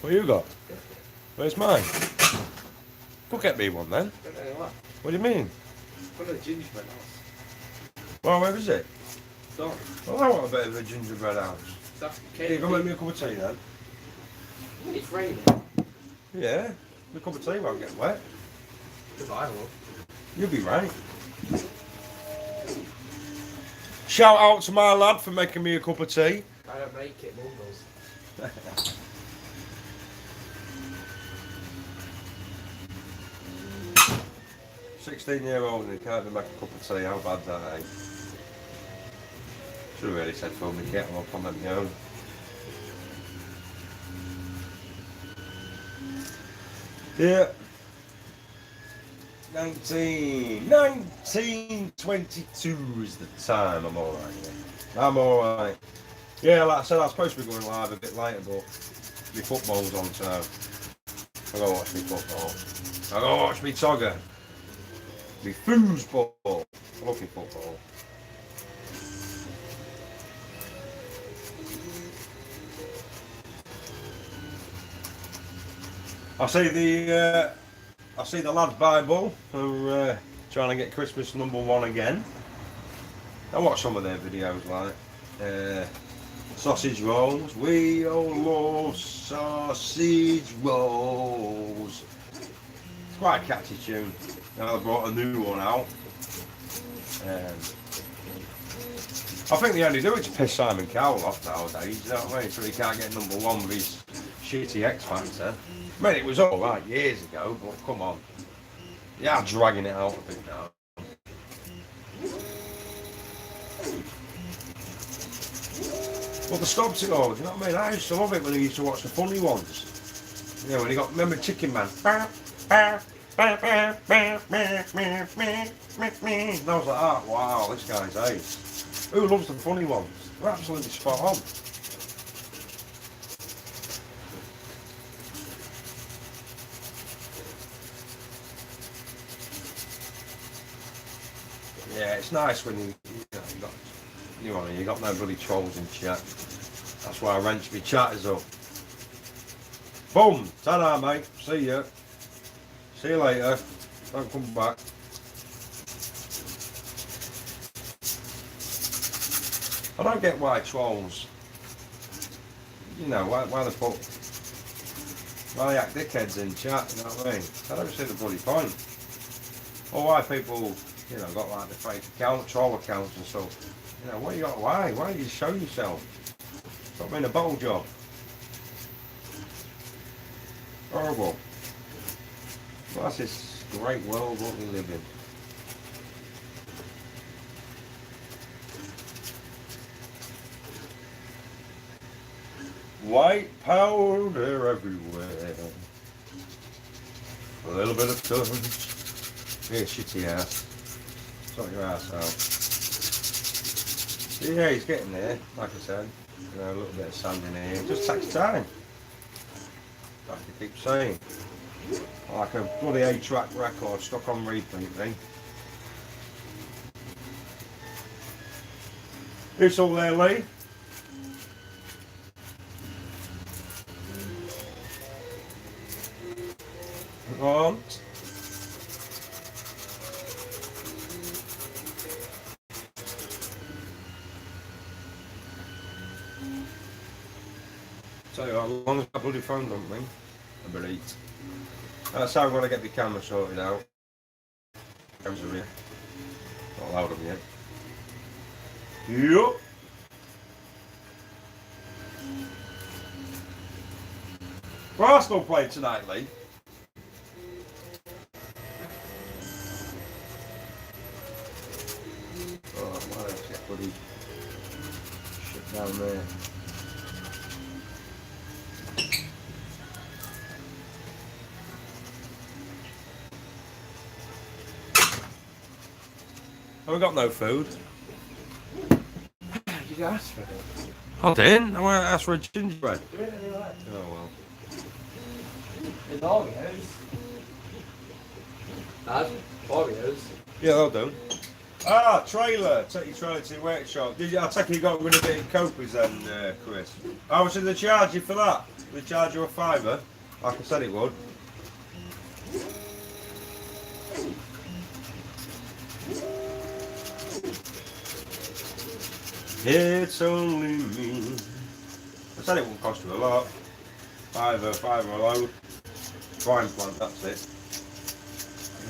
What you got? Where's mine? Go get me one then. What do you mean? Put a gingerbread house. Well, where is it? Don't. Well, I want a bit of a gingerbread house. That's Here, go make me a cup of tea then. It's raining. Yeah, the cup of tea won't get wet. Because I will. You'll be right. Shout out to my lad for making me a cup of tea. I don't make it, Mum does. 16-year-old and he can't even make a cup of tea, how bad that, eh? Should have really said fill me kettle up on my own. Yeah. 1922 is the time. I'm alright, yeah. I'm alright. Yeah, like I said, I was supposed to be going live a bit later, but my football's on, so I gotta watch me football. I gotta watch me togger. Me foosball. I love me football. I see the lad's Bible for trying to get Christmas #1 again. I watch some of their videos, like sausage rolls. We all love sausage rolls. It's quite a catchy tune. Now they brought a new one out. I think they only do it to piss Simon Cowell off nowadays, you know what I mean? So he can't get #1 with his shitty X Factor. I mean, it was alright years ago, but come on. Yeah, dragging it out a bit now. But they stopped it all, do you know what I mean? I used to love it when I used to watch the funny ones. You know, when he got, remember Chicken Man? And I was like, oh, wow, this guy's ace. Who loves the funny ones? They're absolutely spot on. Yeah, it's nice when you got no bloody trolls in chat. That's why I wrench my chatters up. Boom! Ta-da, mate. See ya. See you later. Don't come back. I don't get why trolls. You know, why they act dickheads in chat, you know what I mean? I don't see the bloody point. Or why people, you know, got like the fake account, troll accounts and stuff. You know, what you got, why? Why do you show yourself? Stop being a bottle job. Horrible. Well, that's this great world what we live in. White powder everywhere. A little bit of touch. Yeah, shitty ass. Sort your ass out. Yeah, he's getting there, like I said. You know, a little bit of sand in here. It just takes time. Like I keep saying. Like a bloody 8-track record stuck on repeat thing. It's all there, Lee. On. Tell you what, as long as that bloody phone don't ring, I better eat. That's how I'm going to get the camera sorted out. Cameras are here. Not allowed them yet. Yup. Well, Arsenal playing tonight, Lee. Oh, why don't you get bloody shit down there? Have we got no food? Did you ask for it? I didn't. I want to ask for a gingerbread. There ain't any left. Oh well. There's Oreos. Dad, Oreos. Yeah, they'll do. Ah, trailer. Take your trailer to the workshop. Did you? I take it you got rid of it in Copies then, Chris. How much did they charge you for that? Did they charge you a £5? Like I said it would. It's only me. I said it won't cost you a lot. Fiver a load. Brine plant, that's it.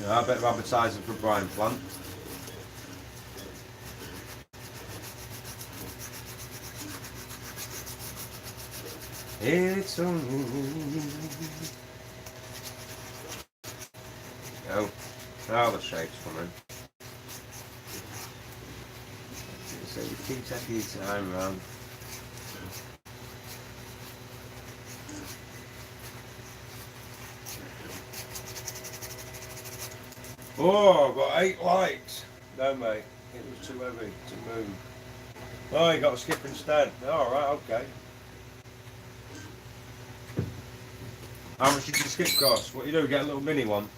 Yeah, a bit of advertising for brine plant. It's only me. Oh, now the shape's coming. So you keep taking your time around. Oh, I've got 8 lights. No, mate, it was too heavy to move. Oh, you got to skip instead. All right, okay. How much did the skip cost? What you do? Get a little mini one,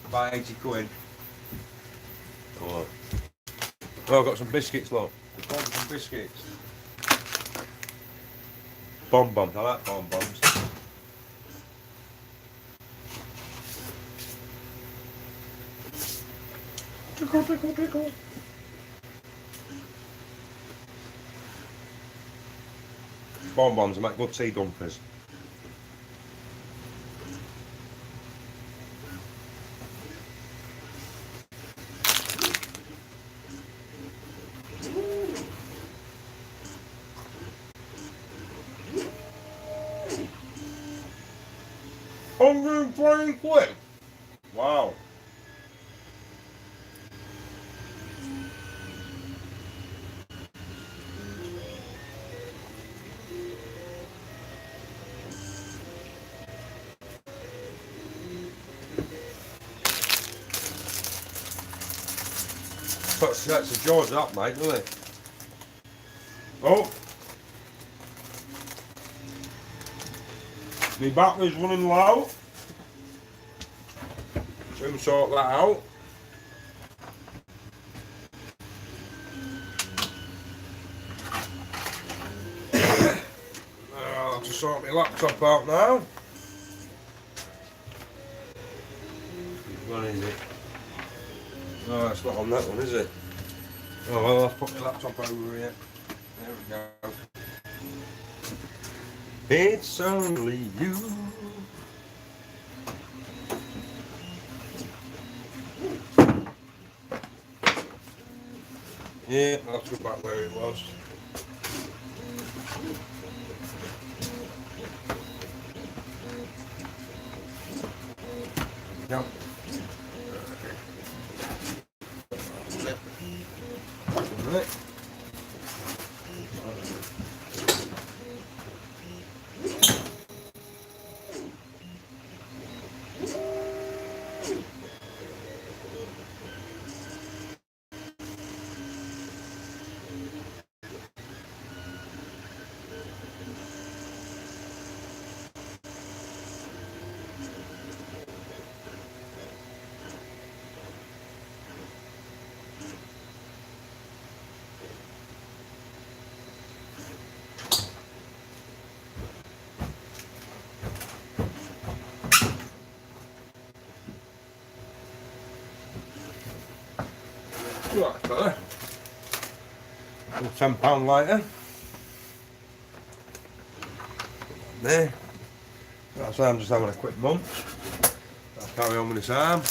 about 80 quid. Oh, I've got some biscuits, look. Some biscuits. Bonbons. I like bonbons. Tickle, tickle, tickle. Bonbons make good tea dumpers. £120. Wow. That's the jaws up, mate, doesn't it? Oh! My battery's running low. Soon sort that out. I'll have to sort my laptop out now. What is it? Oh, it's not on that one, is it? Oh well, I'll put my laptop over here. There we go. It's only you. Yeah, I'll have to go back where it was. No. Right. Right, fella. £10 lighter. There. That's why I'm just having a quick munch. I'll carry on with this arm.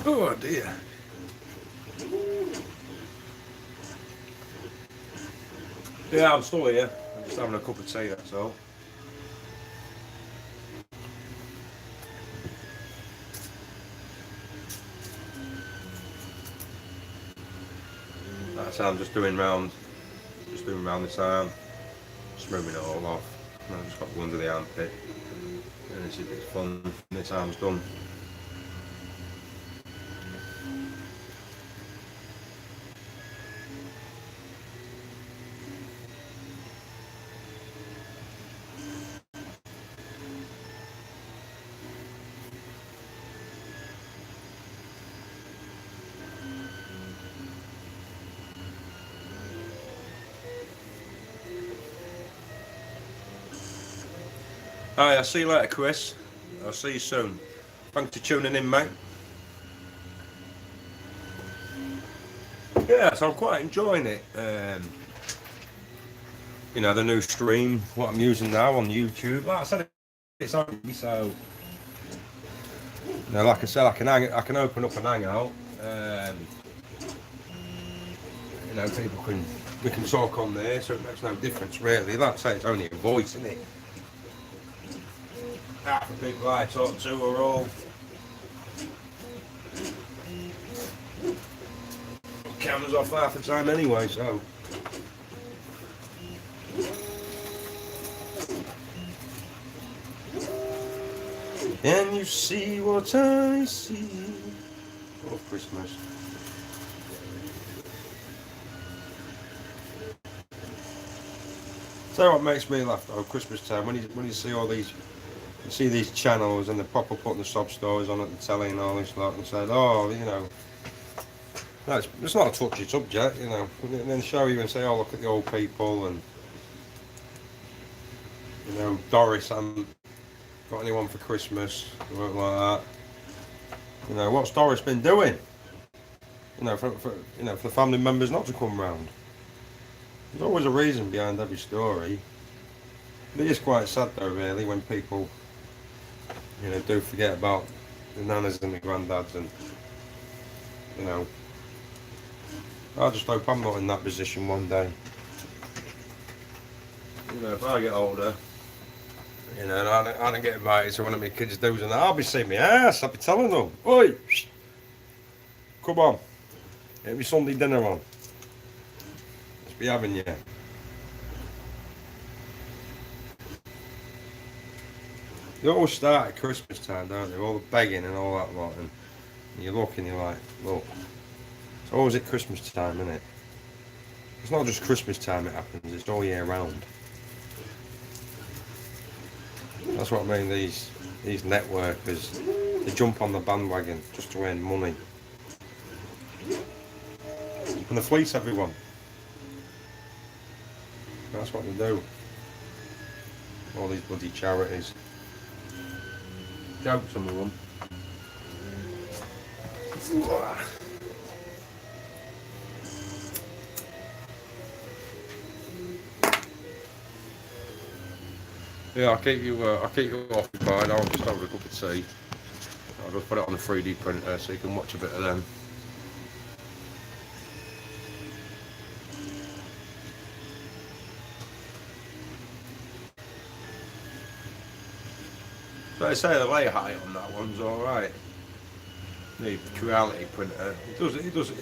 Oh dear. Yeah, I'm still here. I'm just having a cup of tea, that's all. That's how I'm just doing round this arm, just moving it all off. And I've just got to go under the armpit. And this is it's fun. This arm's done. Hi, I'll see you later, Chris. I'll see you soon. Thanks for tuning in, mate. Yeah, so I'm quite enjoying it. You know, the new stream, what I'm using now on YouTube. Like I said, it's on me, so you know, like I said, I can open up and hang out. You know, we can talk on there, so it makes no difference really. Like I say, it's only a voice, isn't it? Half the people I talk to are all cameras off half the time anyway, so. And you see what I see. Oh, Christmas. So what makes me laugh though, Christmas time, when you see all these, you see these channels and they're proper putting the sob stories on at the telly and all this lot and said, oh, you know, it's not a touchy subject, you know, and then show you and say, oh, look at the old people and, you know, Doris hasn't got anyone for Christmas, something like that. You know, what's Doris been doing? You know, for the family members not to come round. There's always a reason behind every story. It is quite sad though, really, when people, do forget about the nanas and the granddads, and I just hope I'm not in that position one day. If I get older, and I don't get invited to one of my kids' do's, and I'll be seeing my ass. I'll be telling them, "Oi, come on, get me Sunday dinner on. Let's be having you." They always start at Christmas time, don't they? All the begging and all that lot, and you look and you're like, look, it's always at Christmas time, isn't it? It's not just Christmas time it happens, it's all year round. That's what I mean, these networkers, they jump on the bandwagon just to earn money. And they fleece everyone. That's what they do. All these bloody charities. Joke, some of them. Yeah, I'll keep you occupied. I'll just have a cup of tea. I'll just put it on the 3D printer so you can watch a bit of them. So I say the lay height on that one's alright. The reality printer, it does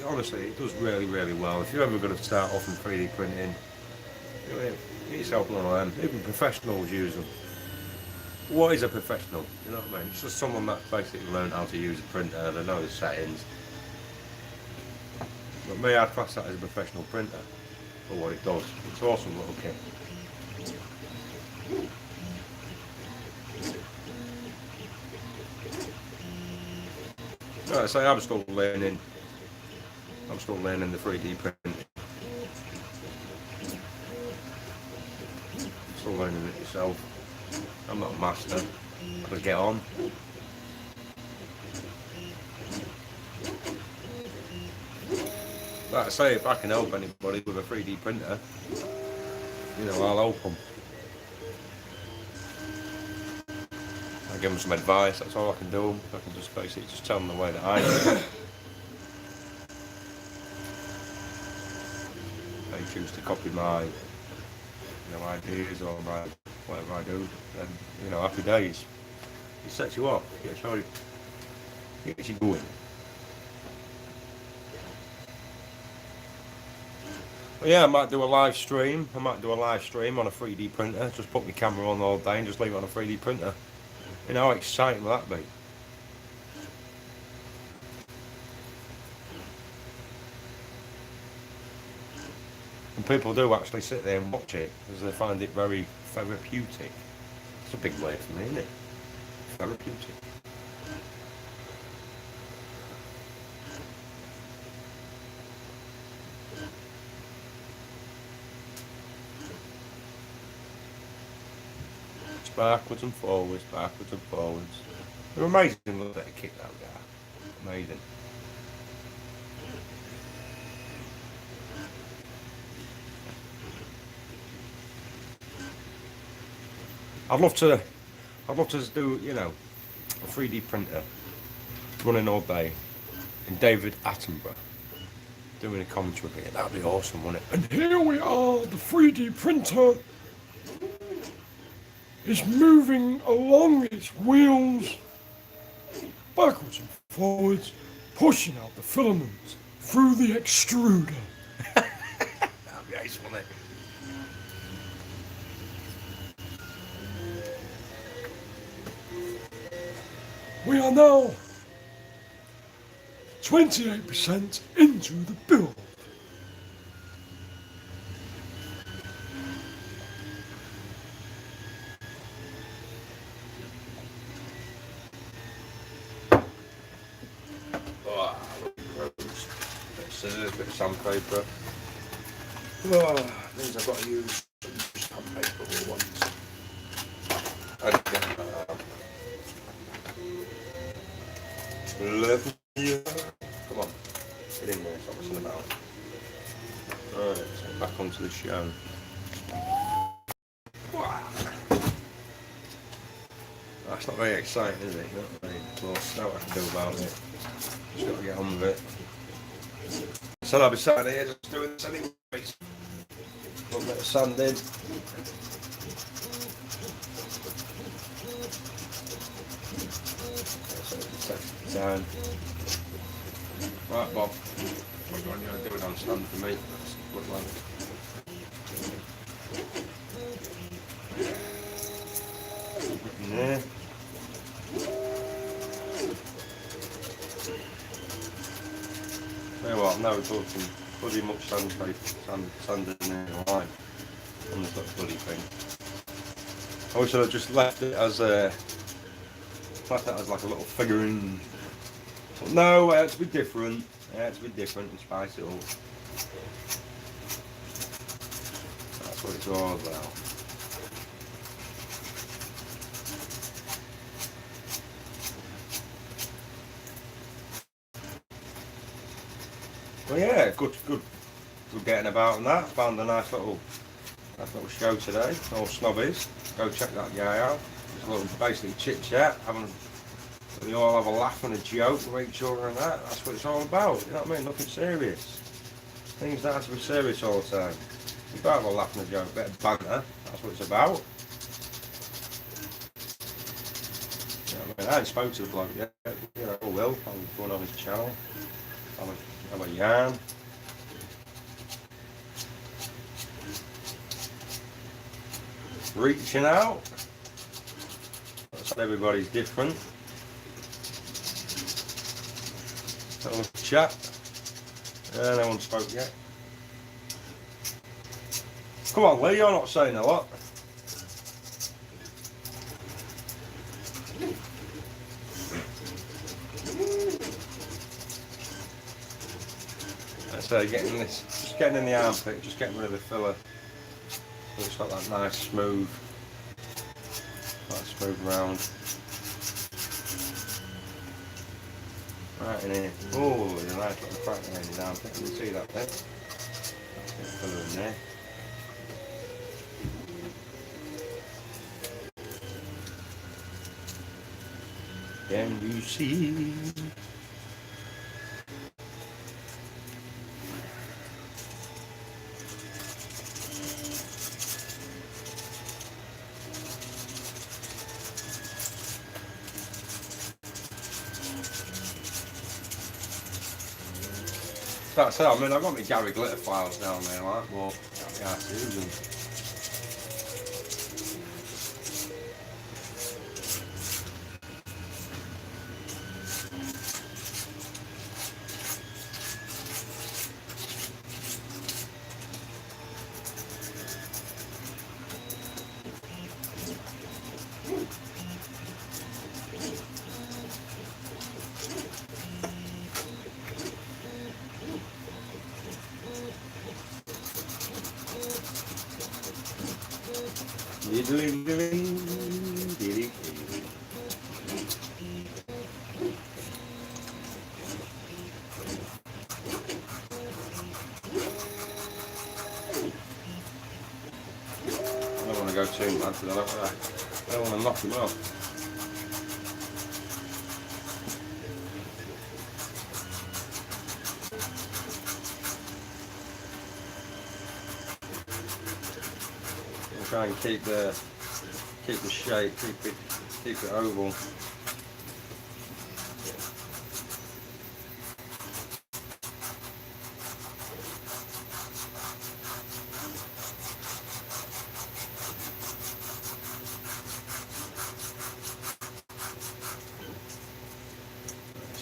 honestly, it does really, really well. If you're ever going to start off in 3D printing, get yourself one of them. Even professionals use them. What is a professional? You know what I mean? It's just someone that basically learned how to use a printer, they know the settings. But me, I'd class that as a professional printer for what it does. It's an awesome little kit. Like I say, I'm still learning the 3D printing. Still learning it yourself. I'm not a master. I could get on. Like I say, if I can help anybody with a 3D printer, I'll help them. I give them some advice, that's all I can do. I can just basically tell them the way that I do it. They choose to copy my ideas or my whatever I do, then happy days. It sets you up, gets you going. But yeah, I might do a live stream. on a 3D printer. Just put my camera on all day and just leave it on a 3D printer. How exciting will that be? And people do actually sit there and watch it because they find it very therapeutic. It's a big word for me, isn't it? Therapeutic. It's backwards and forwards, backwards and forwards. They're amazing little bit of kit out there. Amazing. I'd love to do, a 3D printer running all day in David Attenborough doing a commentary bit. That'd be awesome, wouldn't it? And here we are, the 3D printer is moving along its wheels, backwards and forwards, pushing out the filaments through the extruder. That'd be nice, wouldn't it? We are now 28% into the build. Oh, bit of scissors, bit of sandpaper. Oh, means I've got to use sandpaper for once. Love you. Come on, get in there, stop messing about. Alright. back onto the show. Wow. That's not very exciting, is it? Not very close. Know what I can do about it. Just got to get on with it. So I'll be sat here just doing this anyway. Put a bit of sand in. Time. Right, Bob. What do you want to do it on stand for me? That's good one. Yeah. Tell you what, now we're talking bloody much sand in there, line on this little bloody thing. I wish I'd just left it as like a little figurine. But no, it had to be different. It had to be different and spice it up. That's what it's all about. Well, yeah, good getting about and that. Found a nice little show today. All snobbies. Go check that guy out. Just a little basically chit chat, we all have a laugh and a joke with each other and that. That's what it's all about. You know what I mean? Nothing serious. Things don't have to be serious all the time. You've got to have a laugh and a joke, a bit of banter. That's what it's about. You know what I mean? I haven't spoken to the bloke yet. You know, I will. I'm going on his channel. Have a yarn. Reaching out. Everybody's different. Little chat. No one spoke yet. Come on, Lee, you're not saying a lot. So just getting in the armpit, just getting rid of the filler. So it's got that nice smooth round. Right in here. Oh, there's a nice little crack there in his armpit. Can you see that there? That's got filler in there. Can you see? That's it. I mean, I've got my Gary Glitter files down there, like, but yeah, it's using. I don't want to go too mad because I don't want to knock him off. I'll try and keep the shape, keep it oval. So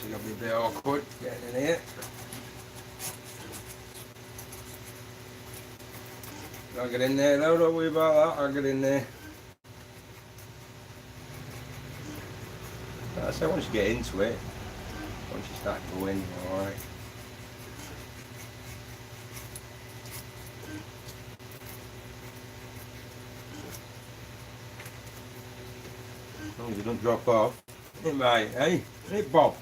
you'll be a bit awkward getting in here. I'll get in there though, don't worry about that, I'll get in there. So once you get into it, once you start going, alright. As long as you don't drop off. Hey mate, hey? Hey Bob.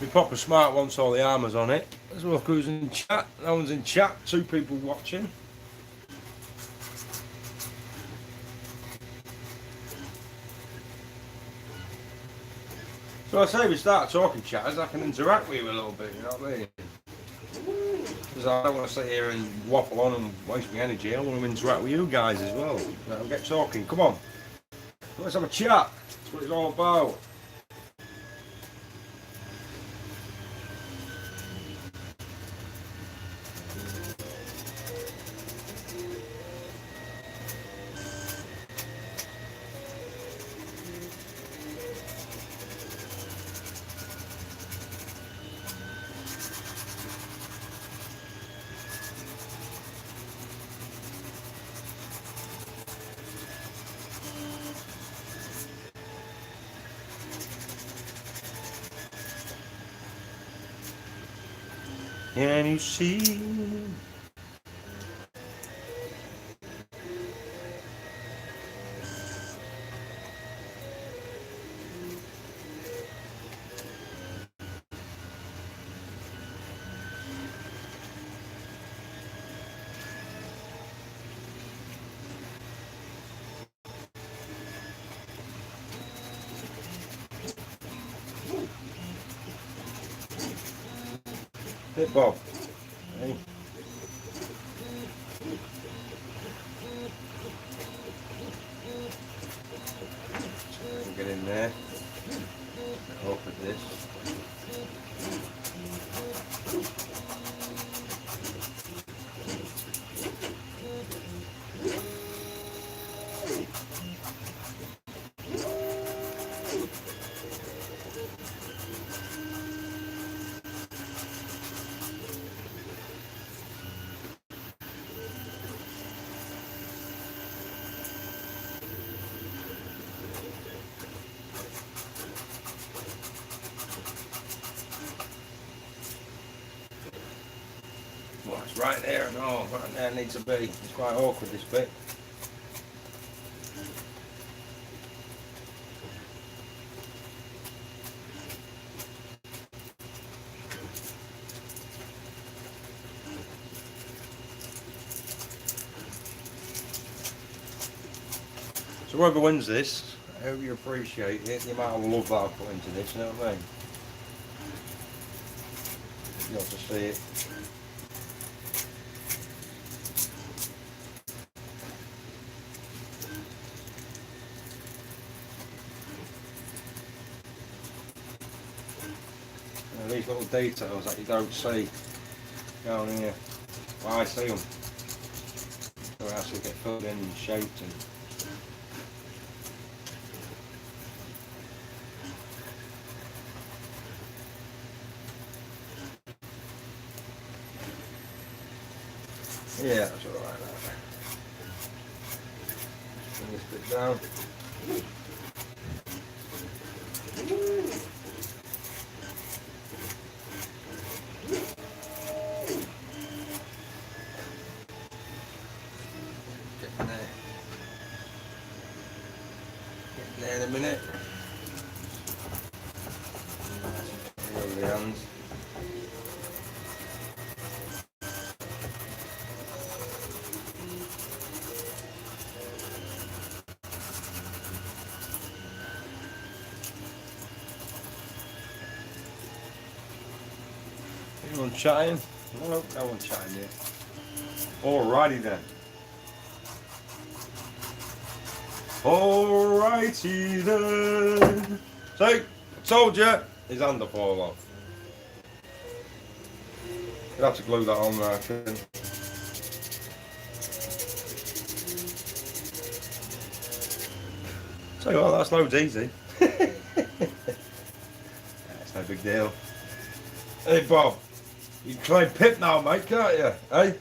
be proper smart once all the armour's on it. Let's look who's in chat. No one's in chat. 2 people watching. So I say we start talking, chatters, I can interact with you a little bit, you know what I mean? Because I don't want to sit here and waffle on and waste my energy. I want to interact with you guys as well. I'll get talking. Come on. Let's have a chat. That's what it's all about. Can you see? Hey, Bob. Hey. Get in there. Open this. Well, it's right there and all. Right there needs to be. It's quite awkward, this bit. So whoever wins this, I hope you appreciate it, the amount of love that I've put into this, you know what I mean? You have to see it. And these little details that you don't see down here, well, I see them. So they actually get filled in and shaped and yeah, that's alright. Bring this bit down. Getting there. Getting there in a minute. Over the hands. Anyone chatting? No, no one chatting yet. Alrighty then. Alrighty then. So, I told you, his hand will fall off. You'll have to glue that on there, I reckon. Tell you what, that's loads easy. That's no big deal. Hey Bob, you can claim Pip now, mate, can't you? Hey?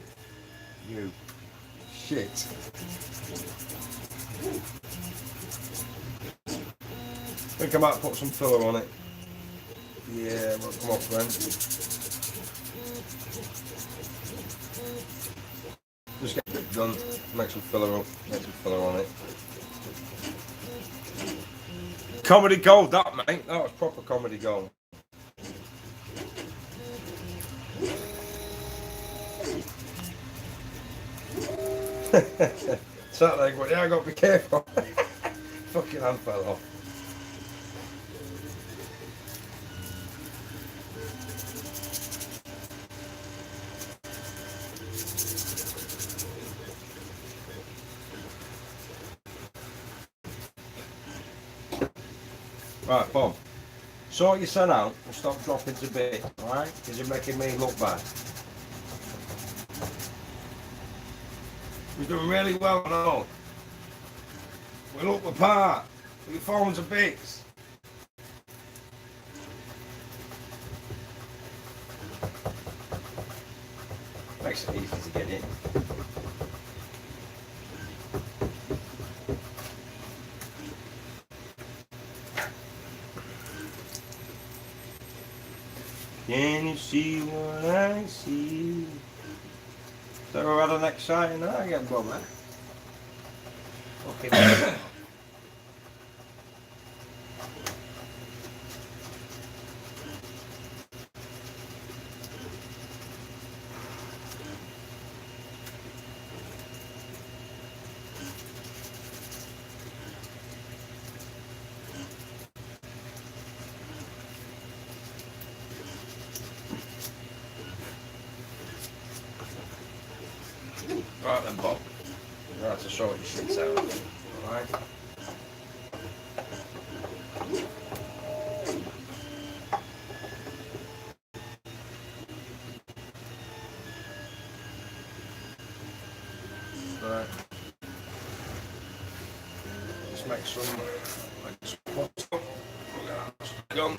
You shit. I think I might put some filler on it. Yeah, well, come off then. Just get it done. Make some filler up. Make some filler on it. Comedy gold, that mate. That was proper comedy gold. Sat there going, yeah, I got to be careful. Fucking hand fell off. Right, Bob. Sort your son out and stop dropping to bits, alright? Because you're making me look bad. We're doing really well and all. We look the part. We're falling to bits. Makes it easy to get in. Can you see what I see? So we're at an exciting night again, Bob, man. Okay. Right then, Bob. You're going to have to sort your shit out. Alright? Right. Just make some pots up. We'll get that gone.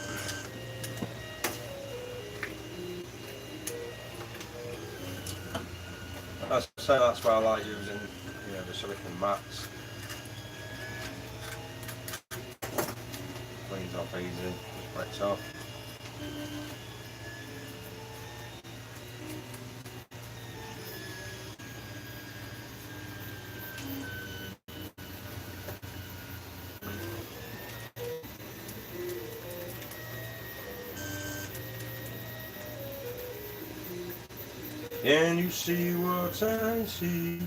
As I say, that's why I like using, the silicone mats. Cleans off easy, breaks off. Can you see what I see?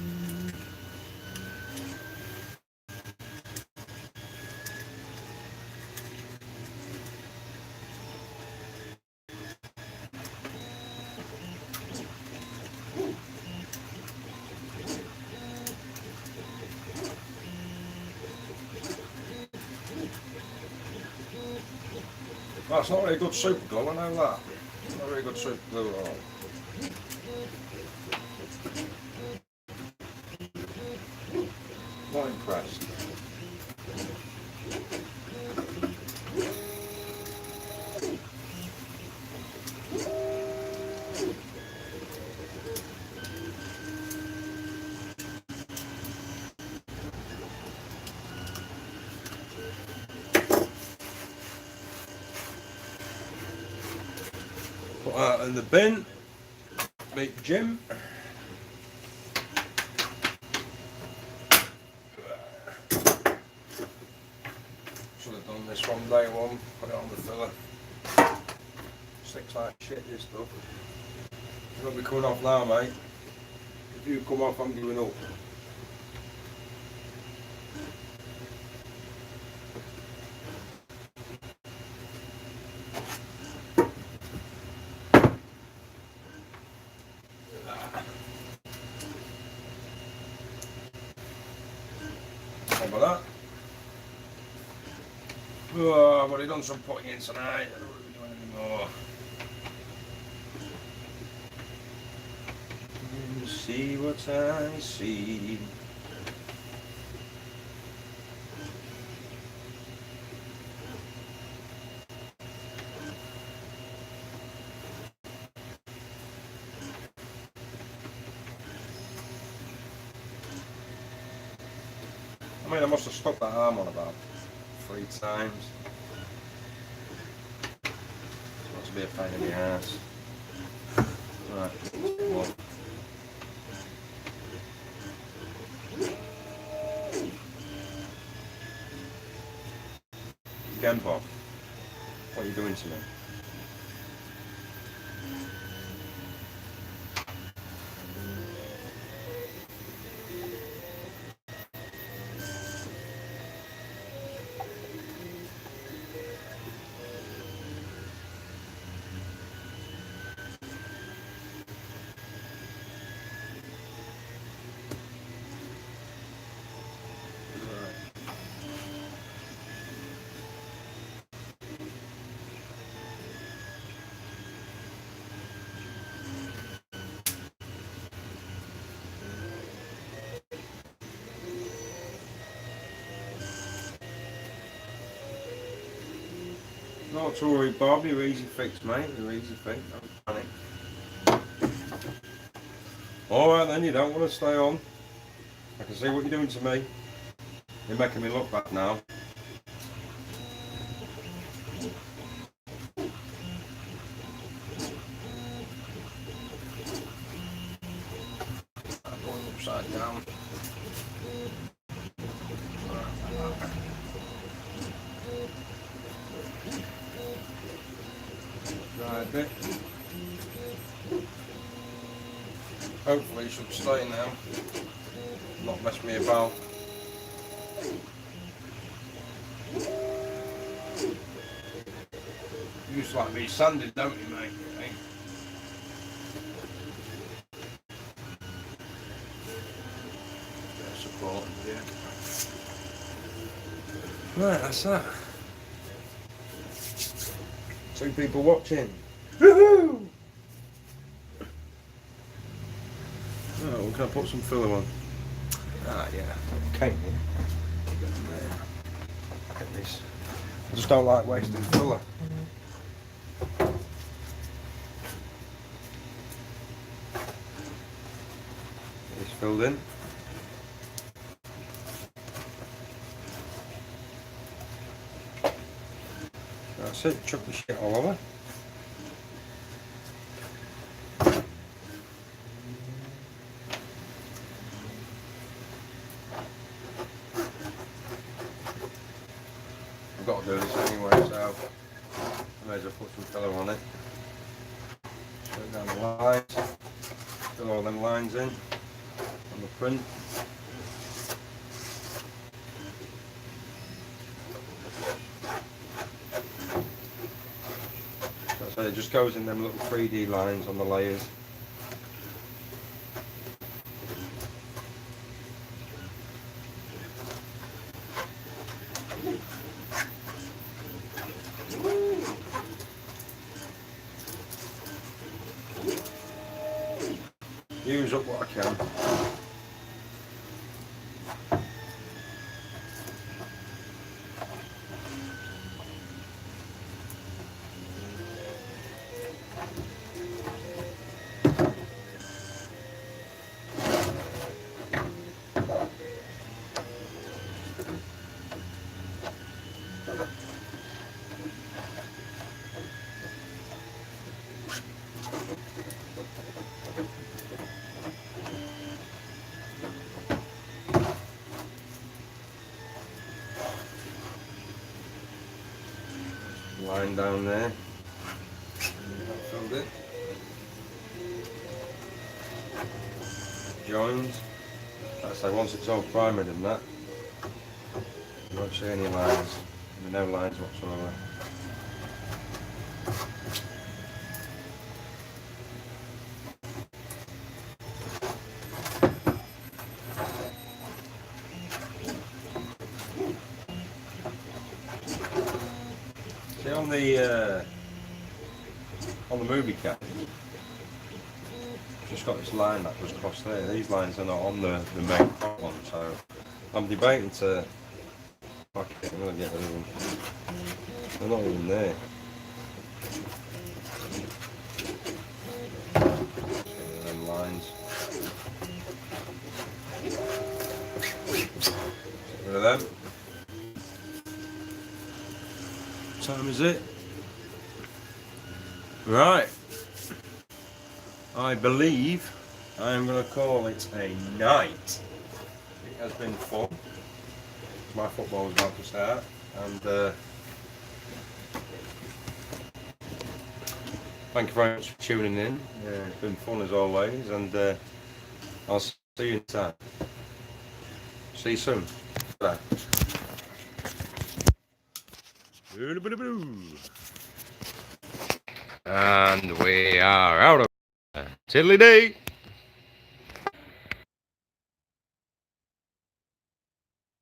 That's not very good super glue, I know that. Not very good super glue at all. Not impressed. Put that in the bin. Meet Jim. Should have done this one day one. Put it on the filler. Sticks like shit, this stuff. It's not be coming off now, mate. If you come off, I'm giving up. How about that? Oh, I've already done some putting in tonight. I don't want to be doing anymore. See what I see. I mean, I must have stuck that arm on about 3 times. It's supposed to be a pain in the ass. Right, one. Again, Bob, what are you doing to me? Not to worry, Bob. You're easy fix, mate. You're easy fix. Don't panic. Alright then, you don't want to stay on. I can see what you're doing to me. You're making me look bad now. I'm going upside down. Right, bit. Hopefully it should stay now. Not mess me about. You used to like me sanded, don't you, mate? Support, yeah. Right, that's that. 2 people watching. Woohoo! Oh, well, can I put some filler on? Ah, yeah. Okay. Look at this. I just don't like wasting filler. It's filled in. That's it. Chuck the shit all over. I've got to do this anyway, so I may as well put some filler on it. Straight down the lines, fill all them lines in on the print. So it just goes in them little 3D lines on the layers. Use up what I can. Line down there. Filled it. Joined. That's like once it's all primed and that, you won't see any lines. No lines whatsoever. See on the movie cap, just got this line that was across there. These lines are not on the main one, so I'm debating to fuck it, I'm gonna get rid of them. They're not even there. Them lines. Get rid of them. What time is it? Right. I believe I am going to call it a night. It has been fun. My football is about to start, and thank you very much for tuning in. It's been fun as always, and I'll see you in time. See you soon. Bye. And we are out of tiddly-dee.